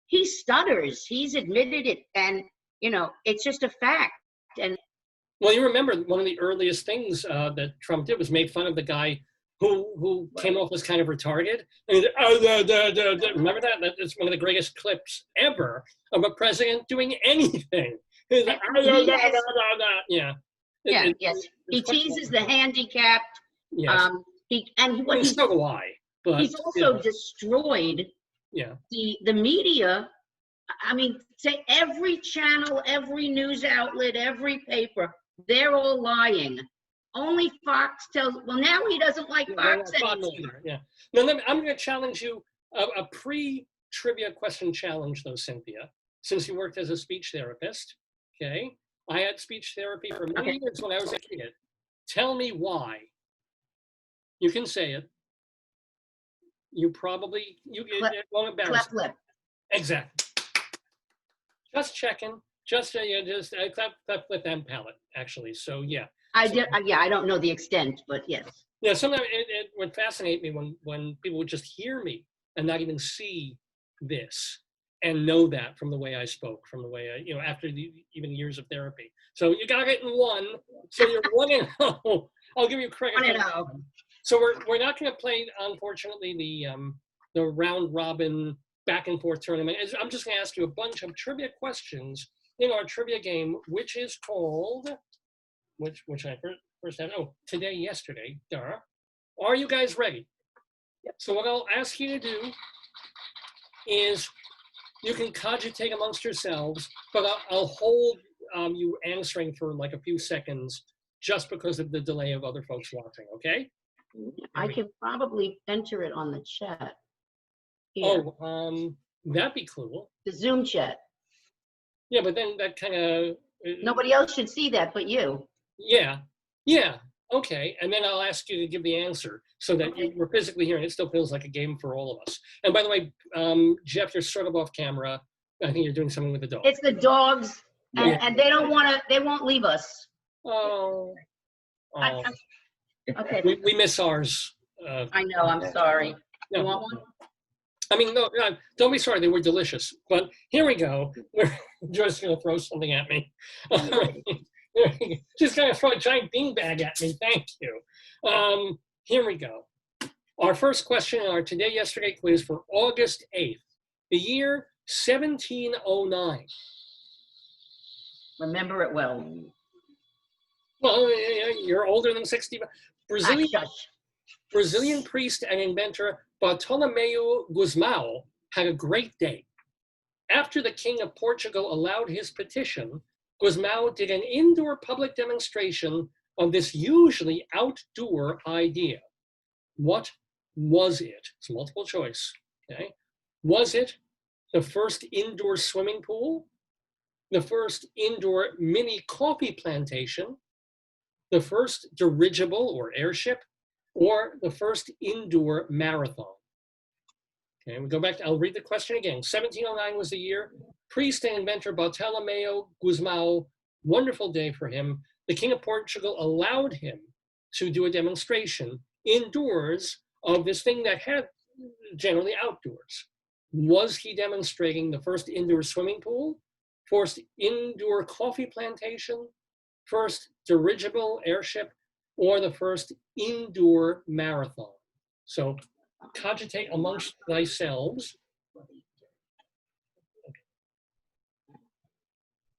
He stutters. He's admitted it, and it's just a fact. And well, you remember one of the earliest things that Trump did was made fun of the guy who came off as kind of retarded. And remember that? That's one of the greatest clips ever of a president doing anything. He's like, Yes. He teases the handicapped. Yes. So do I. But he's also destroyed the media. I mean, say every channel, every news outlet, every paper, they're all lying. Only Fox tells. Well, now he doesn't like Fox anymore. Yeah. Now I'm going to challenge you a pre-trivia question challenge, though, Cynthia. Since you worked as a speech therapist, okay? I had speech therapy for many years when I was a kid. Tell me why. You can say it. You probably it won't embarrass you. Lip. Exactly. Just checking. Just clap lip and palate, actually. So yeah. I don't know the extent, but yes. Yeah, sometimes it would fascinate me when people would just hear me and not even see this and know that from the way I spoke, from the way I, after even years of therapy. So you got it in one. So you're 1-0. I'll give you credit. 1-0. So we're not going to play, unfortunately, the round robin back and forth tournament. I'm just going to ask you a bunch of trivia questions in our trivia game, which is called, which I first had, today, yesterday, duh. Are you guys ready? Yep. So what I'll ask you to do is you can cogitate amongst yourselves, but I'll hold you answering for like a few seconds just because of the delay of other folks watching, okay? I can probably enter it on the chat. Here. Oh, that'd be cool. The Zoom chat. Yeah, but then that kind of... Nobody else should see that but you. Yeah, okay. And then I'll ask you to give the answer so that we're physically here and it still feels like a game for all of us. And by the way, Jeff, you're sort of off camera. I think you're doing something with the dog. It's the dogs, and they don't want to, they won't leave us. Oh. Okay. We miss ours. I know, I'm sorry. You want one? I mean, no, don't be sorry. They were delicious. But here we go. We're just going to throw something at me. She's going to throw a giant beanbag at me. Thank you. Here we go. Our first question in our Today Yesterday quiz for August 8th, the year 1709. Remember it well. Well, you're older than 60. Brazilian priest and inventor Bartolomeu Gusmão had a great day. After the King of Portugal allowed his petition, Gusmão did an indoor public demonstration of this usually outdoor idea. What was it? It's multiple choice. Okay. Was it the first indoor swimming pool, the first indoor mini coffee plantation, the first dirigible or airship, or the first indoor marathon? Okay, we go back to, I'll read the question again. 1709 was the year. Priest and inventor Bartolomeu Gusmão, wonderful day for him. The King of Portugal allowed him to do a demonstration indoors of this thing that had generally outdoors. Was he demonstrating the first indoor swimming pool, first indoor coffee plantation, first dirigible airship, or the first indoor marathon? So cogitate amongst thyselves.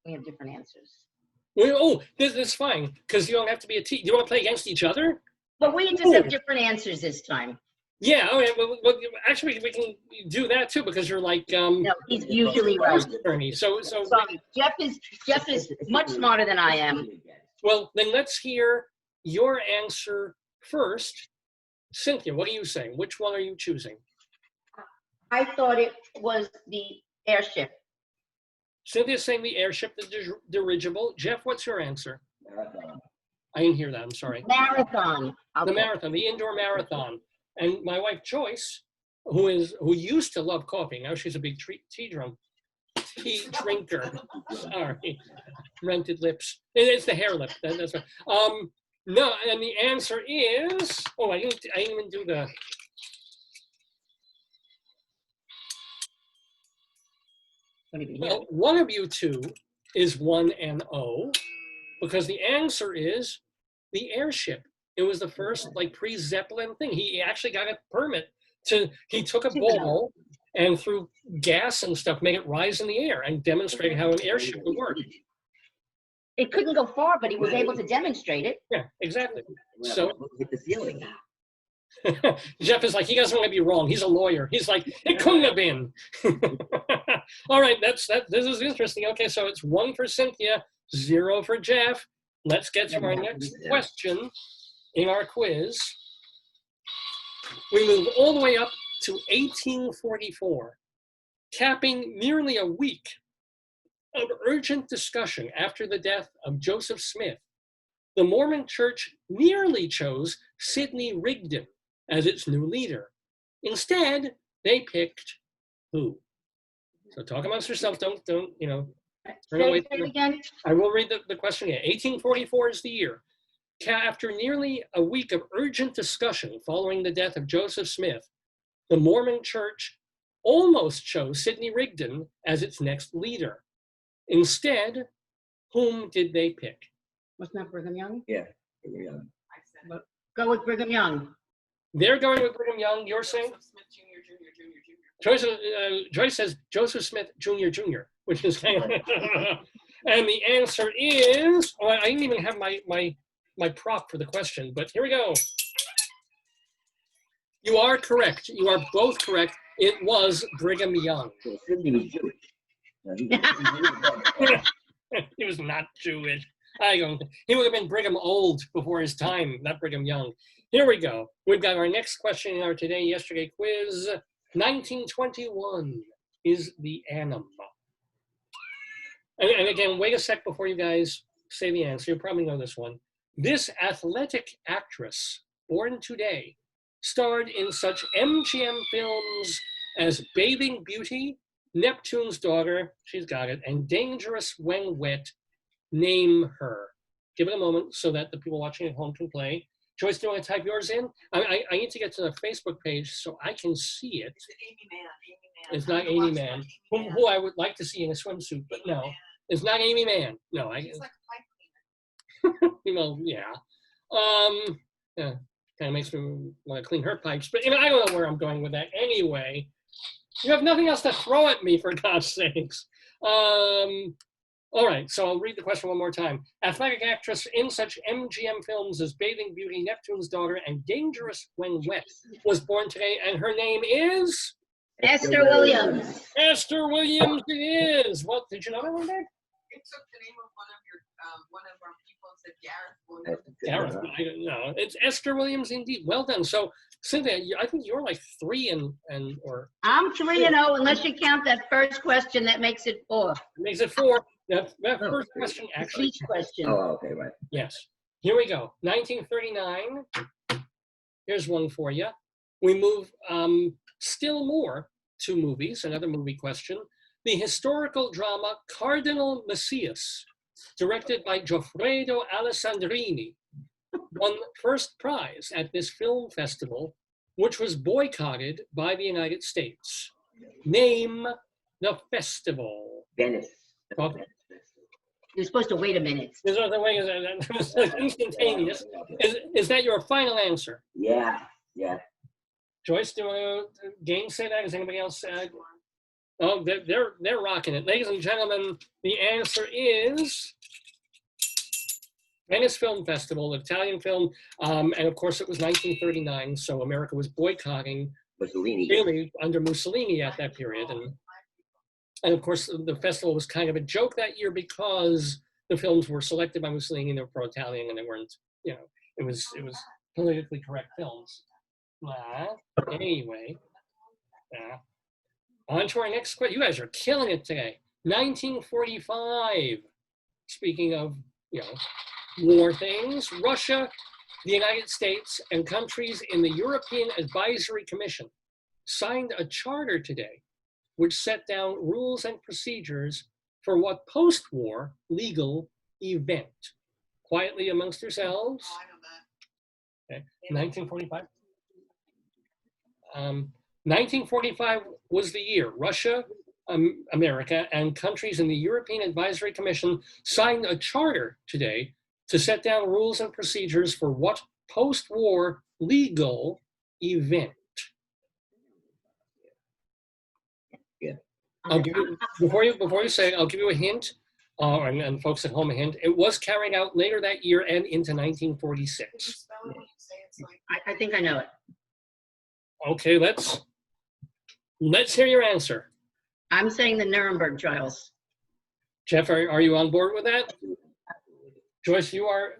We have different answers. This is fine, because you don't have to be a team. Do you want to play against each other? But we just have different answers this time. Yeah, okay, well, actually, we can do that too, because you're like... no, he's usually right. So Jeff is much smarter than I am. Well, then let's hear your answer first. Cynthia, what are you saying? Which one are you choosing? I thought it was the airship. Cynthia's saying the airship, the dirigible. Jeff, what's your answer? Marathon. I didn't hear that, I'm sorry. Marathon. The marathon, the indoor marathon. And my wife, Joyce, who used to love coffee, now she's a big tea drinker. Sorry, rented lips. It's the hair lip, that's right. No, and the answer is, I didn't even do the... Well, one of you two is 1-0, because the answer is the airship. It was the first pre-Zeppelin thing. He actually got a permit he took a ball and threw gas and stuff, made it rise in the air and demonstrated how an airship would work. It couldn't go far, but he was able to demonstrate it. Yeah, exactly. So with the ceiling. Jeff is like, he doesn't want to be wrong. He's a lawyer. He's like, it couldn't have been. All right, this is interesting. Okay, so it's 1 for Cynthia, 0 for Jeff. Let's get to our next question in our quiz. We move all the way up to 1844, capping nearly a week of urgent discussion after the death of Joseph Smith. The Mormon Church nearly chose Sidney Rigdon as its new leader. Instead, they picked who? So talk amongst yourselves. Don't turn away. Say it again. I will read the question again. 1844 is the year. After nearly a week of urgent discussion following the death of Joseph Smith, the Mormon Church almost chose Sidney Rigdon as its next leader. Instead, whom did they pick? Wasn't that Brigham Young? Yeah. Brigham Young. Go with Brigham Young. They're going with Brigham Young. You're saying? Joseph Smith Jr. Joyce says Joseph Smith Jr., which is kind of, and the answer is, I didn't even have my prop for the question, but here we go. You are correct. You are both correct. It was Brigham Young. So Sidney was Jewish. He was not Jewish. He would have been Brigham Old before his time, not Brigham Young. Here we go. We've got our next question in our Today Yesterday quiz. 1921 is the annum. And again, wait a sec before you guys say the answer. You probably know this one. This athletic actress, born today, starred in such MGM films as Bathing Beauty, Neptune's Daughter, she's got it, and Dangerous When Wet. Name her. Give it a moment so that the people watching at home can play. Joyce, do you want to type yours in? I need to get to the Facebook page so I can see it. Is it Amy Mann? It's not Amy Mann, who I would like to see in a swimsuit, but no, it's not Amy Mann. No, It's like a pipe cleaner. well, yeah. Yeah, kind of makes me want to clean her pipes, but I don't know where I'm going with that. Anyway, you have nothing else to throw at me, for God's sakes. All right, so I'll read the question one more time. Athletic actress in such MGM films as Bathing Beauty, Neptune's Daughter, and Dangerous When Wet was born today, and her name is? Esther Williams. Esther Williams it is. What, did you know that one, Dave? It took the name of one of our people and said Gareth Williams. Gareth, I don't know. It's Esther Williams indeed. Well done. So, Cynthia, I think you're like 3 or. I'm 3-0 unless you count that first question. That makes it 4. It makes it 4. That first question actually. Each question. Oh, okay, right. Yes. Here we go. 1939. Here's one for you. We move still more to movies. Another movie question. The historical drama Cardinal Messias, directed by Goffredo Alessandrini, won first prize at this film festival, which was boycotted by the United States. Name the festival. Venice. Okay. You're supposed to wait a minute. There's other way. It's like instantaneous. Is that your final answer? Yeah. Joyce, do you want to gainsay that? Is anybody else? Oh, they're rocking it, ladies and gentlemen. The answer is Venice Film Festival, Italian film, and of course it was 1939. So America was boycotting Mussolini. really under Mussolini at that period, and of course the festival was kind of a joke that year because the films were selected by Mussolini and they were pro-Italian and they weren't, it was politically correct films. Anyway, on to our next question. You guys are killing it today. 1945. Speaking of, war things, Russia, the United States, and countries in the European Advisory Commission signed a charter today which set down rules and procedures for what post-war legal event. Quietly amongst yourselves. Oh, I know that. Okay. 1945. 1945 was the year Russia, America, and countries in the European Advisory Commission signed a charter today to set down rules and procedures for what post-war legal event. Yeah. I'll give you, before you say it, I'll give you a hint, and folks at home a hint. It was carried out later that year and into 1946. Can you spell it when you say it's like I think I know it. Okay, let's hear your answer. I'm saying the Nuremberg trials. Jeff, are you on board with that? Joyce,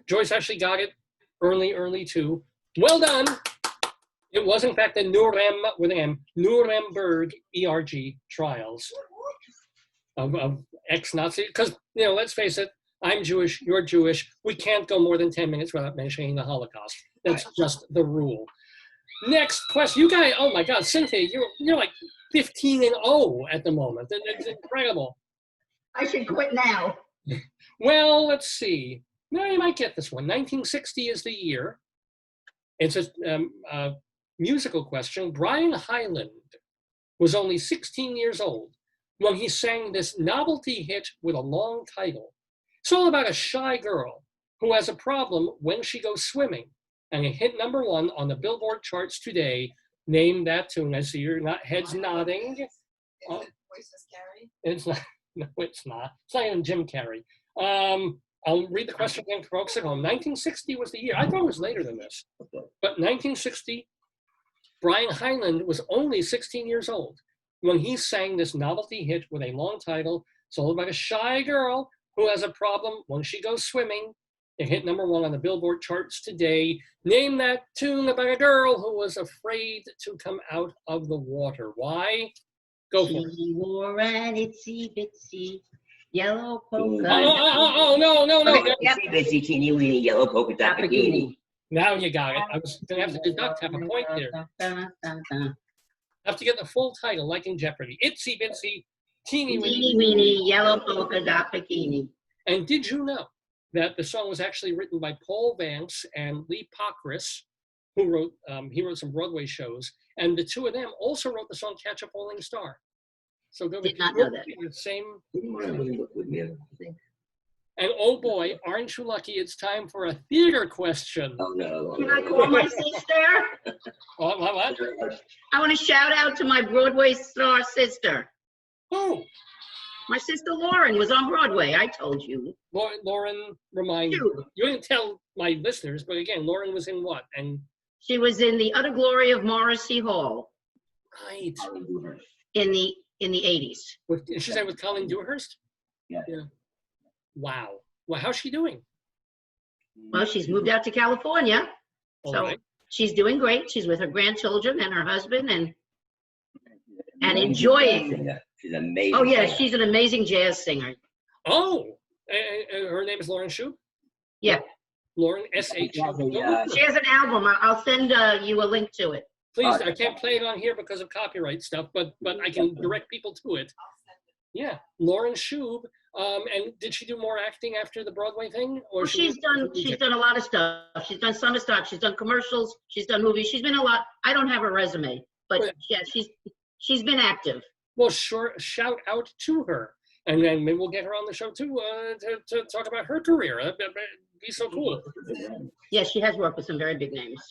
Joyce actually got it early too. Well done. It was in fact the Nuremberg ERG trials of ex-Nazi, because, let's face it, I'm Jewish, you're Jewish. We can't go more than 10 minutes without mentioning the Holocaust. That's just the rule. Next question. You guys, oh my God, Cynthia, you're like 15-0 at the moment. It's incredible. I should quit now. Well, let's see. No, you might get this one. 1960 is the year. It's a musical question. Brian Hyland was only 16 years old when he sang this novelty hit with a long title. It's all about a shy girl who has a problem when she goes swimming, and it hit #1 on the Billboard charts today. Name that tune. I see your heads nodding. Is it Voices Carry? It's not. No, it's not. It's not even Jim Carrey. I'll read the question again for folks at home. 1960 was the year. I thought it was later than this. But 1960, Brian Hyland was only 16 years old when he sang this novelty hit with a long title. It's all about a shy girl who has a problem when she goes swimming. It hit #1 on the Billboard charts today. Name that tune about a girl who was afraid to come out of the water. Why? Go for it. She wore an itsy bitsy yellow polka. Oh, no. Itsy bitsy teeny weeny yellow polka dot bikini. Now you got it. I was going to have to deduct half a point there. Have to get the full title, like in Jeopardy. Itsy bitsy teeny weeny yellow polka dot bikini. And did you know that the song was actually written by Paul Vance and Lee Pockris, who wrote some Broadway shows, and the two of them also wrote the song "Catch a Falling Star." So go. Did not know that. Same. And And oh boy, aren't you lucky? It's time for a theater question. oh no. Can I call my sister? What? I want to shout out to my Broadway star sister. Who? My sister Lauren was on Broadway. I told you. Lauren, remind Shoot. you didn't tell my listeners, but again, Lauren was in what? And She was in The Utter Glory of Morrissey Hall right. in the 80s. She's there with Colleen Dewhurst? Yeah. Wow. Well, how's she doing? Well, she's moved out to California, All so right. she's doing great. She's with her grandchildren and her husband and enjoying. She's amazing. Oh yeah, she's an amazing jazz singer. Oh, her name is Lauren Shoup? Yeah. Lauren, S-H. She has an album. I'll send you a link to it. Please, I can't play it on here because of copyright stuff, but I can direct people to it. Yeah, Lauren Shoup. And did she do more acting after the Broadway thing? Or Well, she's done a lot of stuff. She's done summer stock. She's done commercials. She's done movies. She's been a lot. I don't have her resume, but yeah, she's been active. Well, sure. Shout out to her, and then maybe we'll get her on the show too to talk about her career. That'd be so cool. Yeah, she has worked with some very big names.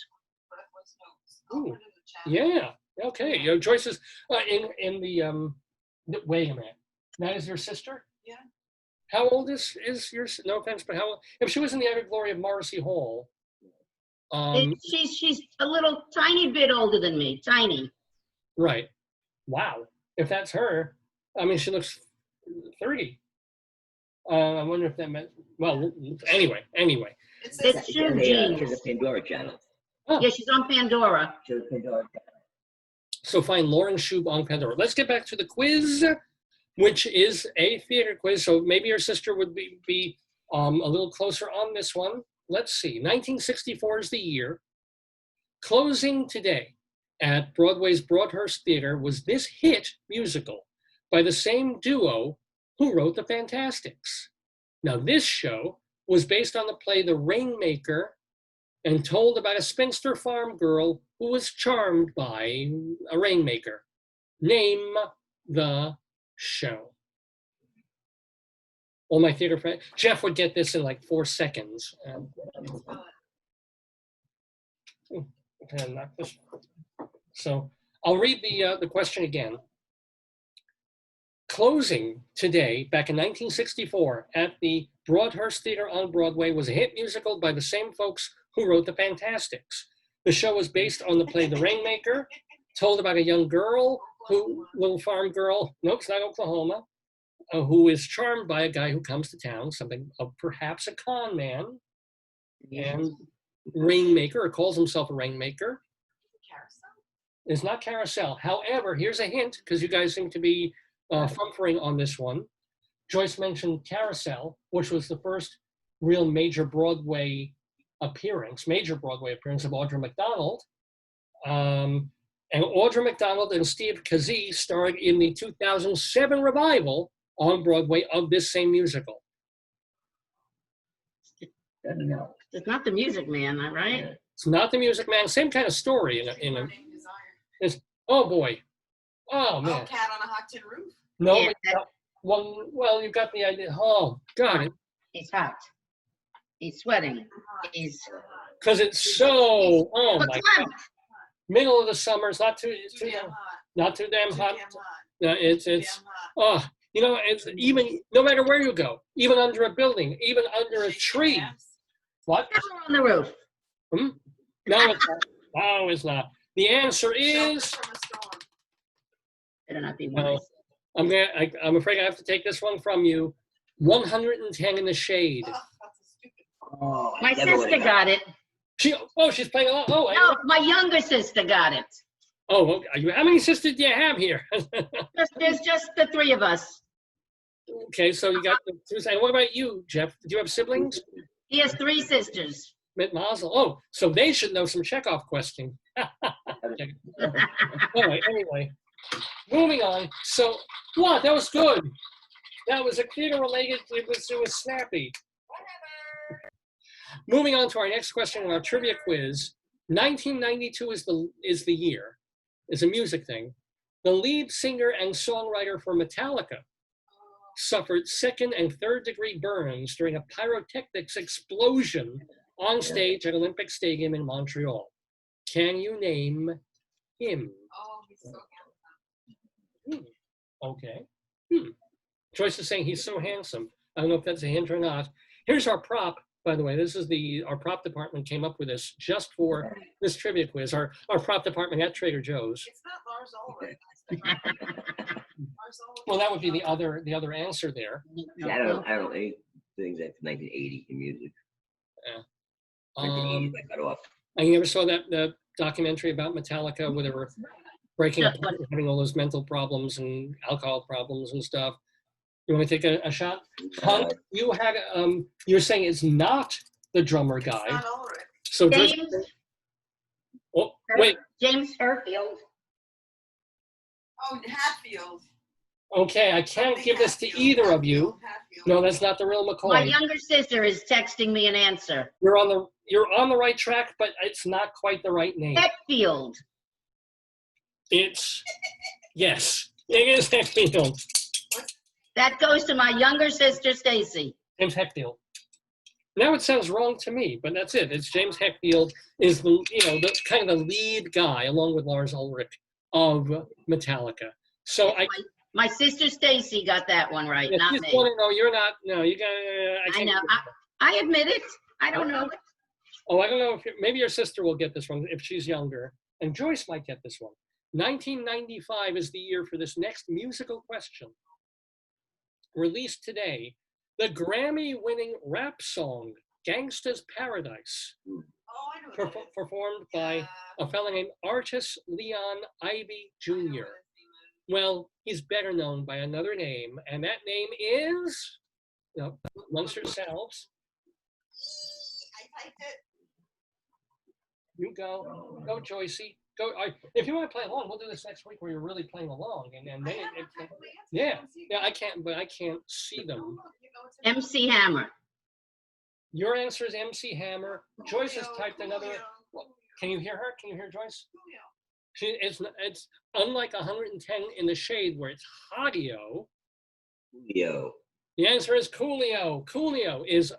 Ooh, yeah. Okay. Joyce is in the. Wait a minute. That is your sister? Yeah. How old is your? No offense, but how? If she was in the Utter Glory of Morrissey Hall. She's a little tiny bit older than me. Tiny. Right. Wow. If that's her, I mean, she looks 30. I wonder if that meant. Well, anyway. It's Eugene. She's a Pandora channel. Oh. Yeah, she's on Pandora. She's a Pandora channel. So find Lauren Shoup on Pandora. Let's get back to the quiz, which is a theater quiz. So maybe your sister would be a little closer on this one. Let's see. 1964 is the year. Closing today at Broadway's Broadhurst Theater was this hit musical by the same duo who wrote The Fantastics. Now, this show was based on the play The Rainmaker and told about a spinster farm girl who was charmed by a rainmaker. Name the show. All my theater friends, Jeff would get this in like 4 seconds. So I'll read the question again. Closing today, back in 1964, at the Broadhurst Theater on Broadway was a hit musical by the same folks who wrote The Fantastics. The show was based on the play The Rainmaker told about a young girl, little farm girl, nope, it's not Oklahoma, who is charmed by a guy who comes to town, something of perhaps a con man, and rainmaker, or calls himself a rainmaker. It's not Carousel. However, here's a hint, because you guys seem to be fumfering on this one. Joyce mentioned Carousel, which was the first real major Broadway appearance of Audra McDonald. And Audra McDonald and Steve Kazee starred in the 2007 revival on Broadway of this same musical. It's not The Music Man, right? It's not The Music Man. Same kind of story. Oh boy. Oh man. Oh, Cat on a Hot Tin Roof. No, Yeah, one. Well, you've got the idea. Oh God. He's hot. He's sweating. He's Because it's so. Oh my God. Middle of the summer. It's not too damn hot. Not too damn hot. Damn hot. No, it's Damn hot. oh, you know, it's even no matter where you go, even under a building, even under a tree. What? never on the roof. No, it's not. No, it's not. The answer is. Better not be wise. I'm afraid I have to take this one from you. 110 in the Shade. Oh, that's a stupid. Oh, my sister got it. She's playing along. Oh, No, my younger sister got it. Oh, how many sisters do you have here? There's just the three of us. Okay, so you got the two. And what about you, Jeff? Do you have siblings? He has three sisters. Mit Mazel. Oh, so they should know some Chekhov question. Anyway, moving on. So, what? That was good. That was a theater related. It was snappy. Moving on to our next question in our trivia quiz. 1992 is the year. It's a music thing. The lead singer and songwriter for Metallica suffered second and third degree burns during a pyrotechnics explosion on stage at Olympic Stadium in Montreal. Can you name him? Oh, he's so handsome. Okay. Joyce is saying he's so handsome. I don't know if that's a hint or not. Here's our prop, by the way. This is our prop department came up with this just for this trivia quiz. Our prop department at Trader Joe's. It's not Lars Ulrich. Well, that would be the other answer there. Yeah, I don't know any things like 1980 in music. 1980, I cut off. And you ever saw that documentary about Metallica where they were breaking up, having all those mental problems and alcohol problems and stuff? You want to take a shot? Hunt, you had you're saying it's not the drummer guy. It's not Ulrich. So James, wait. James Herfield. Oh, Hatfield. Okay, I can't give this to either of you. No, that's not the real McCoy. My younger sister is texting me an answer. You're on the right track, but it's not quite the right name. Hetfield. Yes, it is Hetfield. That goes to my younger sister, Stacy. James Hetfield. Now it sounds wrong to me, but that's it. It's James Hetfield is the kind of the lead guy along with Lars Ulrich of Metallica. So my sister Stacy got that one right, not me. No, you're not. No, you got. I know. I admit it. I don't know it. Oh, I don't know if maybe your sister will get this one if she's younger, and Joyce might get this one. 1995 is the year for this next musical question. Released today, the Grammy-winning rap song "Gangsta's Paradise," performed by a fellow named Artis Leon Ivy Jr. Well, he's better known by another name, and that name is, amongst yourselves. I typed it. You go, Joycey. Go. If you want to play along, we'll do this next week where you're really playing along, and then I can't see them. MC Hammer. Your answer is MC Hammer. Joyce has typed another. Well, can you hear her? Can you hear Joyce? It's unlike 110 in the Shade where it's Haudio. Coolio. The answer is Coolio. Coolio is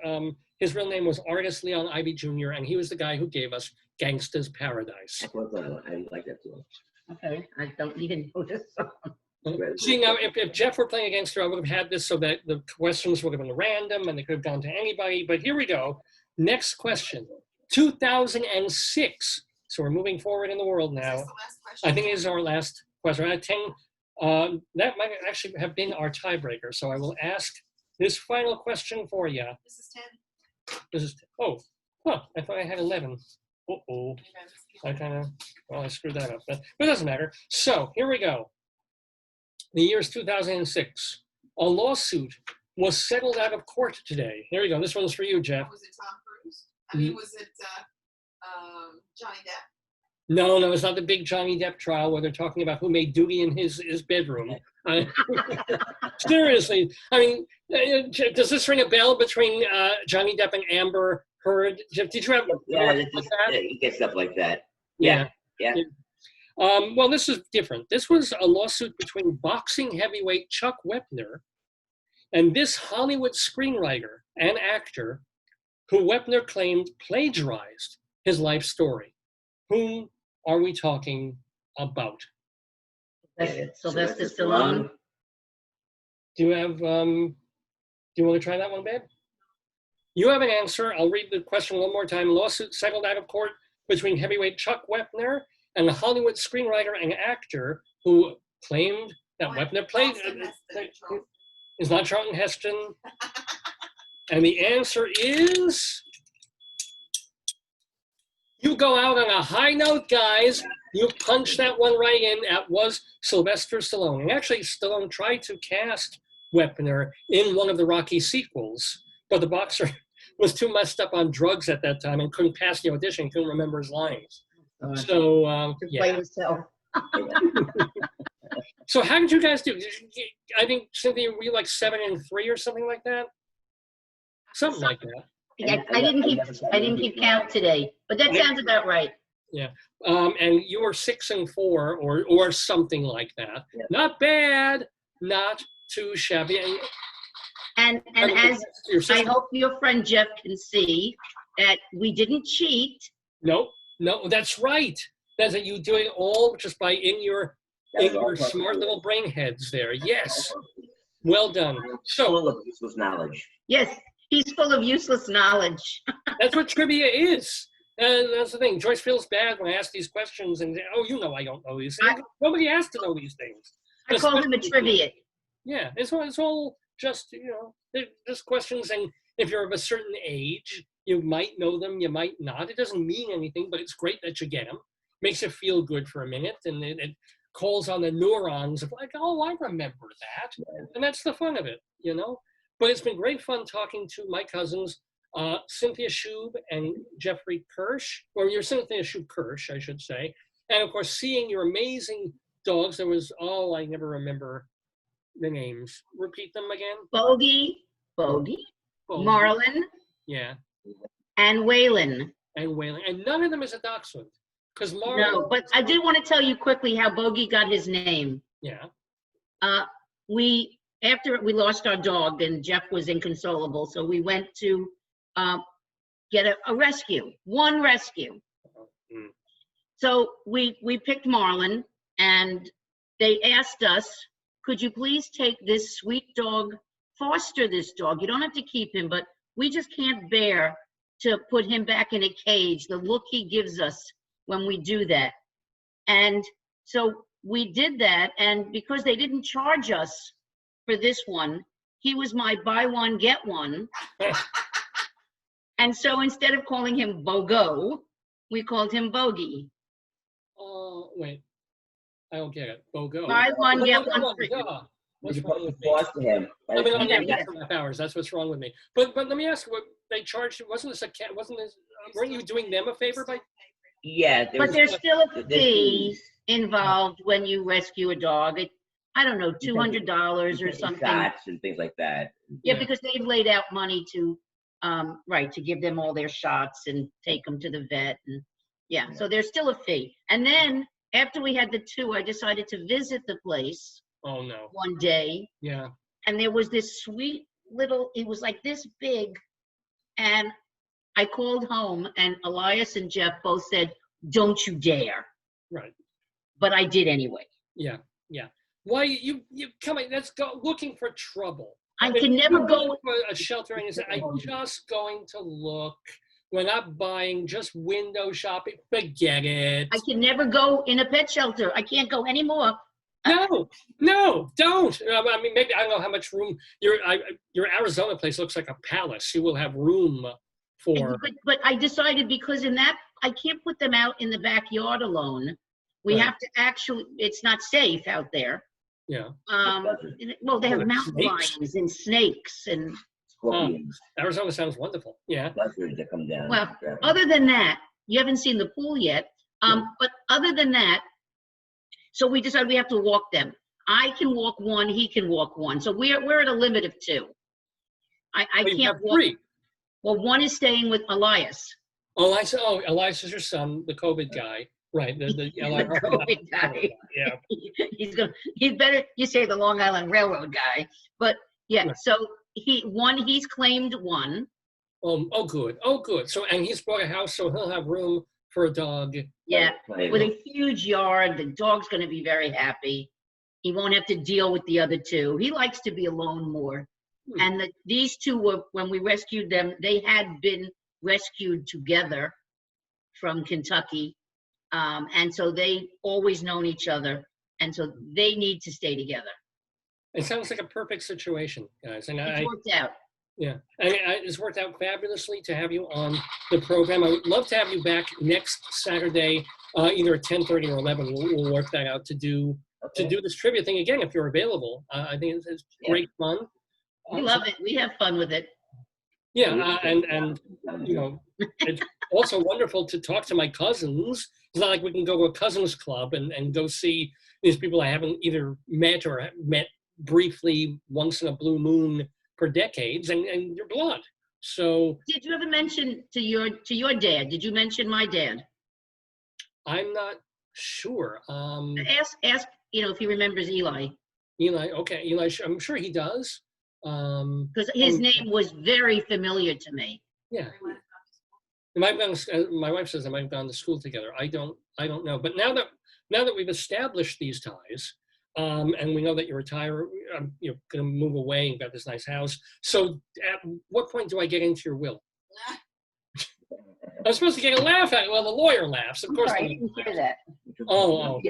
his real name was Artis Leon Ivy Jr. and he was the guy who gave us Gangsta's Paradise. I like that song. Okay, I don't even know this song. See, now, if Jeff were playing against her, I would have had this so that the questions would have been random and they could have gone to anybody. But here we go. Next question. 2006 So we're moving forward in the world Is now. this the last question? I think it is our last question. I think that might actually have been our tiebreaker. So I will ask this final question for you. This is 10. This is, oh, huh, I thought I had 11. Uh-oh. I kind of, well, I screwed that up, but it doesn't matter. So here we go. The year is 2006. A lawsuit was settled out of court today. There you go. This one's for you, Jeff. Was it Tom Cruise? I mean, was it Johnny Depp? No, it's not the big Johnny Depp trial where they're talking about who made Doogie in his bedroom. Seriously, I mean, does this ring a bell between Johnny Depp and Amber Heard? Jeff, did you have Yeah, you get stuff like that. Yeah. Yeah. Well, this is different. This was a lawsuit between boxing heavyweight Chuck Wepner and this Hollywood screenwriter and actor who Wepner claimed plagiarized his life story. Whom are we talking about? Sylvester Stallone. Do you have, do you want to try that one, babe? You have an answer. I'll read the question one more time. Lawsuit settled out of court between heavyweight Chuck Wepner and the Hollywood screenwriter and actor who claimed that Wepner played is not Charlton Heston. And the answer is, you go out on a high note, guys. You punched that one right in. That was Sylvester Stallone. And actually, Stallone tried to cast Wepner in one of the Rocky sequels, but the boxer was too messed up on drugs at that time and couldn't pass the audition, couldn't remember his lines. So, yeah. So how did you guys do? I think, Cynthia, were you like 7-3 or something like that? Something like that. Yeah, I didn't keep count today, but that sounds about right. Yeah, and you were 6-4 or something like that. Yeah. Not bad, not too shabby. And as I hope your friend Jeff can see, that we didn't cheat. No, that's right. That's it. You do it all just by in your smart little brain heads there. Yes, well done. So full of useless knowledge. Yes, he's full of useless knowledge. That's what trivia is. And that's the thing. Joyce feels bad when I ask these questions and, oh, you know I don't know these things. Nobody has to know these things. I call him a trivia. Yeah, it's all just, they're just questions. And if you're of a certain age, you might know them, you might not. It doesn't mean anything, but it's great that you get them. Makes you feel good for a minute. And it calls on the neurons of like, oh, I remember that. And that's the fun of it, But it's been great fun talking to my cousins, Cynthia Shube and Jeffrey Kirsch, or your Cynthia Shube Kirsch, I should say. And of course, seeing your amazing dogs. There was, I never remember the names. Repeat them again. Bogey, Marlin, yeah, and Waylon. And none of them is a dachshund. Because Marlin. No, but I did want to tell you quickly how Bogey got his name. Yeah. After we lost our dog and Jeff was inconsolable, so we went to get a rescue, one rescue. Mm. So we picked Marlin, and they asked us, could you please take this sweet dog, foster this dog? You don't have to keep him, but we just can't bear to put him back in a cage, the look he gives us when we do that. And so we did that, and because they didn't charge us for this one, he was my buy one, get one. And so instead of calling him Bogo, we called him Bogey. Oh, wait. I don't get it. Bogo. Buy one, get one free. What's wrong with me? I mean, I'm not getting for hours. That's what's wrong with me. But let me ask you, what they charged you? Wasn't this weren't you doing them a favor by? Yeah. But there's still a fee involved when you rescue a dog. I don't know, $200 or something. Shots and things like that. Yeah, because they've laid out money to, to give them all their shots and take them to the vet. And yeah, so there's still a fee. And then after we had the two, I decided to visit the place. Oh no. One day. Yeah. And there was this sweet little, it was like this big. And I called home and Elias and Jeff both said, don't you dare. Right. But I did anyway. Yeah. Yeah. Why you come in? Let's go looking for trouble. I can never go for a shelter and say, I'm just going to look. We're not buying, just window shopping. Forget it. I can never go in a pet shelter. I can't go anymore. No, don't. I mean, maybe, I don't know how much room. Your Arizona place looks like a palace. You will have room for. But I decided, because in that, I can't put them out in the backyard alone. We Right. have to actually, it's not safe out there. Yeah. Well, they have What, mountain snakes? lions and snakes and, Scorpions, Arizona sounds wonderful. Yeah. buzzards that come down. well, other than that, you haven't seen the pool yet. But other than that, so we decided we have to walk them. I can walk one, he can walk one. So we're at a limit of 2. I Oh, you can't have walk. 3. Well, one is staying with Elias. Elias is your son, the COVID guy. Right. The The COVID guy. Yeah. He's better, you say the Long Island Railroad guy. But yeah, Right. so he's claimed one. Oh, good. Oh, good. So, and he's bought a house, so he'll have room for a dog. Yeah, Play with with a huge yard. The dog's going to be very happy. He won't have to deal with the other 2. He likes to be alone more. Hmm. And these 2 were, when we rescued them, they had been rescued together from Kentucky. And so they always known each other. And so they need to stay together. It sounds like a perfect situation, guys. And It's worked out. yeah, it's worked out fabulously to have you on the program. I would love to have you back next Saturday, either at 10:30 or 11. We'll work that out to do this trivia thing again if you're available. I think it's great fun. We love it. We have fun with it. Yeah, and you know, it's also wonderful to talk to my cousins. It's not like we can go to a cousins club and go see these people I haven't either met or met briefly once in a blue moon for decades, and your blood. So Did you ever mention to your dad? Did you mention my dad? I'm not sure. Ask if he remembers Eli, Eli, okay, Eli, I'm sure he does. because his name was very familiar to me. Yeah. My wife says they might have gone to school together. I don't know. But now that we've established these ties, and we know that you're retired, you're going to move away and got this nice house. So at what point do I get into your will? I'm supposed to get a laugh at it. Well, the lawyer laughs. Of course. Sorry, I didn't hear that. Oh.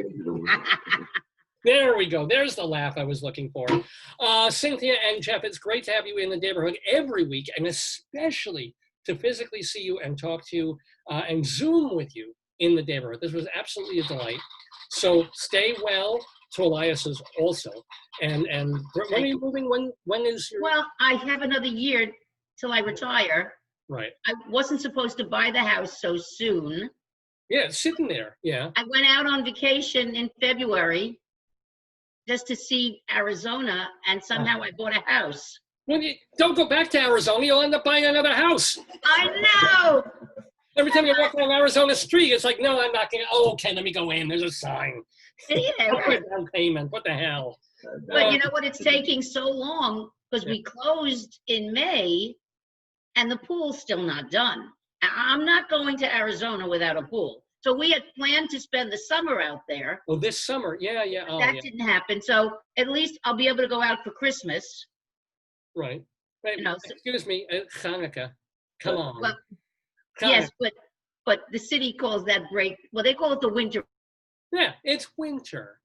There we go. There's the laugh I was looking for. Cynthia and Jeff, it's great to have you in the neighborhood every week, and especially to physically see you and talk to you and Zoom with you in the neighborhood. This was absolutely a delight. So stay well to Elias's also. And when are you moving? When is your... Well, I have another year till I retire. Right. I wasn't supposed to buy the house so soon. Yeah, it's sitting there. Yeah. I went out on vacation in February just to see Arizona, and somehow I bought a house. Well, don't go back to Arizona. You'll end up buying another house. I know. Every time you walk down Arizona Street, it's like, no, I'm not going to. Oh, okay, let me go in. There's a sign. Yeah, Down payment. What the hell? but you know what? It's taking so long because we closed in May, and the pool's still not done. I'm not going to Arizona without a pool. So we had planned to spend the summer out there. Oh, this summer. Yeah. Oh, That yeah. didn't happen. So at least I'll be able to go out for Christmas. Right. Wait, You know, so- excuse me, Hanukkah. Come on. Well, Hanukkah. yes, but the city calls that break. Well, they call it the winter. Yeah, it's winter,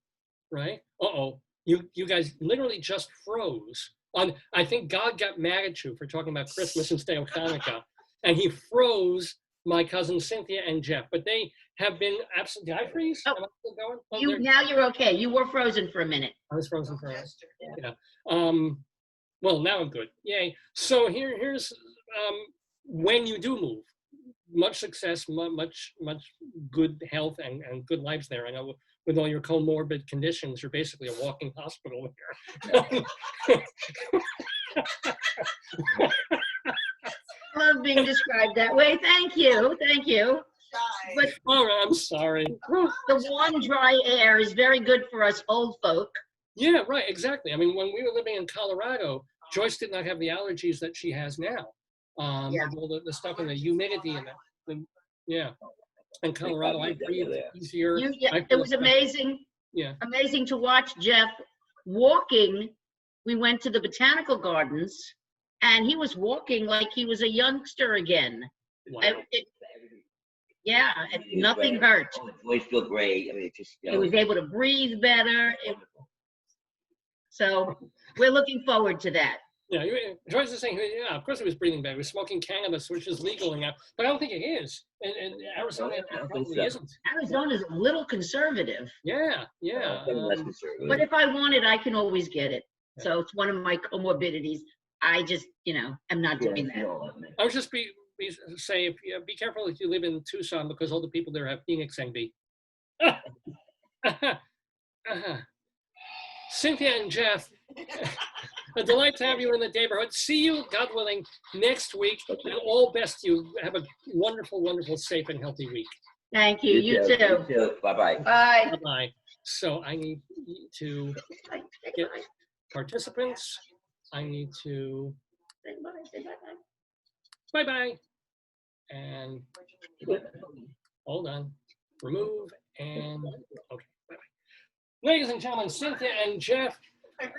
right? Uh-oh. You guys literally just froze. I think God got mad at you for talking about Christmas instead of Hanukkah, and he froze my cousin Cynthia and Jeff. But they have been absent. Did I freeze? Oh. Am I still going? Oh, Now you're okay. You were frozen for a minute. I was frozen for us. Yeah. Well, now I'm good. Yay. So here's when you do move, much success, much good health and good lives there. I know with all your comorbid conditions, you're basically a walking hospital there. I love being described that way. Thank you. But Oh, I'm sorry. the warm, dry air is very good for us old folk. Yeah, right, exactly. I mean, when we were living in Colorado, Joyce did not have the allergies that she has now. Yeah. All the stuff and the humidity and yeah. In Colorado, I breathe easier. It was amazing. Yeah. Amazing to watch Jeff walking. We went to the botanical gardens, and he was walking like he was a youngster again. Wow. Yeah, nothing hurt. Oh, the joints feel great. I mean, it just, It was able to breathe better. So we're looking forward to that. Yeah, Joyce is saying, yeah, of course he was breathing better. He was smoking cannabis, which is legal now, but I don't think it is. And Arizona it probably isn't. Arizona's a little conservative. Yeah. But if I want it, I can always get it. So it's one of my comorbidities. I just, am not doing that. I would just be careful if you live in Tucson because all the people there have Phoenix envy. Cynthia and Jeff, a delight to have you in the neighborhood. See you, God willing, next week. And all best to you. Have a wonderful, wonderful, safe, and healthy week. Thank you. You too. Bye-bye. Bye. Bye-bye. So I need to get participants. I need to Say bye-bye. bye-bye. And hold on. Remove and okay. Bye-bye. Ladies and gentlemen, Cynthia and Jeff,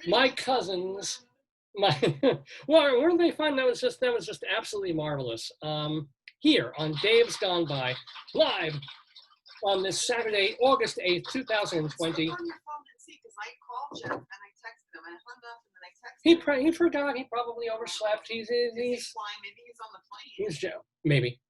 my cousins, well, weren't they fun? That was just absolutely marvelous. Here on Dave's Gone By, live on this Saturday, August 8th, 2020. I called Jeff and I texted him and I hung up and then I texted him. He forgot. He probably overslept. He's flying. Maybe he's on the plane. He's Joe. Maybe.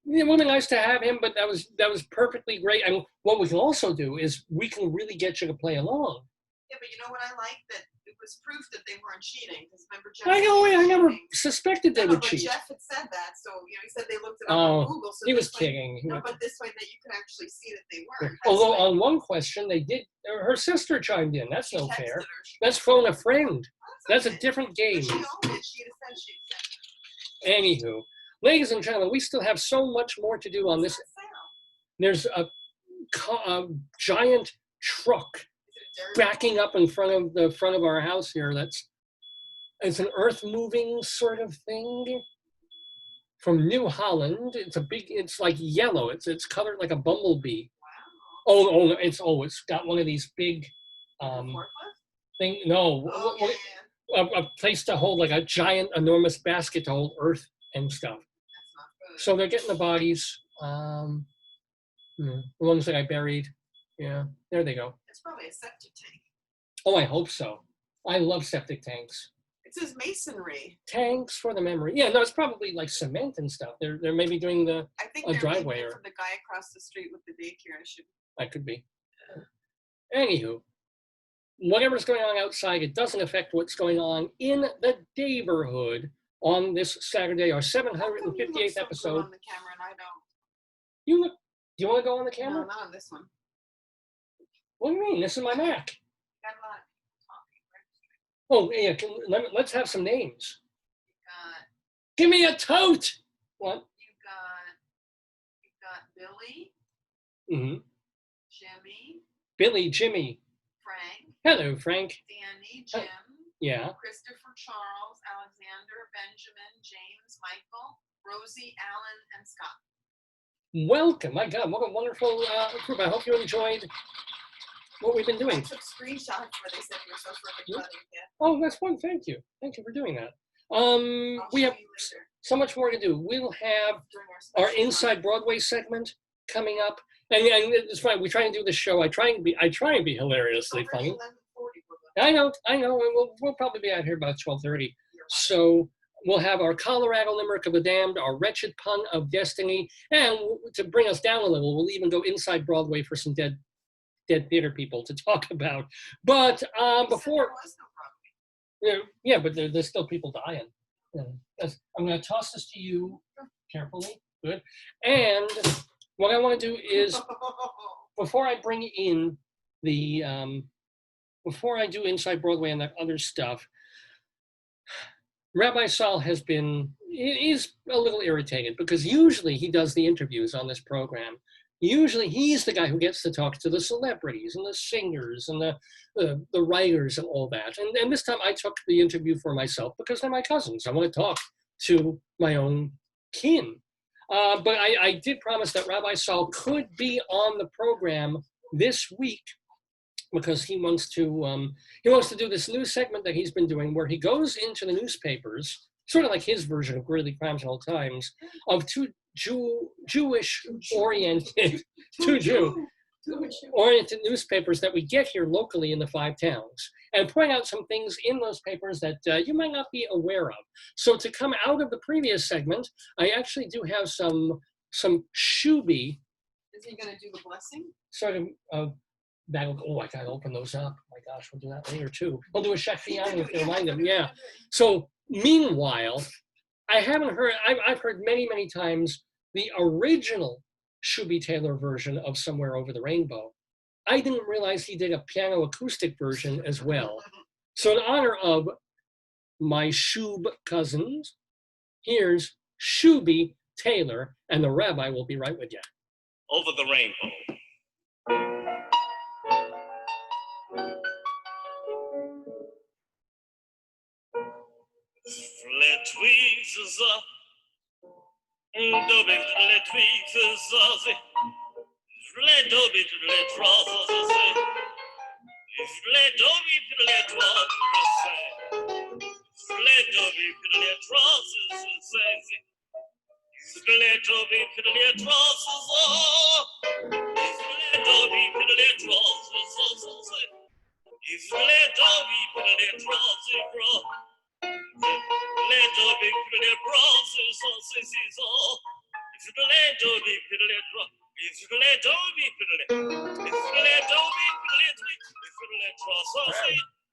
It would be nice to have him, but that was perfectly great. And what we can also do is we can really get you to play along. Yeah, but you know what I like? That it was proof that they weren't cheating. Because remember, Jeff I never suspected they would but cheat. Jeff had said that, so he said they looked it up on Google. So he was kidding. But this way that you could actually see that they weren't. Although on one question they did, her sister chimed in. That's no fair. That's phone a friend. That's a different game. But she owned it. She had said she said. Anywho, ladies and gentlemen, we still have so much more to do on this. There's a giant truck backing up in front of our house here. It's an earth moving sort of thing from New Holland. It's like yellow. It's colored like a bumblebee. Wow. It's got one of these big thing. No, a place to hold like a giant, enormous basket to hold earth and stuff. That's not good. So they're getting the bodies. The ones that I buried. Yeah, there they go. It's probably a septic tank. Oh, I hope so. I love septic tanks. It says masonry. Tanks for the memory. Yeah, no, it's probably like cement and stuff. They're maybe doing a driveway or the guy across the street with the daycare. That could be. Anywho, whatever's going on outside, it doesn't affect what's going on in the neighborhood on this Saturday, our 758th episode. On the camera and I don't. You look. Do you want to go on the camera? No, not on this one. What do you mean? This is my Mac. Got a lot of people talking. Oh, yeah. Let's have some names. You Give me a tote. What? You got Billy. Mm-hmm. Jimmy. Billy, Jimmy. Frank. Hello, Frank. Danny, Jim. Yeah. Christopher, Charles, Alexander, Benjamin, James, Michael, Rosie, Alan, and Scott. Welcome. My God, what a wonderful group. I hope you enjoyed what we've been doing. I took screenshots where they said you're so freaking funny. Yeah. Oh, that's fun. Thank you. Thank you for doing that. We have so much more to do. We'll have our Inside Broadway segment coming up. And it's fine. We try and do the show. I try and be hilariously funny. I know. We'll probably be out here about 12:30. So we'll have our Colorado Limerick of the Damned, our Wretched Pun of Destiny, and to bring us down a level, we'll even go inside Broadway for some dead theater people to talk about. But before, yeah, but there's still people dying. I'm going to toss this to you carefully. Good. And what I want to do is, before I bring in before I do Inside Broadway and that other stuff, Rabbi Saul is a little irritated because usually he does the interviews on this program. Usually he's the guy who gets to talk to the celebrities and the singers and the writers and all that. And this time I took the interview for myself because they're my cousins. I want to talk to my own kin. But I did promise that Rabbi Saul could be on the program this week because he wants to do this new segment that he's been doing where he goes into the newspapers sort of like his version of Grizzly Crimes at All Times, of two Jewish-oriented, oriented newspapers that we get here locally in the 5 towns, and point out some things in those papers that you might not be aware of. So to come out of the previous segment, I actually do have some SHUBIE. Is he going to do the blessing? Sort of, I gotta open those up. Oh my gosh, we'll do that later too. We'll do a Shechianu if you remind them. Yeah. So meanwhile, I haven't heard, I've heard many, many times the original SHUBIE Taylor version of Somewhere Over the Rainbow. I didn't realize he did a piano acoustic version as well. So in honor of my Shub cousins, here's SHUBIE Taylor, and the rabbi will be right with you. Over the rainbow. Flat twigs is up, dobby flat twigs is up, flat dobby flat trousers is up, flat dobby flat trousers is up, flat dobby flat trousers is up, flat dobby flat trousers up, flat dobby flat trousers is up, flat dobby flat trousers bro.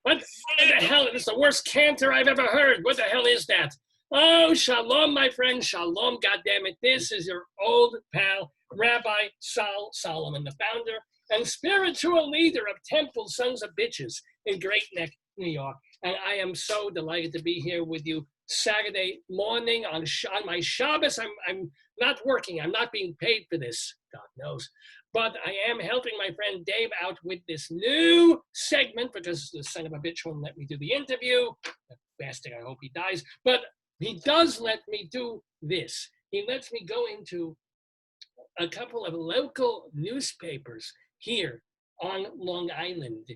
What the hell? It's the worst canter I've ever heard. What the hell is that? Oh, shalom, my friend. Shalom, goddammit. This is your old pal, Rabbi Sal Solomon, the founder and spiritual leader of Temple Sons of Bitches in Great Neck, New York. And I am so delighted to be here with you Saturday morning on my Shabbos. I'm not working. I'm not being paid for this, God knows. But I am helping my friend Dave out with this new segment because the son of a bitch won't let me do the interview. The bastard, I hope he dies. But he does let me do this. He lets me go into a couple of local newspapers here on Long Island,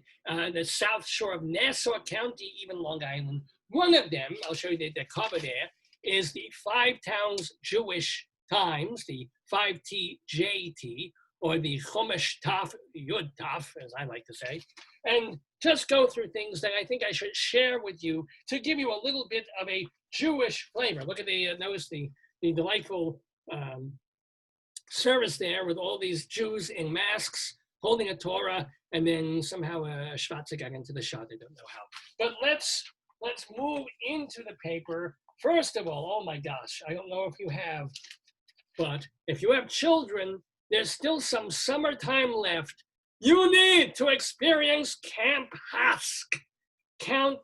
the South Shore of Nassau County, even Long Island. One of them, I'll show you the cover there, is the 5 Towns Jewish Times, the 5TJT, or the Chumash Taf Yud Taf, as I like to say, and just go through things that I think I should share with you to give you a little bit of a Jewish flavor. Look at notice the delightful service there with all these Jews in masks, holding a Torah, and then somehow a Schwarze got into the shot. I don't know how. But let's move into the paper. First of all, oh my gosh, I don't know if you have, but if you have children, there's still some summertime left. You need to experience Camp Hask. Camp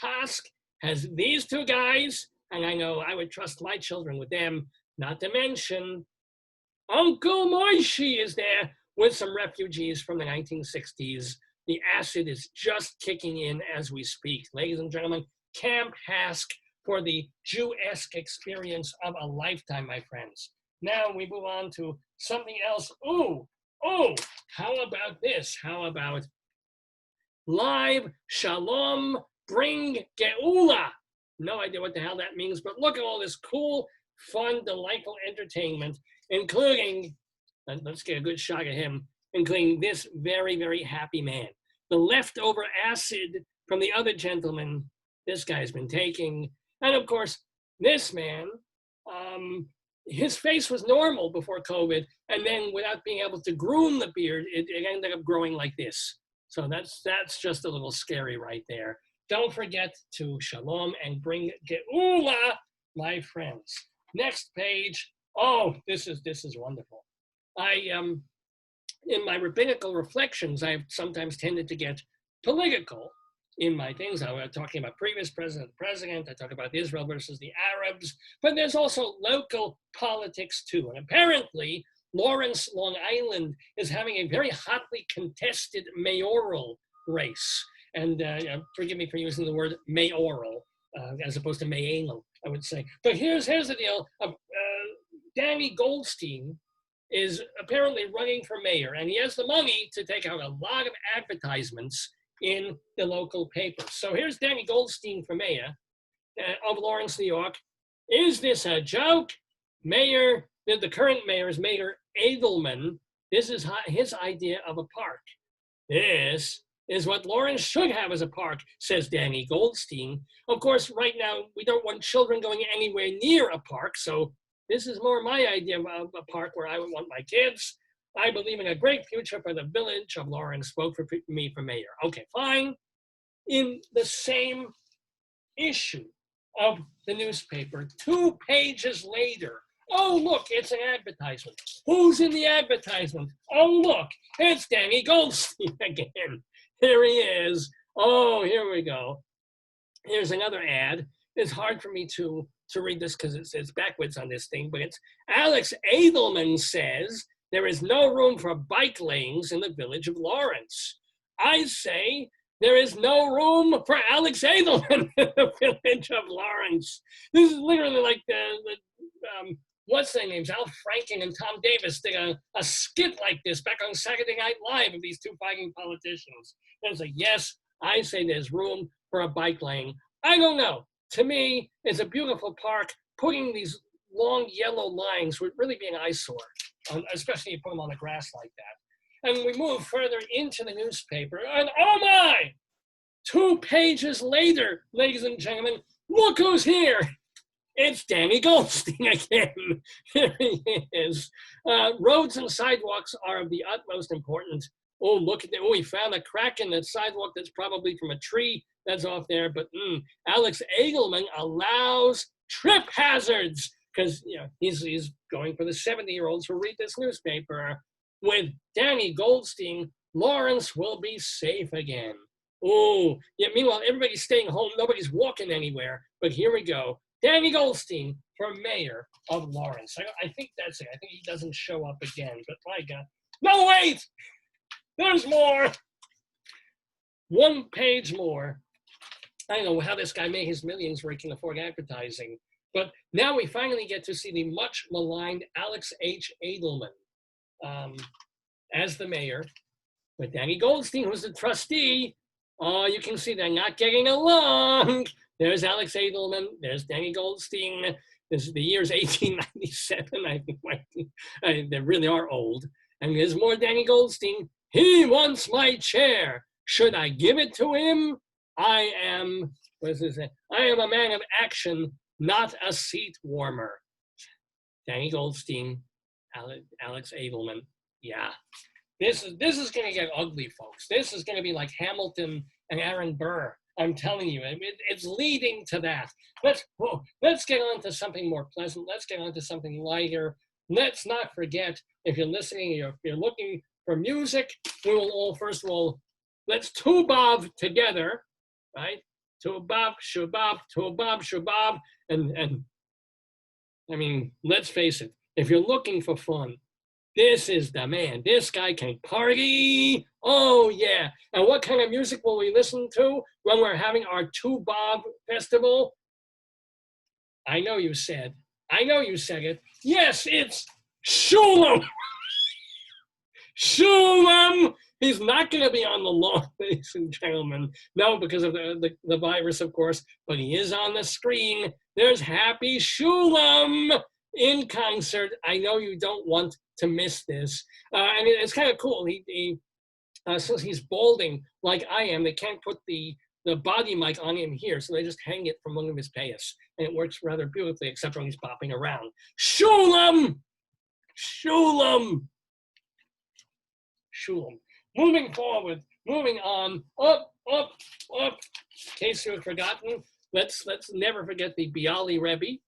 Hask has these 2 guys, and I know I would trust my children with them, not to mention Uncle Moishi is there with some refugees from the 1960s. The acid is just kicking in as we speak. Ladies and gentlemen, Camp Hask for the Jew-esque experience of a lifetime, my friends. Now we move on to something else. Oh, how about this? How about live Shalom, bring Geula? No idea what the hell that means, but look at all this cool, fun, delightful entertainment, including, and let's get a good shot of him, including this very, very happy man. The leftover acid from the other gentleman this guy's been taking. And of course, this man, his face was normal before COVID, and then without being able to groom the beard, it ended up growing like this. So that's just a little scary right there. Don't forget to shalom and bring geula, my friends. Next page. Oh, this is wonderful. In my rabbinical reflections, I've sometimes tended to get political in my things. I was talking about previous president, I talk about Israel versus the Arabs, but there's also local politics too. And apparently, Lawrence, Long Island is having a very hotly contested mayoral race. And forgive me for using the word mayoral as opposed to mayoral, I would say. But here's the deal. Danny Goldstein is apparently running for mayor, and he has the money to take out a lot of advertisements in the local papers. So here's Danny Goldstein for mayor. of Lawrence, New York. Is this a joke? The current mayor is Mayor Edelman. This is his idea of a park. This is what Lawrence should have as a park, says Danny Goldstein. Of course, right now, we don't want children going anywhere near a park, so this is more my idea of a park where I would want my kids. I believe in a great future for the village of Lawrence. Vote for me for mayor. Okay, fine. In the same issue of the newspaper, 2 pages later, oh, look, it's an advertisement. Who's in the advertisement? Oh, look, it's Danny Goldstein again. Here he is. Oh, here we go. Here's another ad. It's hard for me to read this because it's backwards on this thing, but it's Alex Edelman says there is no room for bike lanes in the village of Lawrence. I say there is no room for Alex Edelman in the village of Lawrence. This is literally like what's their names? Al Franken and Tom Davis did a skit like this back on Saturday Night Live of these two fighting politicians. And it's like, yes, I say there's room for a bike lane. I don't know. To me, it's a beautiful park. Putting these long yellow lines would really be an eyesore, especially if you put them on the grass like that. And we move further into the newspaper, and oh my! 2 pages later, ladies and gentlemen, look who's here. It's Danny Goldstein again. Here he is. Roads and sidewalks are of the utmost importance. Oh, look at that. Oh, he found a crack in the sidewalk that's probably from a tree that's off there. But Alex Edelman allows trip hazards because he's going for the 70-year-olds who read this newspaper. With Danny Goldstein, Lawrence will be safe again. Oh, yeah, meanwhile, everybody's staying home. Nobody's walking anywhere. But here we go. Danny Goldstein for mayor of Lawrence. I think that's it. I think he doesn't show up again. But my God. No, wait! There's more. 1 page more. I don't know how this guy made his millions where he can afford advertising. But now we finally get to see the much maligned Alex H. Edelman as the mayor. With Danny Goldstein, who's the trustee. Oh, you can see they're not getting along. There's Alex Edelman. There's Danny Goldstein. The year's 1897. I think they really are old. And there's more Danny Goldstein. He wants my chair. Should I give it to him? I am a man of action, not a seat warmer. Danny Goldstein, Alex Edelman. Yeah. This is going to get ugly, folks. This is going to be like Hamilton and Aaron Burr. I'm telling you, it's leading to that. Let's get on to something more pleasant. Let's get on to something lighter. Let's not forget, if you're listening, if you're looking for music, we will all, first of all, let's tubob together, right? Tubob, shubab, tubob, shubab. And I mean, let's face it, if you're looking for fun, this is the man. This guy can party. Oh, yeah. And what kind of music will we listen to when we're having our tubob festival? I know you said it. Yes, it's Shulam. Shulam. He's not going to be on the lawn, ladies and gentlemen. No, because of the virus, of course, but he is on the screen. There's Happy Shulam in concert. I know you don't want to miss this. And it's kind of cool. Since he's balding like I am, they can't put the body mic on him here, so they just hang it from one of his payas. And it works rather beautifully, except when he's bopping around. Shulam! Shulam! Shulam. Moving forward, moving on, up. In case you had forgotten, let's never forget the Bialy Rebbe,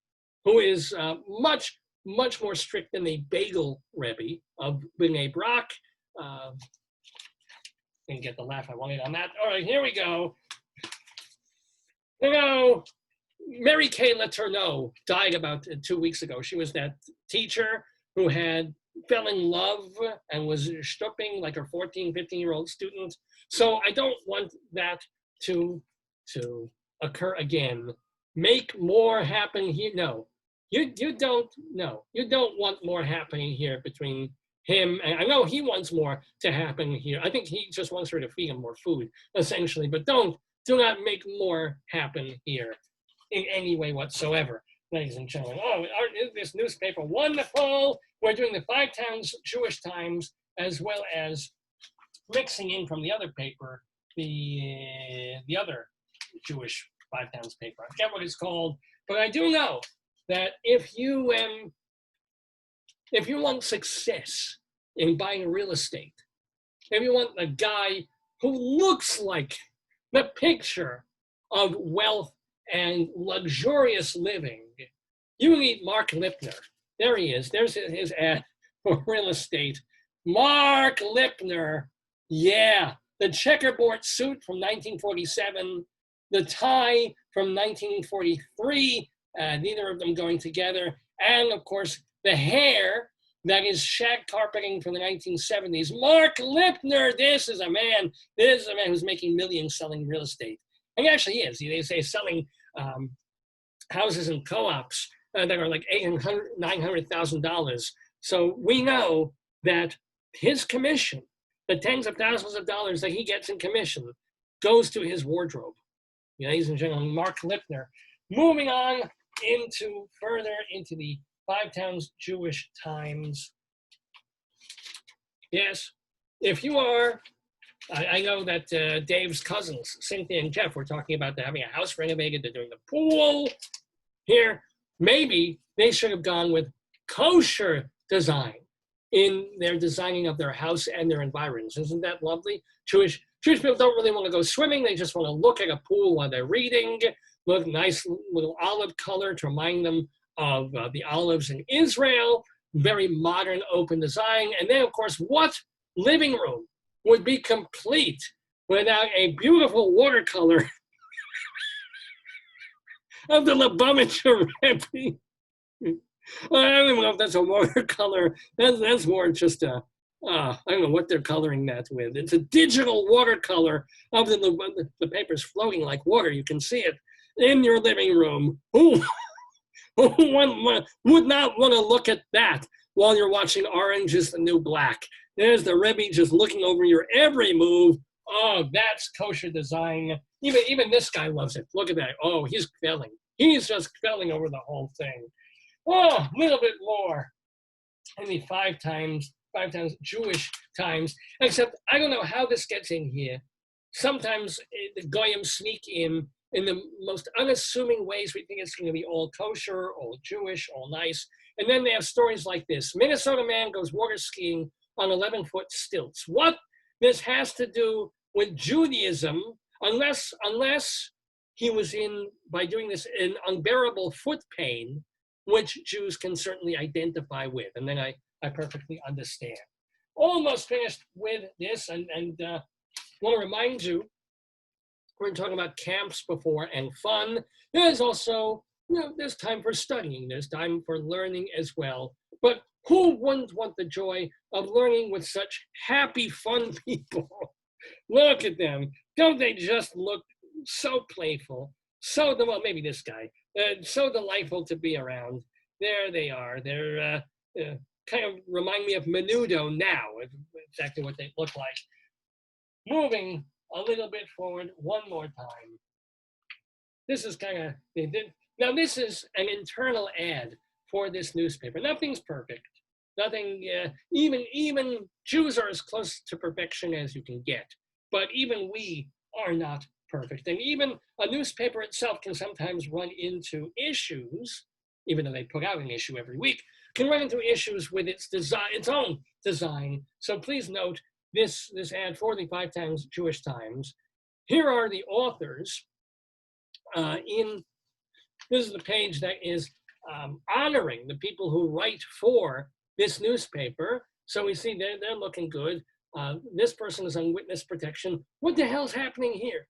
who is much more strict than the Bagel Rebbe of B'nai Brak. Didn't get the laugh I wanted on that. All right, here we go. Mary Kay Letourneau died about 2 weeks ago. She was that teacher who fell in love and was stooping like her 14, 15-year-old student. So I don't want that to occur again. Make more happen here. No, you don't want more happening here between him. And I know he wants more to happen here. I think he just wants her to feed him more food, essentially. But do not make more happen here. in any way whatsoever, ladies and gentlemen. Oh, isn't this newspaper wonderful? We're doing the 5 Towns Jewish Times, as well as mixing in from the other paper, the other Jewish 5 Towns paper. I forget what it's called, but I do know that if you want success in buying real estate, if you want a guy who looks like the picture of wealth and luxurious living, you need Mark Lipner. There he is. There's his ad for real estate. Mark Lipner. Yeah, the checkerboard suit from 1947, the tie from 1943, neither of them going together, and of course the hair that is shag carpeting from the 1970s. Mark Lipner, this is a man who's making millions selling real estate. And he actually is. They say selling houses and co-ops that are like $800,000, $900,000. So we know that his commission, the tens of thousands of dollars that he gets in commission, goes to his wardrobe. Ladies and gentlemen, Mark Lipner. Moving on further into the 5 Towns Jewish Times. Yes, if you are, I know that Dave's cousins, Cynthia and Jeff, were talking about having a house renovated. They're doing the pool here. Maybe they should have gone with kosher design in their designing of their house and their environs. Isn't that lovely? Jewish people don't really want to go swimming. They just want to look at a pool while they're reading, look nice little olive color to remind them of the olives in Israel, very modern open design. And then, of course, what living room would be complete without a beautiful watercolor of the Lubavitcher Rebbe? Well, I don't even know if that's a watercolor. That's more just I don't know what they're coloring that with. It's a digital watercolor of the paper's floating like water. You can see it in your living room. Who would not want to look at that while you're watching Orange is the New Black? There's the Rebbe just looking over your every move. Oh, that's kosher design. Even this guy loves it. Look at that. Oh, he's failing. He's just failing over the whole thing. Oh, a little bit more. I mean, 5 Towns Jewish Times, except I don't know how this gets in here. Sometimes the goyim sneak in the most unassuming ways. We think it's going to be all kosher, all Jewish, all nice. And then they have stories like this. Minnesota man goes water skiing on 11-foot stilts. What this has to do with Judaism, unless he was by doing this, in unbearable foot pain, which Jews can certainly identify with. And then I perfectly understand. Almost finished with this, and want to remind you, we're talking about camps before and fun. There's also, there's time for studying. There's time for learning as well. But who wouldn't want the joy of learning with such happy, fun people? Look at them. Don't they just look so playful? Well, maybe this guy. So delightful to be around. There they are. They're kind of remind me of Menudo now. Exactly what they look like. Moving a little bit forward one more time. This is kind of, now this is an internal ad for this newspaper. Nothing's perfect. Nothing, even Jews are as close to perfection as you can get. But even we are not perfect. And even a newspaper itself can sometimes run into issues, even though they put out an issue every week, can run into issues with its own design. So please note this ad for the 5 Towns Jewish Times. Here are the authors. This is the page that is honoring the people who write for this newspaper. So we see they're looking good. This person is on witness protection. What the hell's happening here?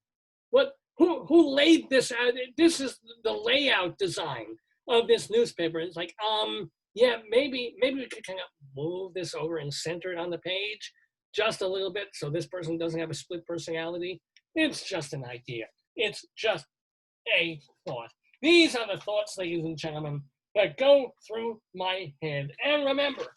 Who laid this out? This is the layout design of this newspaper. It's like, yeah, maybe we could kind of move this over and center it on the page just a little bit so this person doesn't have a split personality. It's just an idea. It's just a thought. These are the thoughts, ladies and gentlemen, that go through my head. And remember,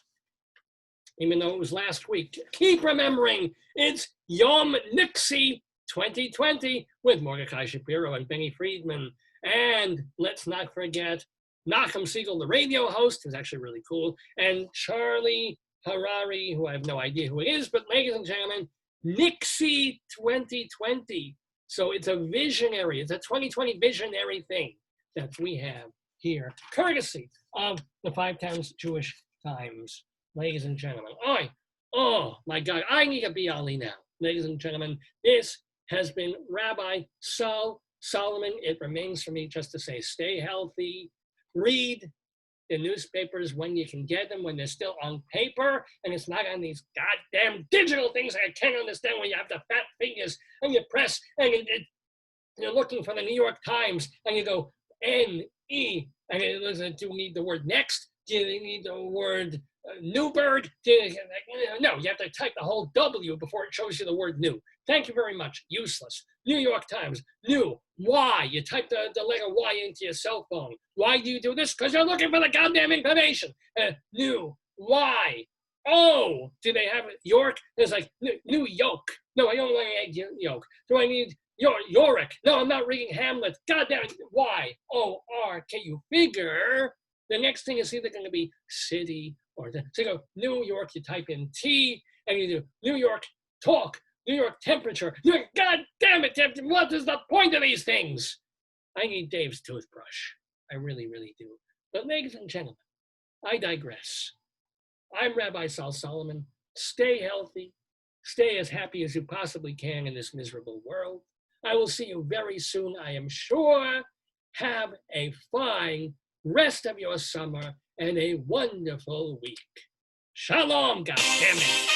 even though it was last week, keep remembering it's Yom Nixie 2020 with Mordecai Shapiro and Benny Friedman And let's not forget Nachum Siegel, the radio host, who's actually really cool, and Charlie Harari, who I have no idea who it is, but ladies and gentlemen, Nixie 2020. So it's a visionary, it's a 2020 visionary thing that we have here, courtesy of the 5 Towns Jewish Times, ladies and gentlemen. Oh my God, I need a Bialy now. Ladies and gentlemen, this has been Rabbi Sol Solomon. It remains for me just to say, stay healthy, read the newspapers when you can get them, when they're still on paper, and it's not on these goddamn digital things I can't understand when you have the fat fingers and you press and you're looking for the New York Times and you go N-E, and it doesn't, do you need the word next? Do you need the word Newberg? No, you have to type the whole W before it shows you the word new. Thank you very much. Useless. New York Times. New. Y. You type the letter Y into your cell phone. Why do you do this? Because you're looking for the goddamn information. New. Y. Oh, do they have it? York? There's like New York. No, I don't want an egg yolk. Do I need Yorick? No, I'm not reading Hamlet. Goddamn it. Y-O-R. Can you figure? The next thing is either going to be city or so you go New York, you type in T, and you do New York talk, New York temperature. God damn it, what is the point of these things? I need Dave's toothbrush. I really, really do. But ladies and gentlemen, I digress. I'm Rabbi Sol Solomon. Stay healthy. Stay as happy as you possibly can in this miserable world. I will see you very soon, I am sure. Have a fine rest of your summer and a wonderful week. Shalom, goddammit.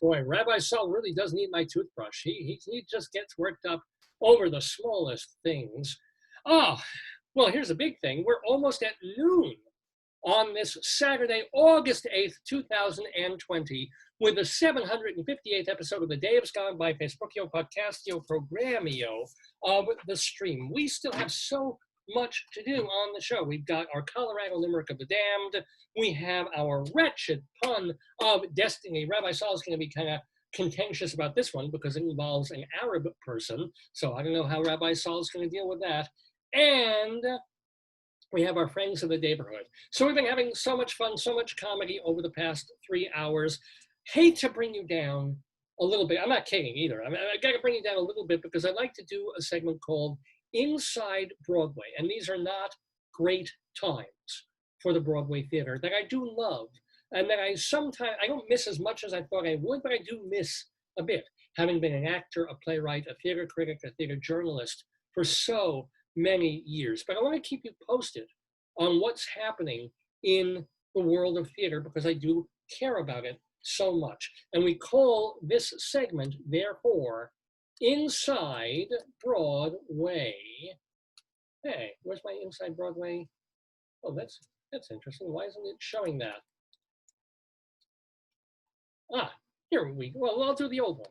Boy, Rabbi Sol really does need my toothbrush. He just gets worked up over the smallest things. Oh, well, here's a big thing. We're almost at noon on this Saturday, August 8th, 2020, with the 758th episode of The Day Has Gone By, Facebookio, Podcastio, Programmio of the stream. We still have so much to do on the show. We've got our Colorado Limerick of the Damned. We have our wretched pun of destiny. Rabbi Sol is going to be kind of contentious about this one because it involves an Arab person. So I don't know how Rabbi Sol is going to deal with that. And we have our friends of the neighborhood. So we've been having so much fun, so much comedy over the past 3 hours. Hate to bring you down a little bit. I'm not kidding either. I got to bring you down a little bit because I like to do a segment called Inside Broadway. And these are not great times for the Broadway theater that I do love. And that I don't miss as much as I thought I would, but I do miss a bit. Having been an actor, a playwright, a theater critic, a theater journalist for so many years. But I want to keep you posted on what's happening in the world of theater because I do care about it so much. And we call this segment, therefore, Inside Broadway. Hey, where's my Inside Broadway? Oh, that's interesting. Why isn't it showing that? Ah, here we go. Well, I'll do the old one.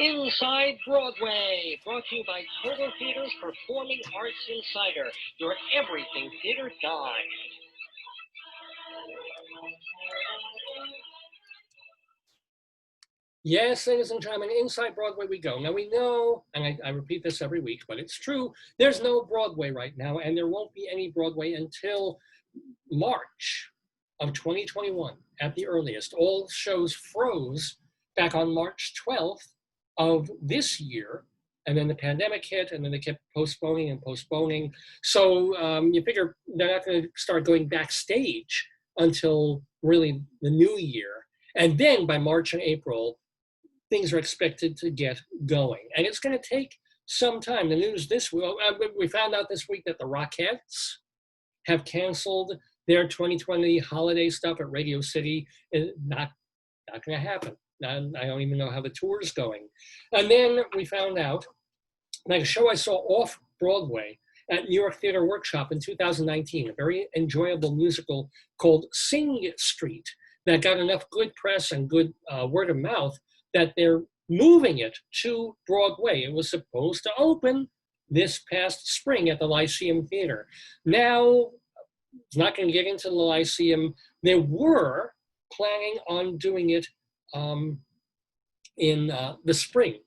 Inside Broadway, brought to you by Turtle Theater's Performing Arts Insider, your everything theater guide. Yes, ladies and gentlemen, Inside Broadway we go. Now we know, and I repeat this every week, but it's true, there's no Broadway right now, and there won't be any Broadway until March of 2021 at the earliest. All shows froze back on March 12th of this year, and then the pandemic hit, and then they kept postponing and postponing. So you figure they're not going to start going backstage until really the new year. And then by March and April, things are expected to get going. And it's going to take some time. The news this week, we found out this week that the Rockettes have canceled their 2020 holiday stuff at Radio City. Not going to happen. I don't even know how the tour is going. And then we found out like a show I saw off Broadway at New York Theater Workshop in 2019, a very enjoyable musical called Sing Street that got enough good press and good word of mouth that they're moving it to Broadway. It was supposed to open this past spring at the Lyceum Theater. Now, it's not going to get into the Lyceum. They were planning on doing it in the spring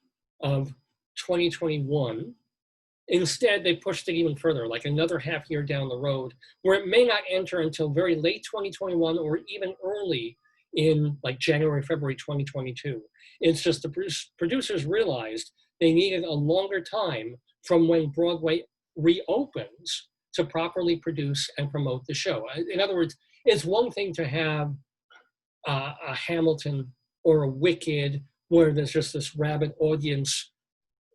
of 2021. Instead, they pushed it even further, like another half year down the road, where it may not enter until very late 2021 or even early in like January, February 2022. It's just the producers realized they needed a longer time from when Broadway reopens to properly produce and promote the show. In other words, it's one thing to have a Hamilton or a Wicked where there's just this rabid audience,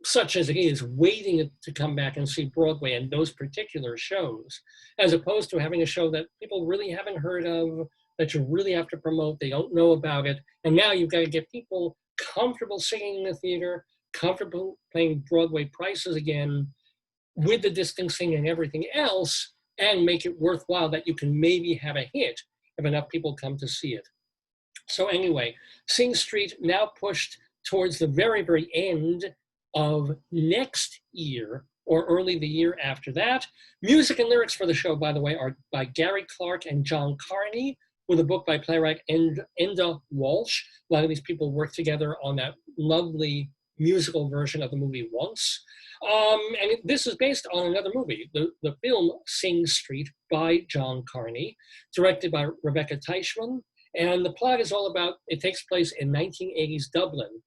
such as it is, waiting to come back and see Broadway and those particular shows, as opposed to having a show that people really haven't heard of, that you really have to promote, they don't know about it, and now you've got to get people comfortable singing in the theater, comfortable paying Broadway prices again, with the distancing and everything else, and make it worthwhile that you can maybe have a hit if enough people come to see it. So anyway, Sing Street now pushed towards the very, very end of next year or early the year after that. Music and lyrics for the show, by the way, are by Gary Clark and John Carney, with a book by playwright Enda Walsh. A lot of these people worked together on that lovely musical version of the movie Once. This is based on another movie, the film Sing Street by John Carney, directed by Rebecca Teichman. And the plot is all about, it takes place in 1980s Dublin.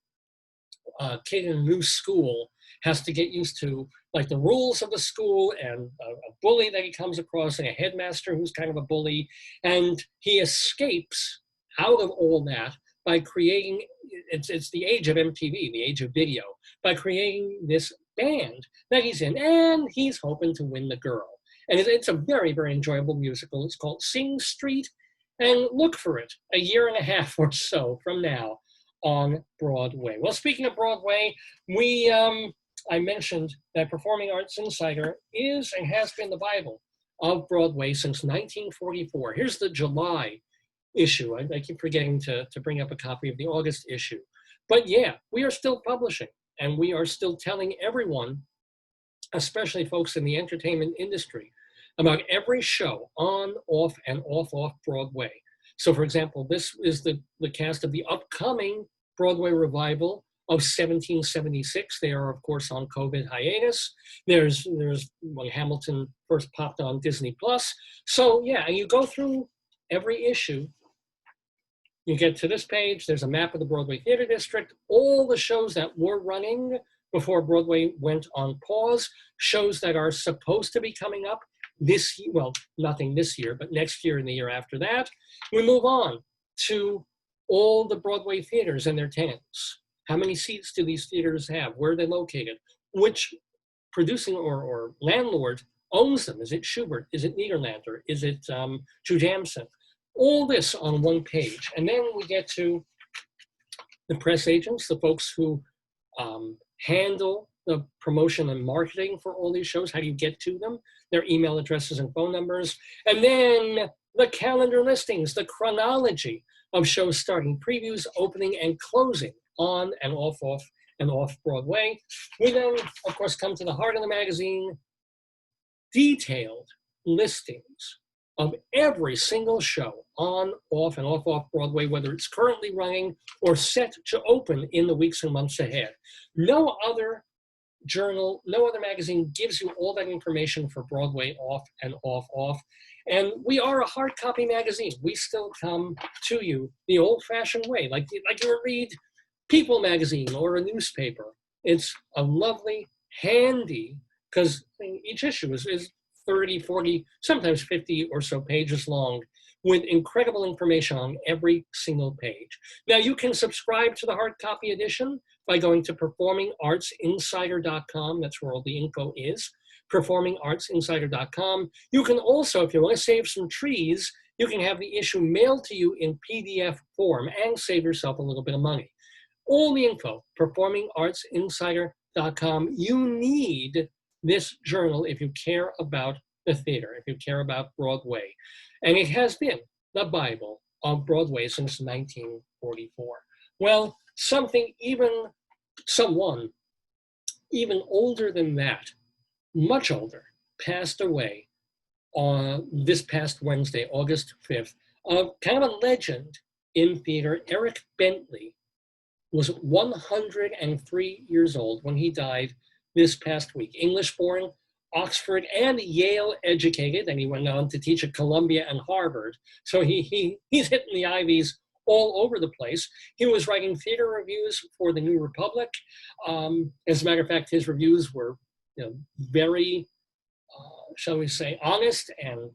A kid in a new school has to get used to like the rules of the school and a bully that he comes across and a headmaster who's kind of a bully. And he escapes out of all that by creating, it's the age of MTV, the age of video, by creating this band that he's in, and he's hoping to win the girl. And it's a very, very enjoyable musical. It's called Sing Street, and look for it a year and a half or so from now on Broadway. Well, speaking of Broadway, I mentioned that Performing Arts Insider is and has been the Bible of Broadway since 1944. Here's the July issue. I keep forgetting to bring up a copy of the August issue. But yeah, we are still publishing, and we are still telling everyone, especially folks in the entertainment industry, about every show on, off, and off Broadway. So for example, this is the cast of the upcoming Broadway revival of 1776. They are, of course, on COVID hiatus. There's when Hamilton first popped on Disney Plus. So yeah, and you go through every issue, you get to this page, there's a map of the Broadway Theater District, all the shows that were running before Broadway went on pause, shows that are supposed to be coming up this year, well, nothing this year, but next year and the year after that. We move on to all the Broadway theaters and their tenants. How many seats do these theaters have? Where are they located? Which producing or landlord owns them? Is it Schubert? Is it Niederlander? Is it Jujamson? All this on one page. And then we get to the press agents, the folks who handle the promotion and marketing for all these shows. How do you get to them? Their email addresses and phone numbers. And then the calendar listings, the chronology of shows starting, previews, opening, and closing on and off Broadway. We then, of course, come to the heart of the magazine, detailed listings of every single show on, off, and off Broadway, whether it's currently running or set to open in the weeks and months ahead. No other journal, no other magazine gives you all that information for Broadway off and off. And we are a hard copy magazine. We still come to you the old-fashioned way, like you would read People magazine or a newspaper. It's a lovely, handy, because each issue is 30, 40, sometimes 50 or so pages long, with incredible information on every single page. Now, you can subscribe to the hard copy edition by going to performingartsinsider.com. That's where all the info is, performingartsinsider.com. You can also, if you want to save some trees, you can have the issue mailed to you in PDF form and save yourself a little bit of money. All the info, performingartsinsider.com. theatertheater.com. You need this journal if you care about the theater, if you care about Broadway. And it has been the Bible of Broadway since 1944. Well, someone even older than that, much older, passed away on this past Wednesday, August 5th, kind of a legend in theater. Eric Bentley was 103 years old when he died this past week. English-born, Oxford and Yale educated, and he went on to teach at Columbia and Harvard. So he's hitting the Ivies all over the place. He was writing theater reviews for the New Republic. As a matter of fact, his reviews were very, shall we say, honest and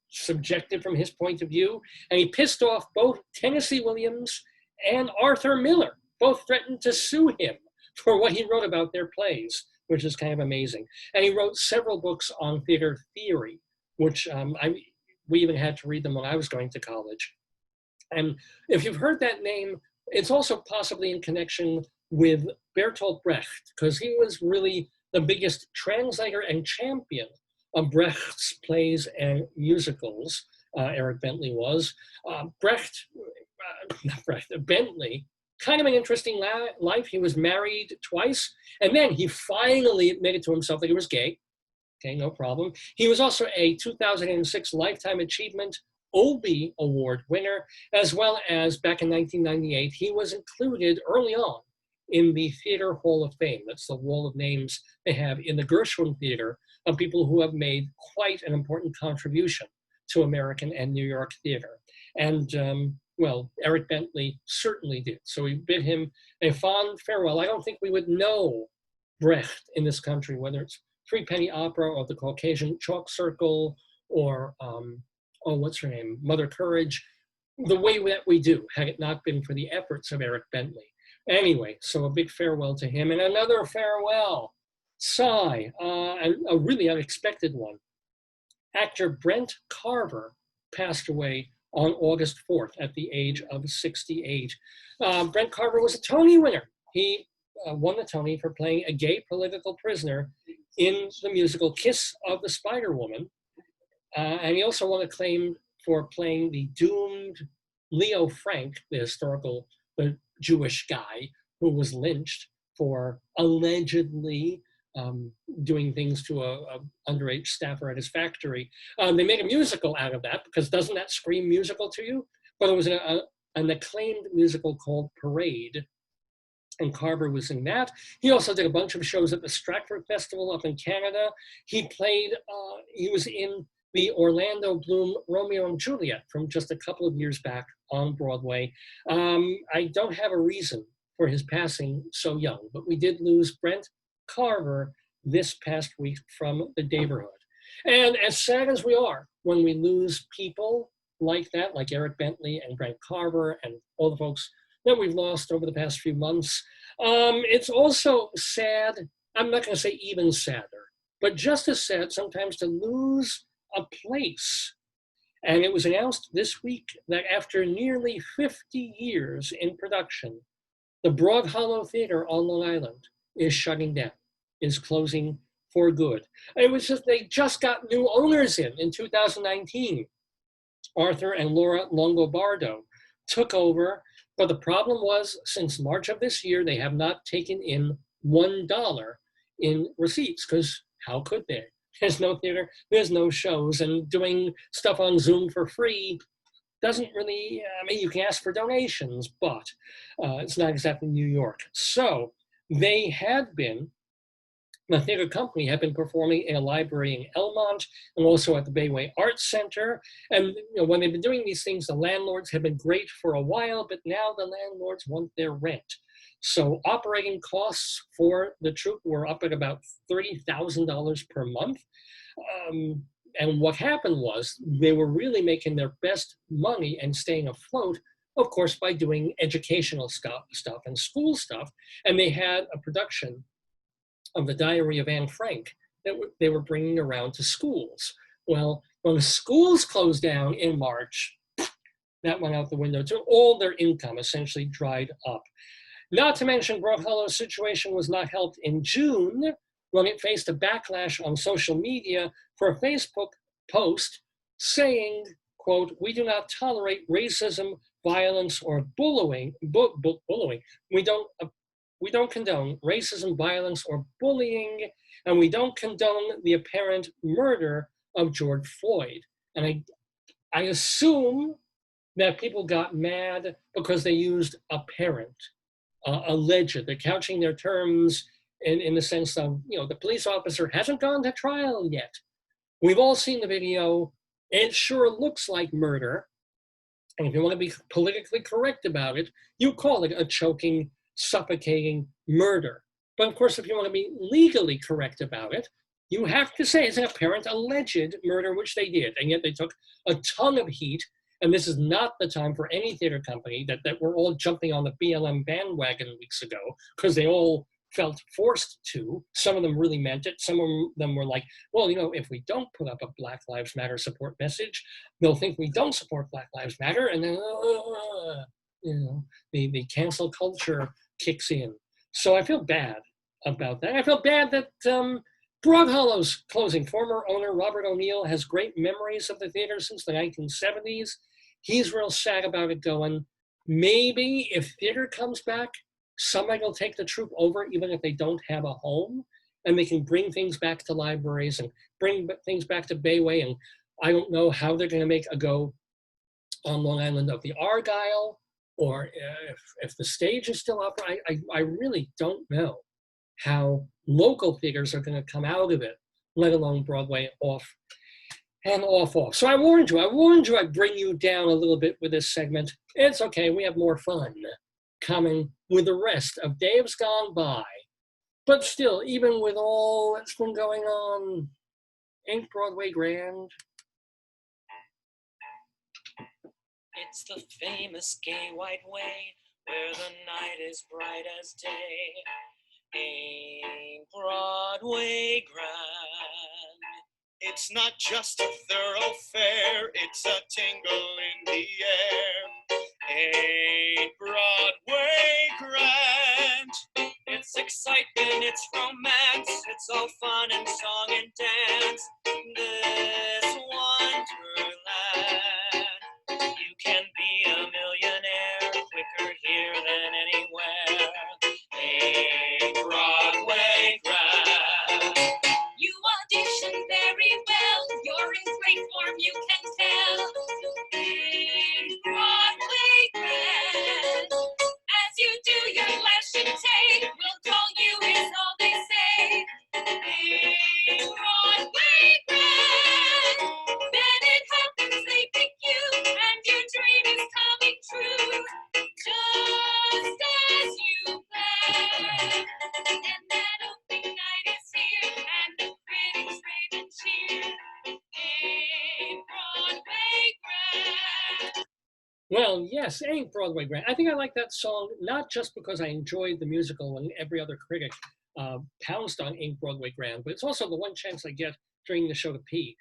subjective from his point of view. And he pissed off both Tennessee Williams and Arthur Miller. Both threatened to sue him for what he wrote about their plays, which is kind of amazing. And he wrote several books on theater theory, which we even had to read them when I was going to college. And if you've heard that name, it's also possibly in connection with Bertolt Brecht, because he was really the biggest translator and champion of Brecht's plays and musicals. Eric Bentley was. Bentley, kind of an interesting life. He was married twice, and then he finally admitted to himself that he was gay. Okay, no problem. He was also a 2006 Lifetime Achievement Obie Award winner, as well as back in 1998, he was included early on in the Theater Hall of Fame. That's the wall of names they have in the Gershwin Theater of people who have made quite an important contribution to American and New York theater. And well, Eric Bentley certainly did. So we bid him a fond farewell. I don't think we would know Brecht in this country, whether it's Three Penny Opera or the Caucasian Chalk Circle or what's her name, Mother Courage, the way that we do, had it not been for the efforts of Eric Bentley. Anyway, so a big farewell to him. And another farewell, sigh, a really unexpected one. Actor Brent Carver passed away on August 4th at the age of 68. Brent Carver was a Tony winner. He won the Tony for playing a gay political prisoner in the musical Kiss of the Spider-Woman. And he also won acclaim for playing the doomed Leo Frank, the Jewish guy who was lynched for allegedly doing things to a underage staffer at his factory. They made a musical out of that, because doesn't that scream musical to you? But it was an acclaimed musical called Parade, and Carver was in that. He also did a bunch of shows at the Stratford Festival up in Canada. He was in the Orlando Bloom Romeo and Juliet from just a couple of years back on Broadway. I don't have a reason for his passing so young, but we did lose Brent Carver this past week from the neighborhood. And as sad as we are when we lose people like that, like Eric Bentley and Brent Carver and all the folks that we've lost over the past few months, it's also sad, I'm not going to say even sadder, but just as sad sometimes to lose a place. And it was announced this week that after nearly 50 years in production, the Broad Hollow Theater on Long Island is shutting down, is closing for good. It was just, they just got new owners in 2019. Arthur and Laura Longobardo took over, but the problem was, since March of this year, they have not taken in $1 in receipts, because how could they? There's no theater, there's no shows, and doing stuff on Zoom for free doesn't really, I mean, you can ask for donations, but it's not exactly New York. So they had been, the theater company had been performing in a library in Elmont and also at the Bayway Arts Center. And when they've been doing these things, the landlords have been great for a while, but now the landlords want their rent. So operating costs for the troupe were up at about $30,000 per month. And what happened was they were really making their best money and staying afloat, of course, by doing educational stuff and school stuff. And they had a production of The Diary of Anne Frank that they were bringing around to schools. Well, when the schools closed down in March, that went out the window too. All their income essentially dried up. Not to mention, Brook Hollow's situation was not helped in June when it faced a backlash on social media for a Facebook post saying, quote, "We do not tolerate racism, violence, or bullying. Bullying. We don't condone racism, violence, or bullying, and we don't condone the apparent murder of George Floyd." And I assume that people got mad because they used apparent, alleged. They're couching their terms in the sense of, the police officer hasn't gone to trial yet. We've all seen the video. It sure looks like murder. And if you want to be politically correct about it, you call it a choking, suffocating murder. But of course, if you want to be legally correct about it, you have to say it's an apparent alleged murder, which they did. And yet they took a ton of heat. And this is not the time for any theater company that were all jumping on the BLM bandwagon weeks ago, because they all felt forced to. Some of them really meant it. Some of them were like, well, if we don't put up a Black Lives Matter support message, they'll think we don't support Black Lives Matter. And then, the cancel culture kicks in. So I feel bad about that. I feel bad that Broad Hollow's closing. Former owner Robert O'Neill has great memories of the theater since the 1970s. He's real sad about it going. Maybe if theater comes back, somebody will take the troupe over, even if they don't have a home, and they can bring things back to libraries and bring things back to Bayway. And I don't know how they're going to make a go on Long Island of the Argyle, or if the stage is still up. I really don't know how local theaters are going to come out of it, let alone Broadway off. So I warned you I'd bring you down a little bit with this segment. It's okay, we have more fun coming with the rest of Dave's Gone By. But still, even with all that's been going on, ain't Broadway grand? It's the famous gay white way, where the night is bright as day. Ain't Broadway grand? It's not just a thoroughfare, it's a tingle in the air. Ain't Broadway grand? It's excitement, it's romance, it's all fun and song and dance. This wonderland, you can be a millionaire quicker here than anywhere. Ain't Broadway grand? You audition very well, you're in great form, you can tell. Ain't Broadway grand? As you do your flash and take, we'll call you is all they say. Ain't Broadway grand? Then it happens they pick you, and your dream is coming true, just as you planned. And that opening night is here, and the critics rave and cheer. Ain't Broadway grand? Well, yes, ain't Broadway grand? I think I like that song, not just because I enjoyed the musical and every other critic pounced on Ain't Broadway grand, but it's also the one chance I get during the show to pee.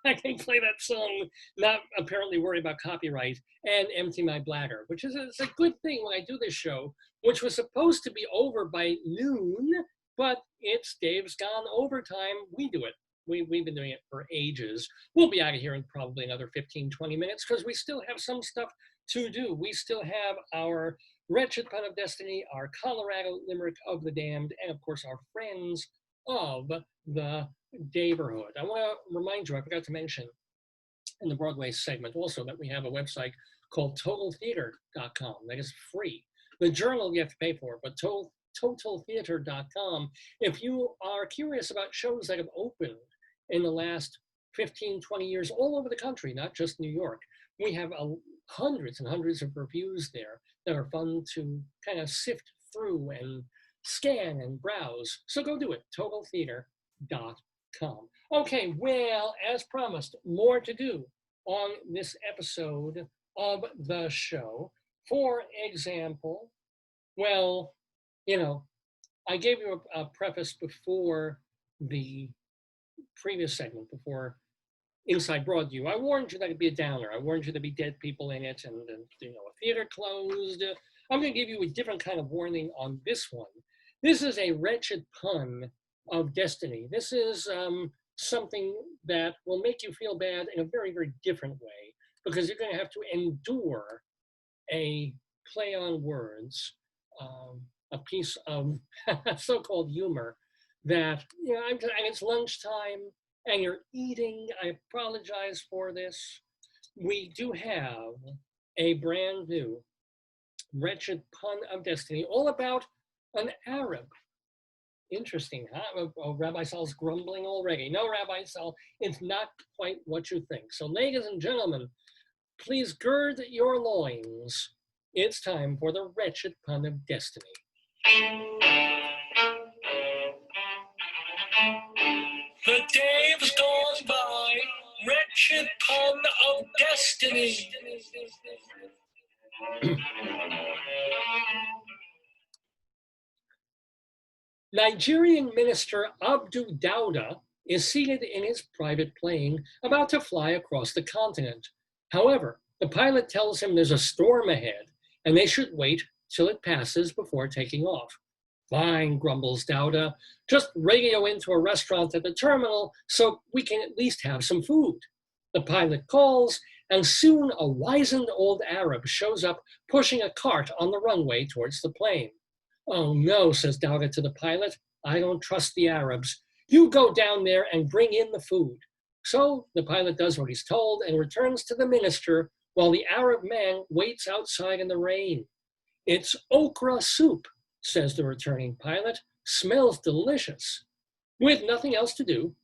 I can play that song, not apparently worry about copyright, and empty my bladder, which is a good thing when I do this show, which was supposed to be over by noon, but it's Dave's Gone Overtime. We do it. We've been doing it for ages. We'll be out of here in probably another 15, 20 minutes because we still have some stuff to do. We still have our Wretched Pun of Destiny, our Colorado Limerick of the Damned, and of course our friends of the neighborhood. I want to remind you, I forgot to mention in the Broadway segment also that we have a website called totaltheater.com that is free. The journal you have to pay for, but totaltheater.com. If you are curious about shows that have opened in the last 15, 20 years all over the country, not just New York, we have hundreds and hundreds of reviews there that are fun to kind of sift through and scan and browse. So go do it, totaltheater.com. Okay, well, as promised, more to do on this episode of the show. For example, well, I gave you a preface before the previous segment, before Inside Broadview. I warned you that it'd be a downer. I warned you there'd be dead people in it and a theater closed. I'm going to give you a different kind of warning on this one. This is a wretched pun of destiny. This is something that will make you feel bad in a very, very different way, because you're going to have to endure a play on words, a piece of so-called humor that, you know, and it's lunchtime and you're eating. I apologize for this. We do have a brand new wretched pun of destiny, all about an Arab. Interesting, huh? Oh, Rabbi Sal's grumbling already. No, Rabbi Sal, it's not quite what you think. So, ladies and gentlemen, please gird your loins. It's time for the wretched pun of destiny. The day has gone by, wretched pun of destiny. Nigerian Minister Abdu Dauda is seated in his private plane about to fly across the continent. However, the pilot tells him there's a storm ahead and they should wait till it passes before taking off. Fine, grumbles Dauda. Just radio into a restaurant at the terminal so we can at least have some food. The pilot calls, and soon a wizened old Arab shows up pushing a cart on the runway towards the plane. Oh no, says Dauda to the pilot. I don't trust the Arabs. You go down there and bring in the food. So the pilot does what he's told and returns to the minister while the Arab man waits outside in the rain. It's okra soup, says the returning pilot. Smells delicious. With nothing else to do,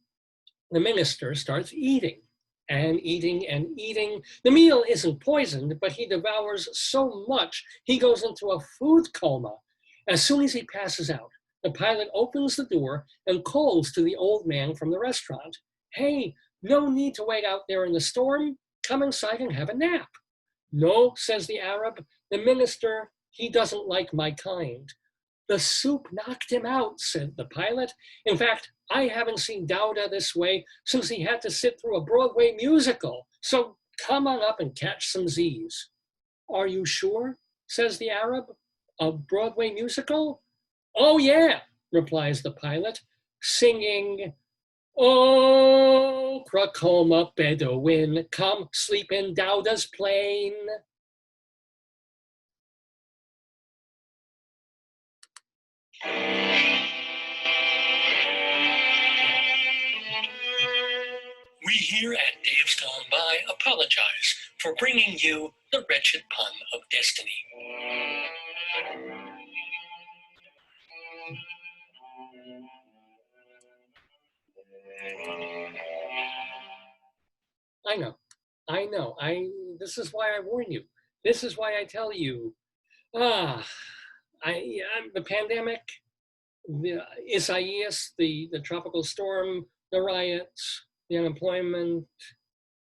the minister starts eating and eating and eating. The meal isn't poisoned, but he devours so much he goes into a food coma. As soon as he passes out, the pilot opens the door and calls to the old man from the restaurant. Hey, no need to wait out there in the storm. Come inside and have a nap. No, says the Arab. The minister, he doesn't like my kind. The soup knocked him out, said the pilot. In fact, I haven't seen Dauda this way since he had to sit through a Broadway musical. So come on up and catch some Z's. Are you sure? Says the Arab. A Broadway musical? Oh yeah, replies the pilot, singing, Oh, Cracoma Bedouin, come sleep in Dauda's plane. We here at Dave's Gone By apologize for bringing you the wretched pun of destiny. I know. This is why I warn you. This is why I tell you. The pandemic, the Isaias, the tropical storm, the riots, the unemployment,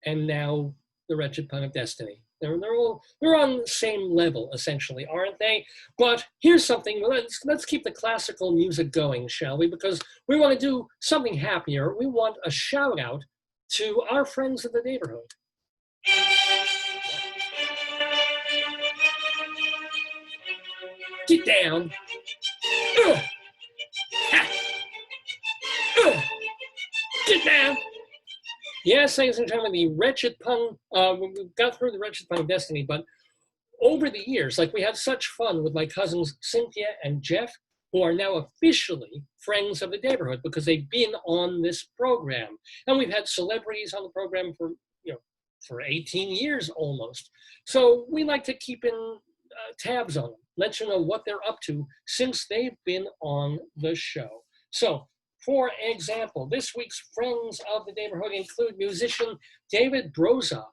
and now the wretched pun of destiny. They're on the same level, essentially, aren't they? But here's something, let's keep the classical music going, shall we? Because we want to do something happier. We want a shout out to our friends of the neighborhood. Get down. Get down. Yes, ladies and gentlemen, the wretched pun, we got through the wretched pun of destiny, but over the years, like we had such fun with my cousins Cynthia and Jeff, who are now officially friends of the neighborhood because they've been on this program. And we've had celebrities on the program for 18 years almost. So we like to keep in tabs on them, let you know what they're up to since they've been on the show. So, for example, this week's friends of the neighborhood include musician David Broza.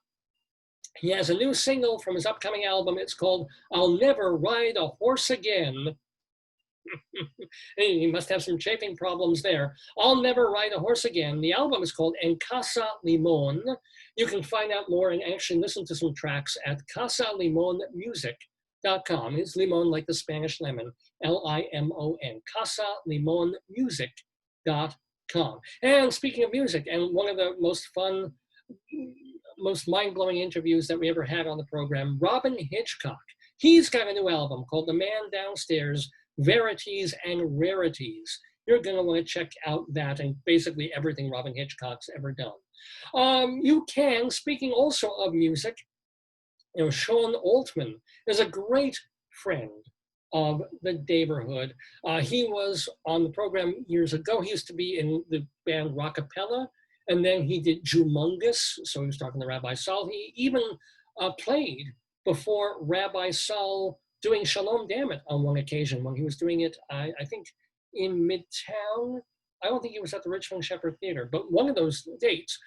He has a new single from his upcoming album. It's called I'll Never Ride a Horse Again. He must have some chafing problems there. I'll Never Ride a Horse Again. The album is called En Casa Limon. You can find out more and actually listen to some tracks at casalimonmusic.com. It's limon like the Spanish lemon, L-I-M-O-N, casalimonmusic.com. And speaking of music, and one of the most fun, most mind-blowing interviews that we ever had on the program, Robin Hitchcock He's got a new album called The Man Downstairs, Verities and Rarities. You're going to want to check out that and basically everything Robin Hitchcock's ever done. You can, speaking also of music, you know, Sean Altman is a great friend of the neighborhood. He was on the program years ago. He used to be in the band Rockapella, and then he did Jumongous, so he was talking to Rabbi Saul. He even played before Rabbi Saul doing Shalom Dammit on one occasion when he was doing it, I think, in Midtown. I don't think he was at the Richmond Shepherd Theater, but one of those dates,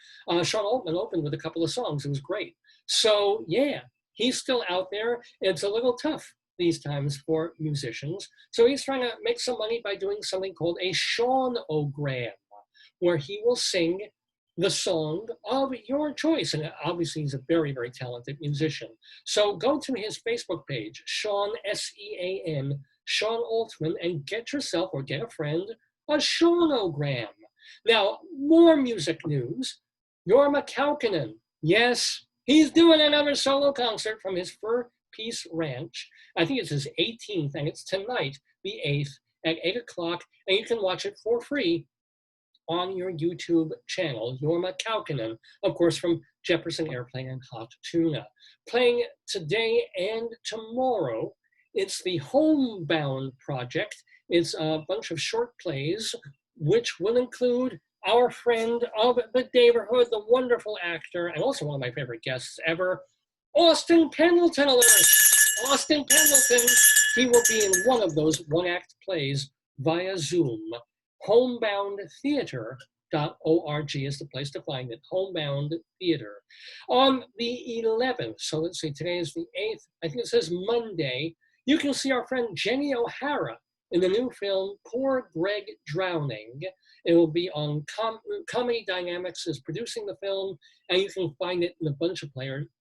Sean Altman opened with a couple of songs. It was great. So yeah, he's still out there. It's a little tough these times for musicians. So he's trying to make some money by doing something called a Sean-ogram, where he will sing the song of your choice. And obviously he's a very, very talented musician. So go to his Facebook page, Sean, S-E-A-N, Sean Altman, and get yourself or get a friend a Sean-ogram. Now, more music news. Jorma Kaukonen, yes, he's doing another solo concert from his Fur Peace Ranch. I think it's his 18th, and it's tonight, the 8th, at 8 o'clock, and you can watch it for free on your YouTube channel, Jorma Kaukonen, of course, from Jefferson Airplane and Hot Tuna. Playing today and tomorrow, it's the Homebound Project. It's a bunch of short plays, which will include our friend of the neighborhood, the wonderful actor, and also one of my favorite guests ever, Austin Pendleton alert! Austin Pendleton, he will be in one of those one-act plays via Zoom. Homeboundtheater.org is the place to find it, Homebound Theater. On the 11th, so let's see, today is the 8th, I think it says Monday, you can see our friend Jenny O'Hara in the new film, Poor Greg Drowning. It will be on Comedy Dynamics is producing the film, and you can find it in a bunch of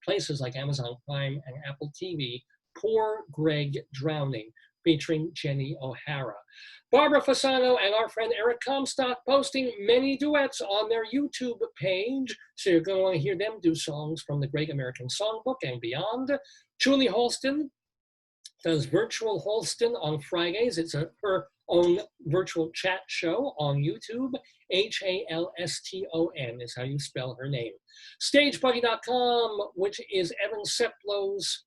places like Amazon Prime and Apple TV. Poor Greg Drowning, featuring Jenny O'Hara. Barbara Fasano and our friend Eric Comstock posting many duets on their YouTube page, so you're going to want to hear them do songs from the Great American Songbook and beyond. Julie Halston does Virtual Halston on Fridays. It's her own virtual chat show on YouTube. Halston is how you spell her name. StageBuddy.com, which is Evan Seplow's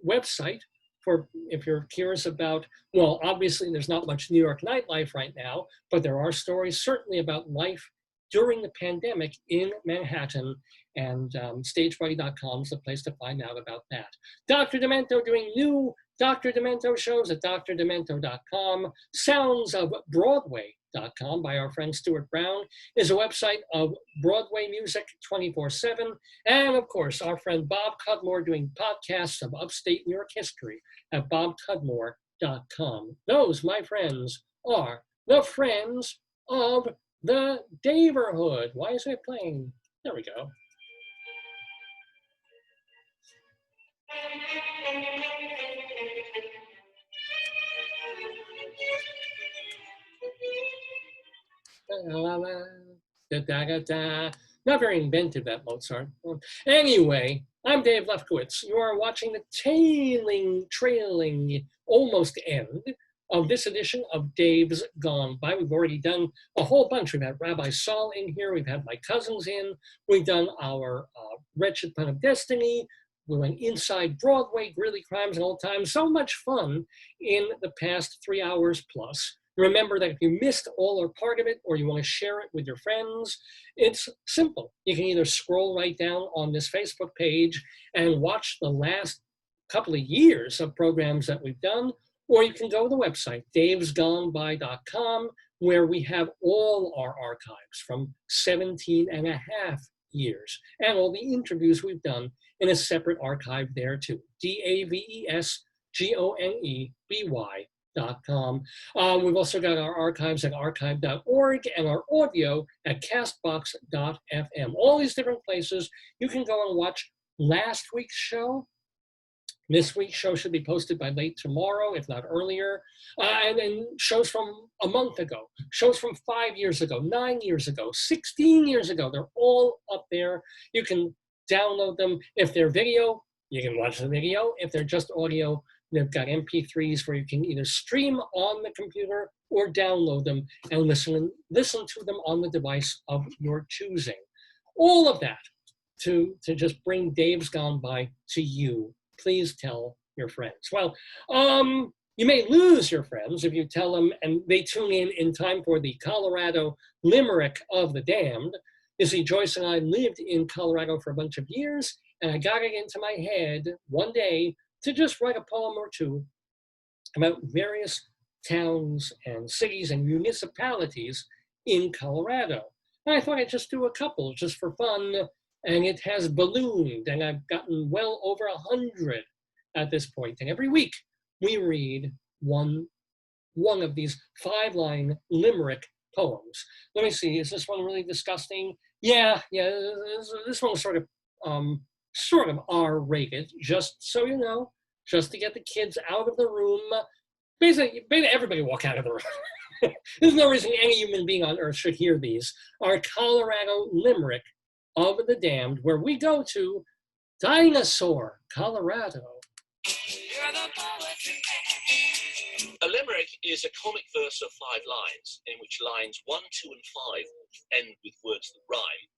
website for if you're curious about, well, obviously there's not much New York nightlife right now, but there are stories certainly about life during the pandemic in Manhattan, and StageBuddy.com is the place to find out about that. Dr. Demento doing new Dr. Demento shows at drdemento.com. Sounds of Broadway.com by our friend Stuart Brown is a website of Broadway music 24/7. And of course, our friend Bob Cudmore doing podcasts of upstate New York history at bobcudmore.com. Those, my friends, are the friends of the neighborhood. Why is it playing? There we go. Not very inventive, that Mozart. Anyway, I'm Dave Lefkowitz. You are watching the trailing, almost end of this edition of Dave's Gone By. We've already done a whole bunch. We've had Rabbi Saul in here. We've had my cousins in. We've done our Wretched Pun of Destiny. We went inside Broadway, Grilly Crimes and Old Times. So much fun in the past 3 hours plus. Remember that if you missed all or part of it, or you want to share it with your friends, it's simple. You can either scroll right down on this Facebook page and watch the last couple of years of programs that we've done, or you can go to the website, davesgoneby.com, where we have all our archives from 17 and a half years, and all the interviews we've done in a separate archive there too, davesgoneby.com. We've also got our archives at archive.org and our audio at castbox.fm. All these different places you can go and watch last week's show. This week's show should be posted by late tomorrow, if not earlier. And then shows from a month ago, shows from 5 years ago, 9 years ago, 16 years ago. They're all up there. You can download them. If they're video, You can watch the video. If they're just audio, they've got MP3s where you can either stream on the computer or download them and listen to them on the device of your choosing. All of that to just bring Dave's Gone By to you. Please tell your friends. Well, you may lose your friends if you tell them and they tune in time for the Colorado Limerick of the Damned. You see, Joyce and I lived in Colorado for a bunch of years, and I got it into my head one day to just write a poem or two about various towns and cities and municipalities in Colorado. And I thought I'd just do a couple just for fun, and it has ballooned, and I've gotten well over 100 at this point. And every week we read one of these 5-line limerick poems. Let me see, is this one really disgusting? Yeah, this one's sort of R-rated, just so you know, just to get the kids out of the room. Basically everybody walk out of the room. There's no reason any human being on earth should hear these. Our Colorado Limerick of the Damned, where we go to Dinosaur, Colorado. A limerick is a comic verse of 5 lines, in which lines 1, 2, and 5 end with words that rhyme.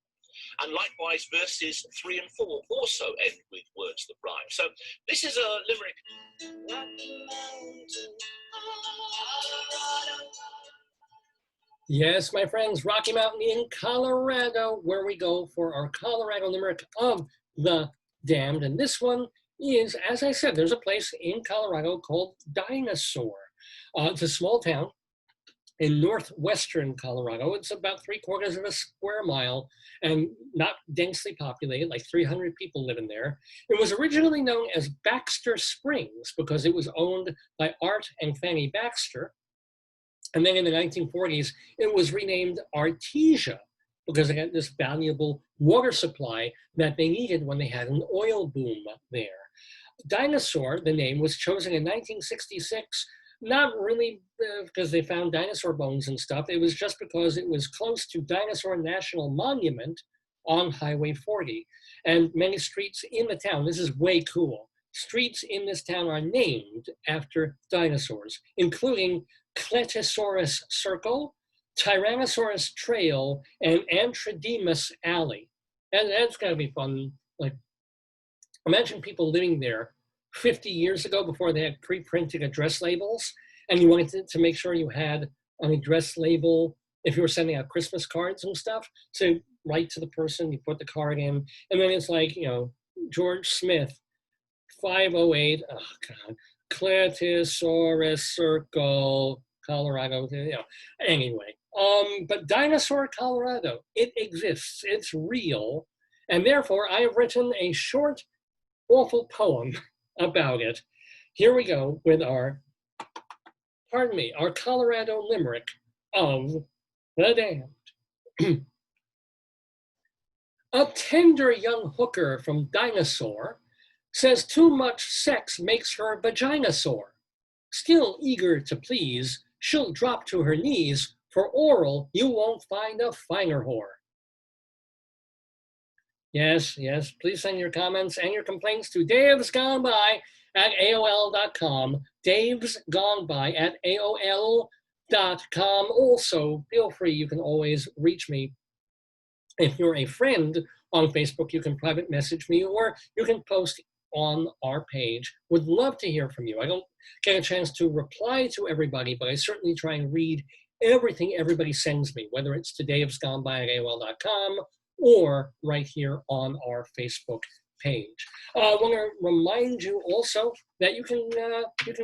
And likewise, verses 3 and 4 also end with words that rhyme. So this is a limerick. Yes, my friends, Rocky Mountain in Colorado, where we go for our Colorado Limerick of the Damned. And this one is, as I said, there's a place in Colorado called Dinosaur. It's a small town in northwestern Colorado. It's about 3/4 of a square mile and not densely populated, like 300 people live in there. It was originally known as Baxter Springs because it was owned by Art and Fanny Baxter. And then in the 1940s, it was renamed Artesia because it had this valuable water supply that they needed when they had an oil boom there. Dinosaur, the name, was chosen in 1966, not really because they found dinosaur bones and stuff. It was just because it was close to Dinosaur National Monument on Highway 40. And many streets in the town, this is way cool, streets in this town are named after dinosaurs, including Cletosaurus Circle, Tyrannosaurus Trail, and Antrodemus Alley. And that's gotta be fun. Like, imagine people living there 50 years ago before they had pre-printed address labels, and you wanted to make sure you had an address label if you were sending out Christmas cards and stuff. So write to the person, you put the card in, and then it's like, you know, George Smith, 508, oh God, Cletosaurus Circle, Colorado, you know. Anyway, but Dinosaur, Colorado, it exists, it's real, and therefore I have written a short, awful poem about it. Here we go with our Colorado Limerick of the Damned. A tender young hooker from Dinosaur says too much sex makes her vagina sore. Still eager to please, she'll drop to her knees. For oral, you won't find a finer whore. Yes, please send your comments and your complaints to davesgoneby@aol.com, davesgoneby@aol.com. Also, feel free, you can always reach me. If you're a friend on Facebook, you can private message me or you can post on our page. Would love to hear from you. I don't get a chance to reply to everybody, but I certainly try and read everything everybody sends me, whether it's to davesgoneby@aol.com or right here on our Facebook page. I want to remind you also that you can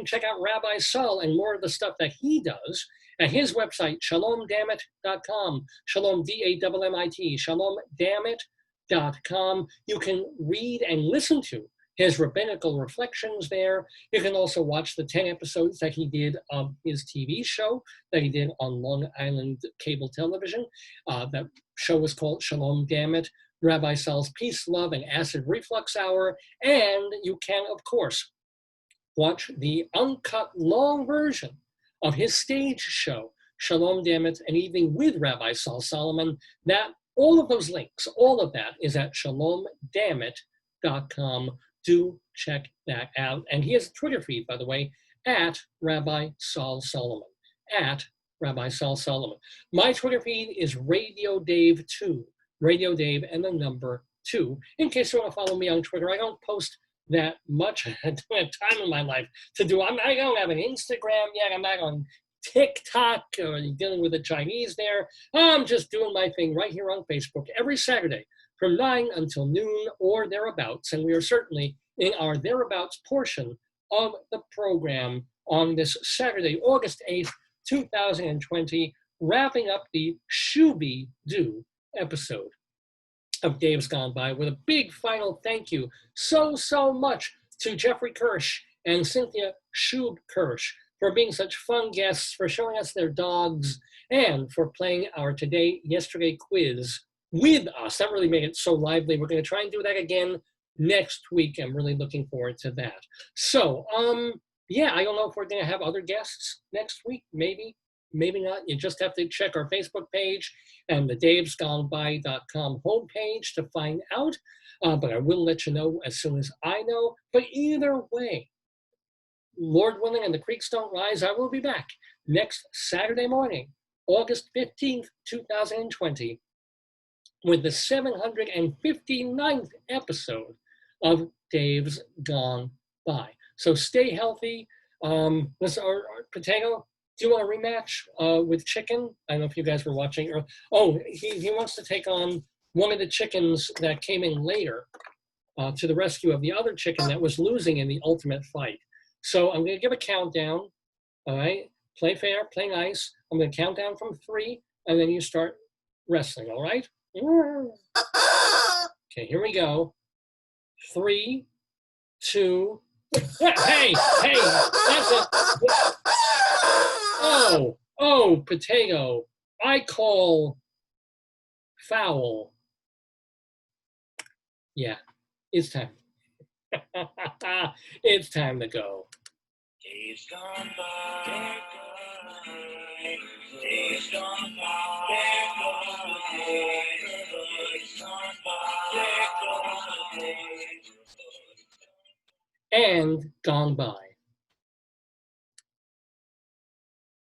check out Rabbi Saul and more of the stuff that he does at his website, shalomdammit.com, shalom, D-A-M-M-I-T, shalomdammit.com. You can read and listen to his rabbinical reflections there. You can also watch the 10 episodes that he did of his TV show that he did on Long Island cable television. That show was called Shalom Dammit, Rabbi Saul's Peace, Love, and Acid Reflux Hour. And you can, of course, watch the uncut long version of his stage show, Shalom Dammit, An Evening with Rabbi Saul Solomon. That, all of those links, all of that is at shalomdammit.com. Do check that out. And he has a Twitter feed, by the way, at Rabbi Sol Solomon. At Rabbi Sol Solomon. My Twitter feed is Radio Dave 2. Radio Dave and the number 2. In case you want to follow me on Twitter, I don't post that much. I don't have time in my life to do. I don't have an Instagram yet. I'm not on TikTok or dealing with the Chinese there. I'm just doing my thing right here on Facebook every Saturday from 9 until noon or thereabouts. And we are certainly in our thereabouts portion of the program on this Saturday, August 8th, 2020, wrapping up the SHUBIE Do episode of Dave's Gone By with a big final thank you so much to Jeffrey Kirsch and Cynthia Shub Kirsch for being such fun guests, for showing us their dogs, and for playing our Today Yesterday quiz with us. That really made it so lively. We're going to try and do that again next week. I'm really looking forward to that. So, yeah, I don't know if we're going to have other guests next week. Maybe not. You just have to check our Facebook page and the davesgoneby.com homepage to find out. But I will let you know as soon as I know. But either way, Lord willing and the creeks don't rise, I will be back next Saturday morning, August 15th, 2020, with the 759th episode of Dave's Gone By. So stay healthy. Listen, our Potato, do you want a rematch with Chicken? I don't know if you guys were watching. He wants to take on one of the chickens that came in later to the rescue of the other chicken that was losing in the ultimate fight. So I'm going to give a countdown. All right? Play fair, play nice. I'm going to count down from 3, and then you start wrestling, all right? Okay, here we go. 3, 2, hey, that's a, oh, Potato, I call foul. Yeah, it's time. It's time to go. Days gone by, days gone by, days gone by, And gone by.